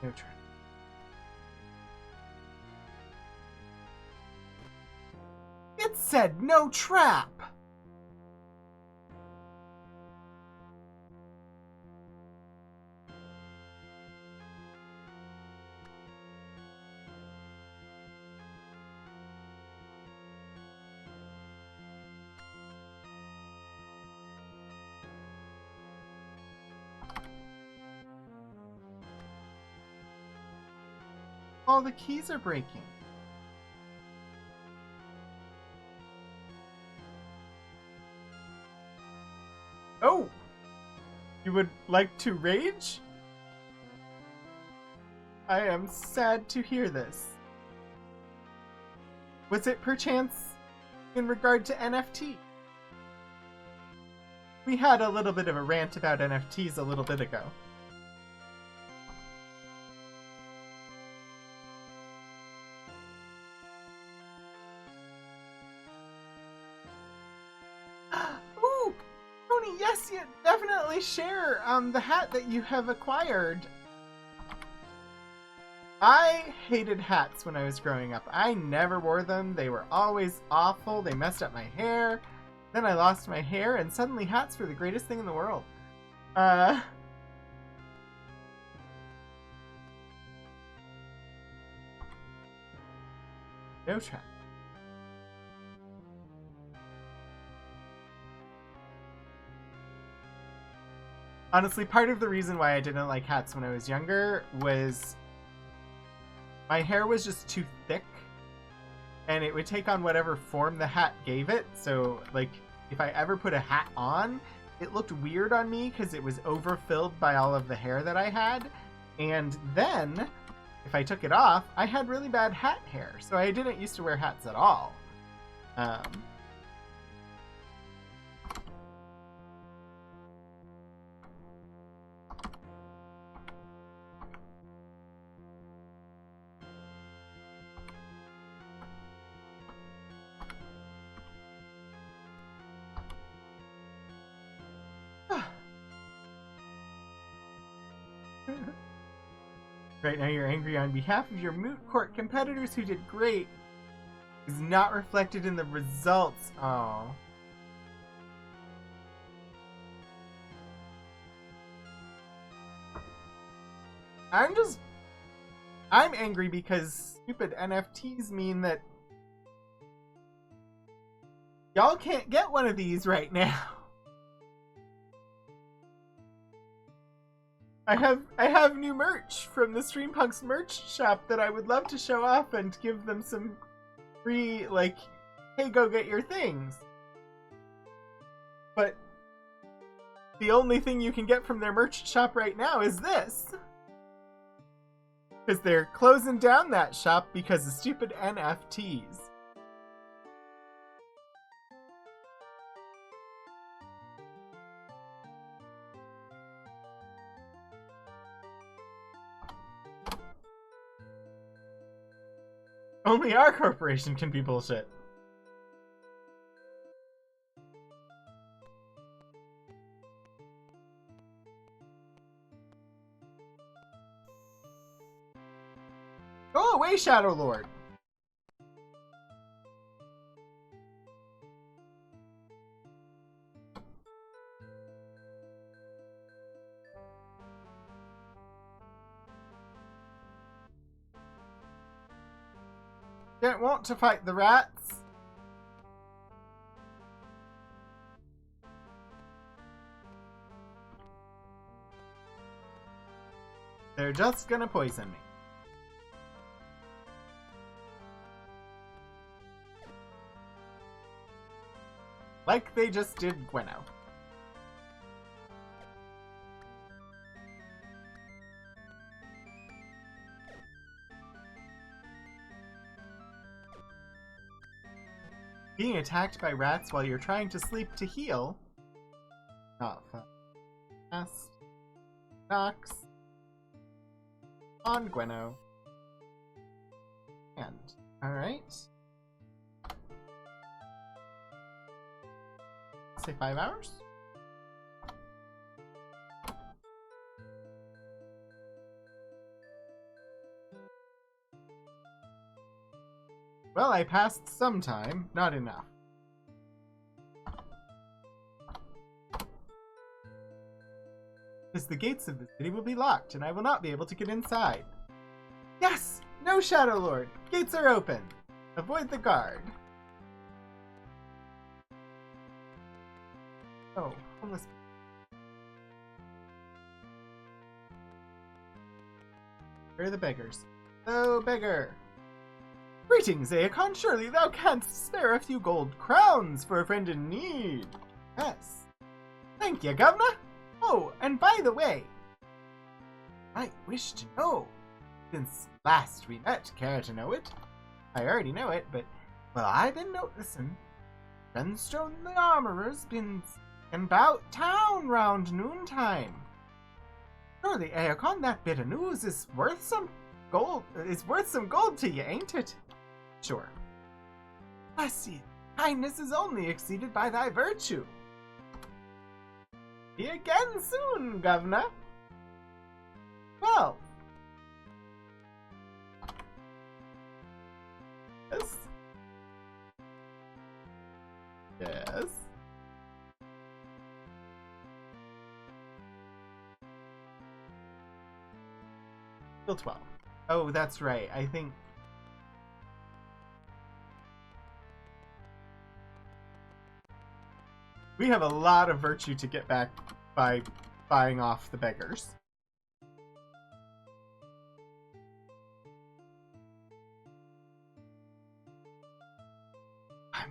No trap. It said no trap! All the keys are breaking. Oh! You would like to rage? I am sad to hear this. Was it perchance in regard to NFT? We had a little bit of a rant about NFTs a little bit ago. Ooh! Tony, yes, you definitely share the hat that you have acquired. I hated hats when I was growing up. I never wore them. They were always awful. They messed up my hair. Then I lost my hair, and suddenly hats were the greatest thing in the world. No trap. Honestly, part of the reason why I didn't like hats when I was younger was my hair was just too thick, and it would take on whatever form the hat gave it. So, like, if I ever put a hat on, it looked weird on me because it was overfilled by all of the hair that I had. And then, if I took it off, I had really bad hat hair. So I didn't used to wear hats at all. Right now you're angry on behalf of your moot court competitors who did great. Is not reflected in the results. Oh. I'm angry because stupid NFTs mean that y'all can't get one of these right now. I have new merch from the Streampunks merch shop that I would love to show off and give them some free, like, hey, go get your things. But the only thing you can get from their merch shop right now is this. Because they're closing down that shop because of stupid NFTs. Only our corporation can be bullshit. Go away, Shadow Lord! Don't want to fight the rats. They're just gonna poison me. Like they just did Gweno. Being attacked by rats while you're trying to sleep to heal. Not fun. Fast. Knocks. On Gweno. And. Alright. Say 5 hours? Well, I passed some time, not enough. Because the gates of the city will be locked, and I will not be able to get inside. Yes! No, Shadow Lord! Gates are open! Avoid the guard. Oh, homeless people. Where are the beggars? Oh, beggar! Greetings, Aegon. Surely thou canst spare a few gold crowns for a friend in need. Yes. Thank you, Governor. Oh, and by the way, I wish to know, since last we met, care to know it? I already know it, but, well, I've been noticing Renstone the Armorer's been about town round noontime. Surely, Aegon, that bit of news is worth some gold to you, ain't it? Sure. Bless ye, kindness is only exceeded by thy virtue. See you again soon, Governor. Well. Yes. Yes. Still 12. Oh, that's right. I think... we have a lot of virtue to get back by buying off the beggars. I'm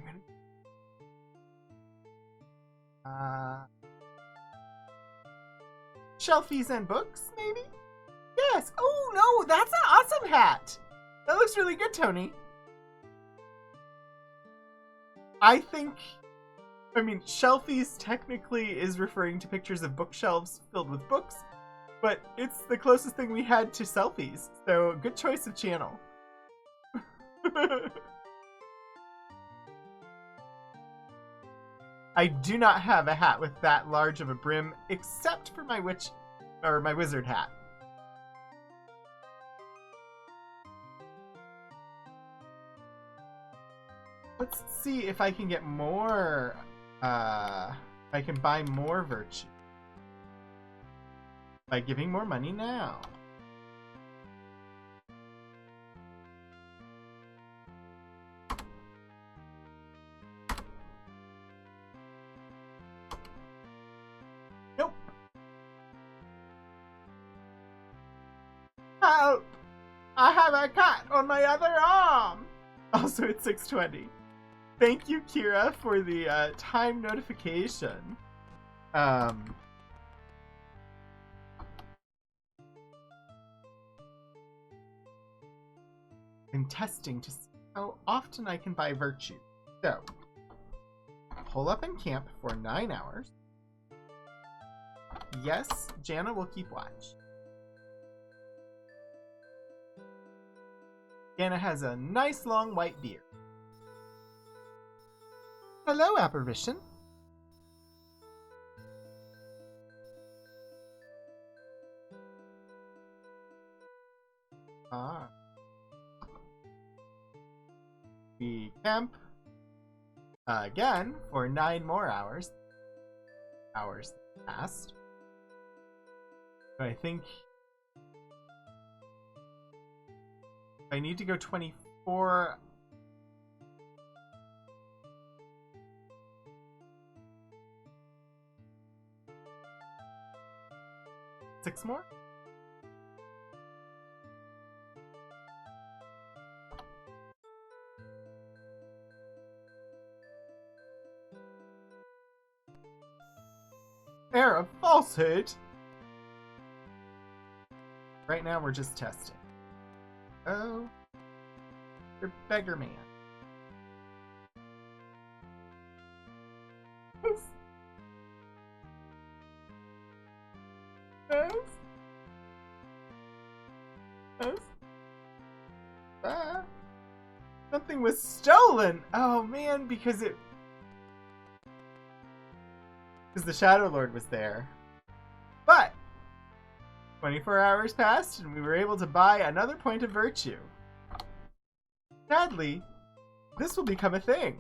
gonna... shelfies and books, maybe? Yes! Oh, no! That's an awesome hat! That looks really good, Tony. I think... I mean, shelfies technically is referring to pictures of bookshelves filled with books, but it's the closest thing we had to selfies, so good choice of channel. I do not have a hat with that large of a brim, except for my wizard hat. Let's see if I can get more, if I can buy more virtue. By giving more money now. Nope. Help! I have a cut on my other arm! Also, it's 6:20. Thank you, Kira, for the time notification. I'm testing to see how often I can buy virtue. So, hole up and camp for 9 hours. Yes, Jana will keep watch. Jana has a nice long white beard. Hello, apparition. Ah. We camp again for 9 more hours. Hours passed. I think I need to go 24. Six more? Air of falsehood. Right now we're just testing. Oh, you're beggar man. Something was stolen. Oh man, because the Shadow Lord was there. But 24 hours passed and we were able to buy another point of virtue. Sadly, this will become a thing.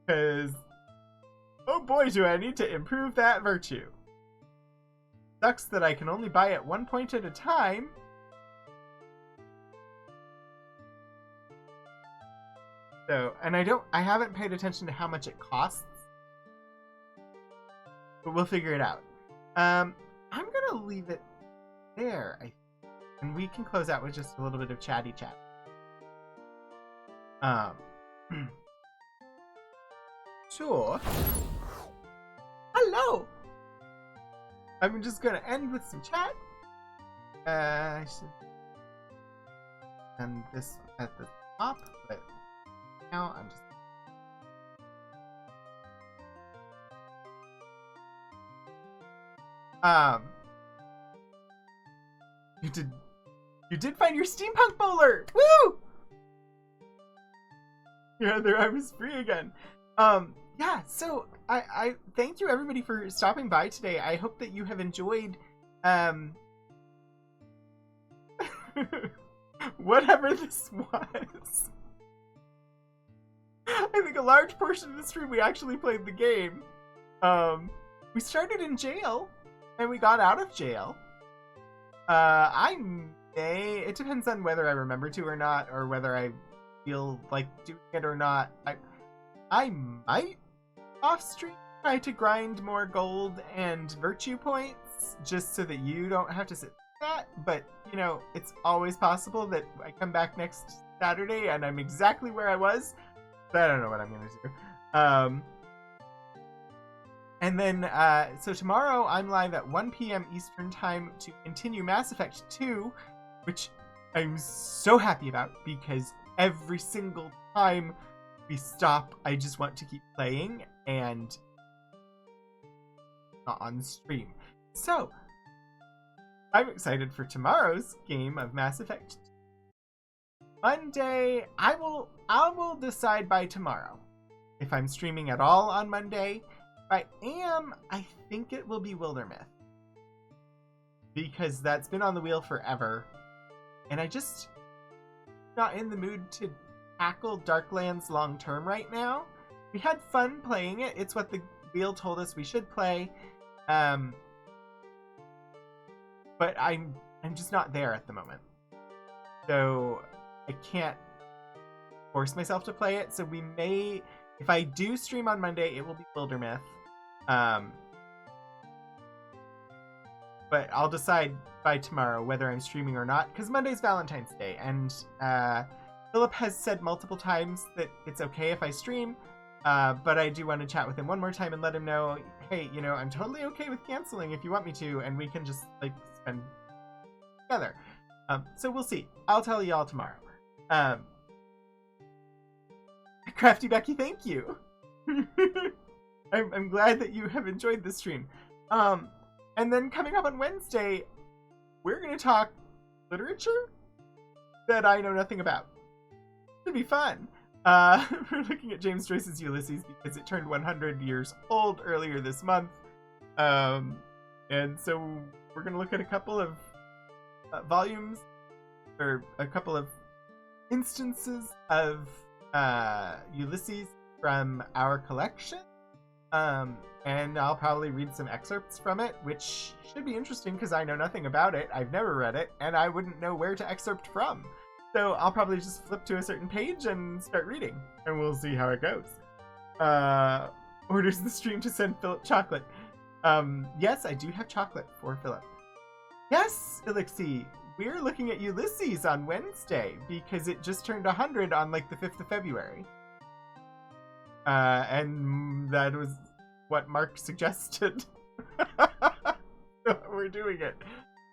Because, oh boy, do I need to improve that virtue. Sucks that I can only buy it 1 point at a time. So, and I haven't paid attention to how much it costs. But we'll figure it out. I'm gonna leave it there, and we can close out with just a little bit of chatty chat. Sure. Hello! I'm just gonna end with some chat. I should end this at the top, but now I'm just... You did find your steampunk bowler! Woo! Your other arm is free again. Yeah, so I thank you everybody for stopping by today. I hope that you have enjoyed whatever this was. I think a large portion of the stream we actually played the game. We started in jail and we got out of jail. It depends on whether I remember to or not, or whether I feel like doing it or not. I might off stream try to grind more gold and virtue points just so that you don't have to sit through that, but you know, it's always possible that I come back next Saturday and I'm exactly where I was, so I don't know what I'm gonna do. And then, so tomorrow I'm live at 1 p.m. Eastern Time to continue Mass Effect 2, which I'm so happy about because every single time we stop, I just want to keep playing and not on stream. So, I'm excited for tomorrow's game of Mass Effect 2. Monday, I will decide by tomorrow if I'm streaming at all on Monday. If I am, I think it will be Wildermyth, because that's been on the wheel forever, and I just not in the mood to tackle Darklands long term right now. We had fun playing it. It's what the wheel told us we should play, but I'm just not there at the moment, so I can't force myself to play it. So we may, if I do stream on Monday, it will be Wildermyth. But I'll decide by tomorrow whether I'm streaming or not, because Monday's Valentine's Day, and Philip has said multiple times that it's okay if I stream, but I do want to chat with him one more time and let him know, hey, you know, I'm totally okay with canceling if you want me to, and we can just, like, spend together. So we'll see. I'll tell you all tomorrow. Crafty Becky, thank you. I'm glad that you have enjoyed the stream. And then coming up on Wednesday, we're going to talk literature that I know nothing about. It'll be fun. We're looking at James Joyce's Ulysses because it turned 100 years old earlier this month. And so we're going to look at a couple of volumes, or a couple of instances of Ulysses from our collection. And I'll probably read some excerpts from it, which should be interesting because I know nothing about it. I've never read it, and I wouldn't know where to excerpt from. So I'll probably just flip to a certain page and start reading, and we'll see how it goes. Orders the stream to send Philip chocolate. Yes, I do have chocolate for Philip. Yes, Elixir, we're looking at Ulysses on Wednesday because it just turned 100 on like the 5th of February. And that was what Mark suggested. So we're doing it.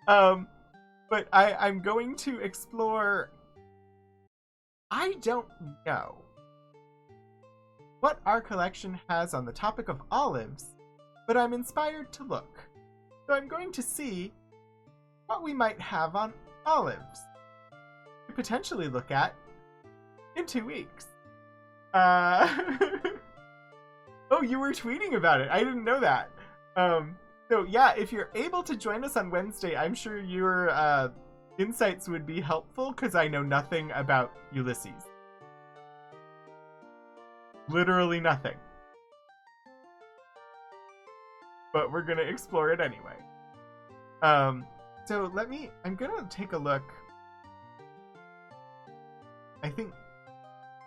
But I'm going to explore... I don't know what our collection has on the topic of olives, but I'm inspired to look. So I'm going to see what we might have on olives to potentially look at in 2 weeks. Oh, you were tweeting about it. I didn't know that. So yeah, if you're able to join us on Wednesday, I'm sure your insights would be helpful because I know nothing about Ulysses. Literally nothing. But we're gonna explore it anyway. So I'm gonna take a look. I think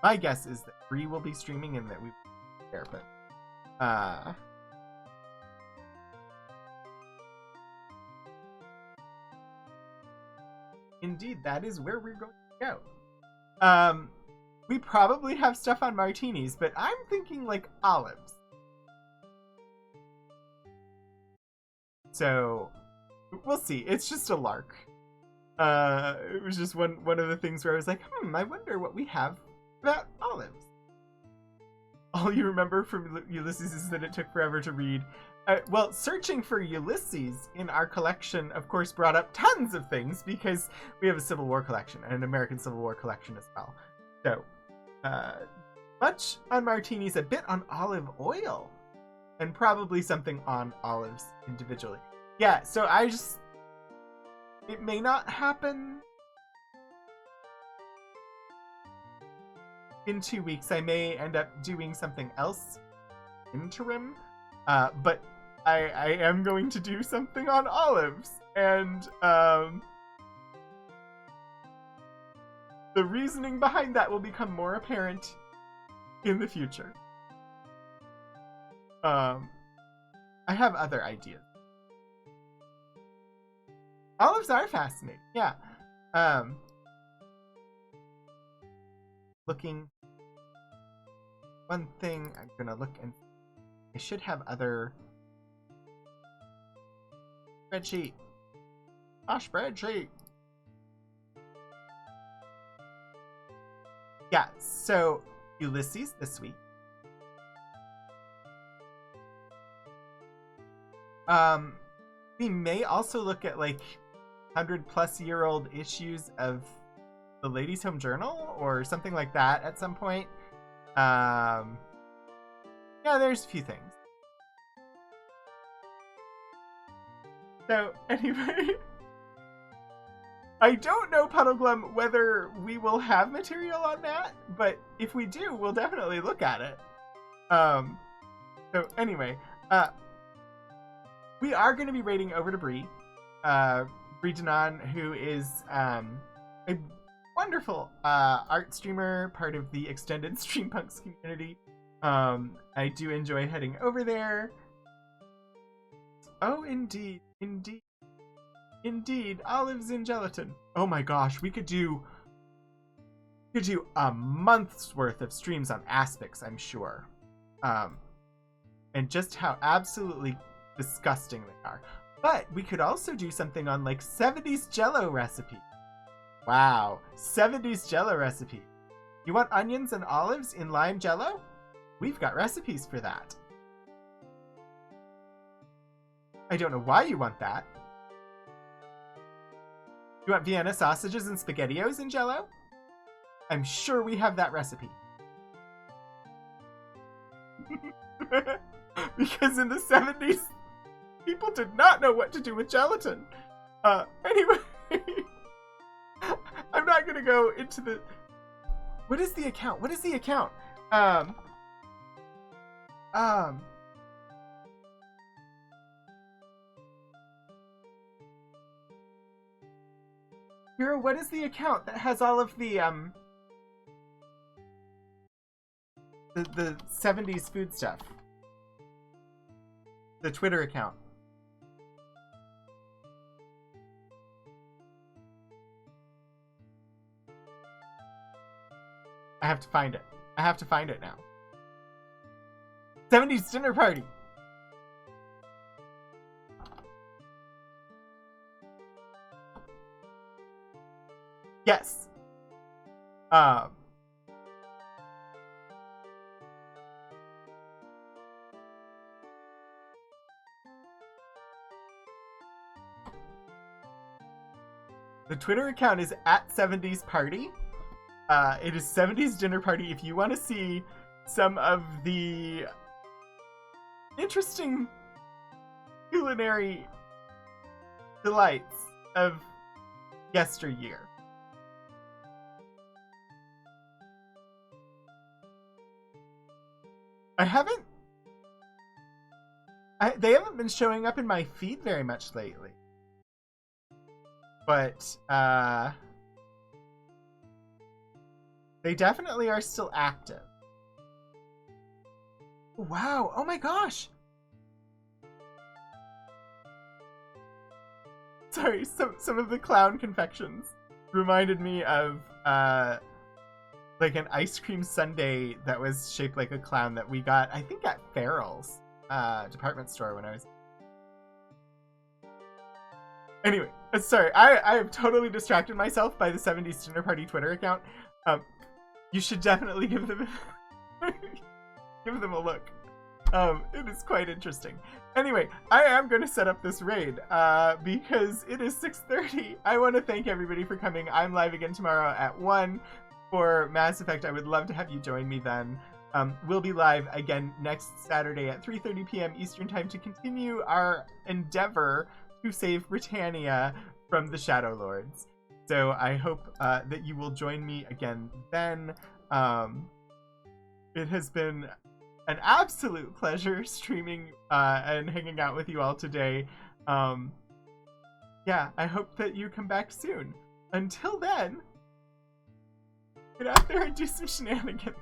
my guess is that Bree will be streaming and that we will be there, but indeed, that is where we're going to go. We probably have stuff on martinis, but I'm thinking like olives. So we'll see. It's just a lark. It was just one of the things where I was like, I wonder what we have about olives. All you remember from Ulysses is that it took forever to read. Well, searching for Ulysses in our collection, of course, brought up tons of things because we have a Civil War collection and an American Civil War collection as well. So, much on martinis, a bit on olive oil, and probably something on olives individually. Yeah, so it may not happen in 2 weeks. I may end up doing something else interim, but I am going to do something on olives, and the reasoning behind that will become more apparent in the future. I have other ideas. Olives are fascinating, yeah. Looking... One thing I'm gonna look and... I should have other... Spreadsheet. Spreadsheet. Yeah, so Ulysses this week. We may also look at like 100-plus-year-old issues of the Ladies' Home Journal or something like that at some point. Yeah, there's a few things. So, anyway, I don't know, Puddleglum, whether we will have material on that, but if we do, we'll definitely look at it. So, anyway, we are going to be raiding over to Bree. Bree Denon, who is a wonderful art streamer, part of the extended Streampunks community. I do enjoy heading over there. Oh, indeed. Indeed, olives in gelatin. Oh my gosh, we could do a month's worth of streams on aspics, I'm sure. And just how absolutely disgusting they are. But we could also do something on like 70s Jell-O recipes. Wow. 70s Jello recipe. You want onions and olives in lime Jello? We've got recipes for that. I don't know why you want that. You want Vienna sausages and SpaghettiOs in Jello? I'm sure we have that recipe. Because in the 70s, people did not know what to do with gelatin. Anyway, I'm not gonna go into the... What is the account? What is the account? Hero, what is the account that has all of the 70s food stuff? The Twitter account. I have to find it. I have to find it now. 70s dinner party. Yes. The Twitter account is @70sparty. It is 70s dinner party. If you want to see some of the interesting culinary delights of yesteryear. They haven't been showing up in my feed very much lately. But, they definitely are still active. Wow, oh my gosh! Sorry, some of the clown confections reminded me of, like an ice cream sundae that was shaped like a clown that we got, I think, at Farrell's department store when I was... Anyway, sorry, I have totally distracted myself by the 70s Dinner Party Twitter account. You should definitely give them give them a look. It is quite interesting. Anyway, I am going to set up this raid because it is 6:30. I want to thank everybody for coming. I'm live again tomorrow at 1 for Mass Effect. I would love to have you join me then. We'll be live again next Saturday at 3:30 p.m. Eastern Time to continue our endeavor to save Britannia from the Shadow Lords. So I hope that you will join me again then. It has been an absolute pleasure streaming and hanging out with you all today. Yeah, I hope that you come back soon. Until then, get out there and do some shenanigans.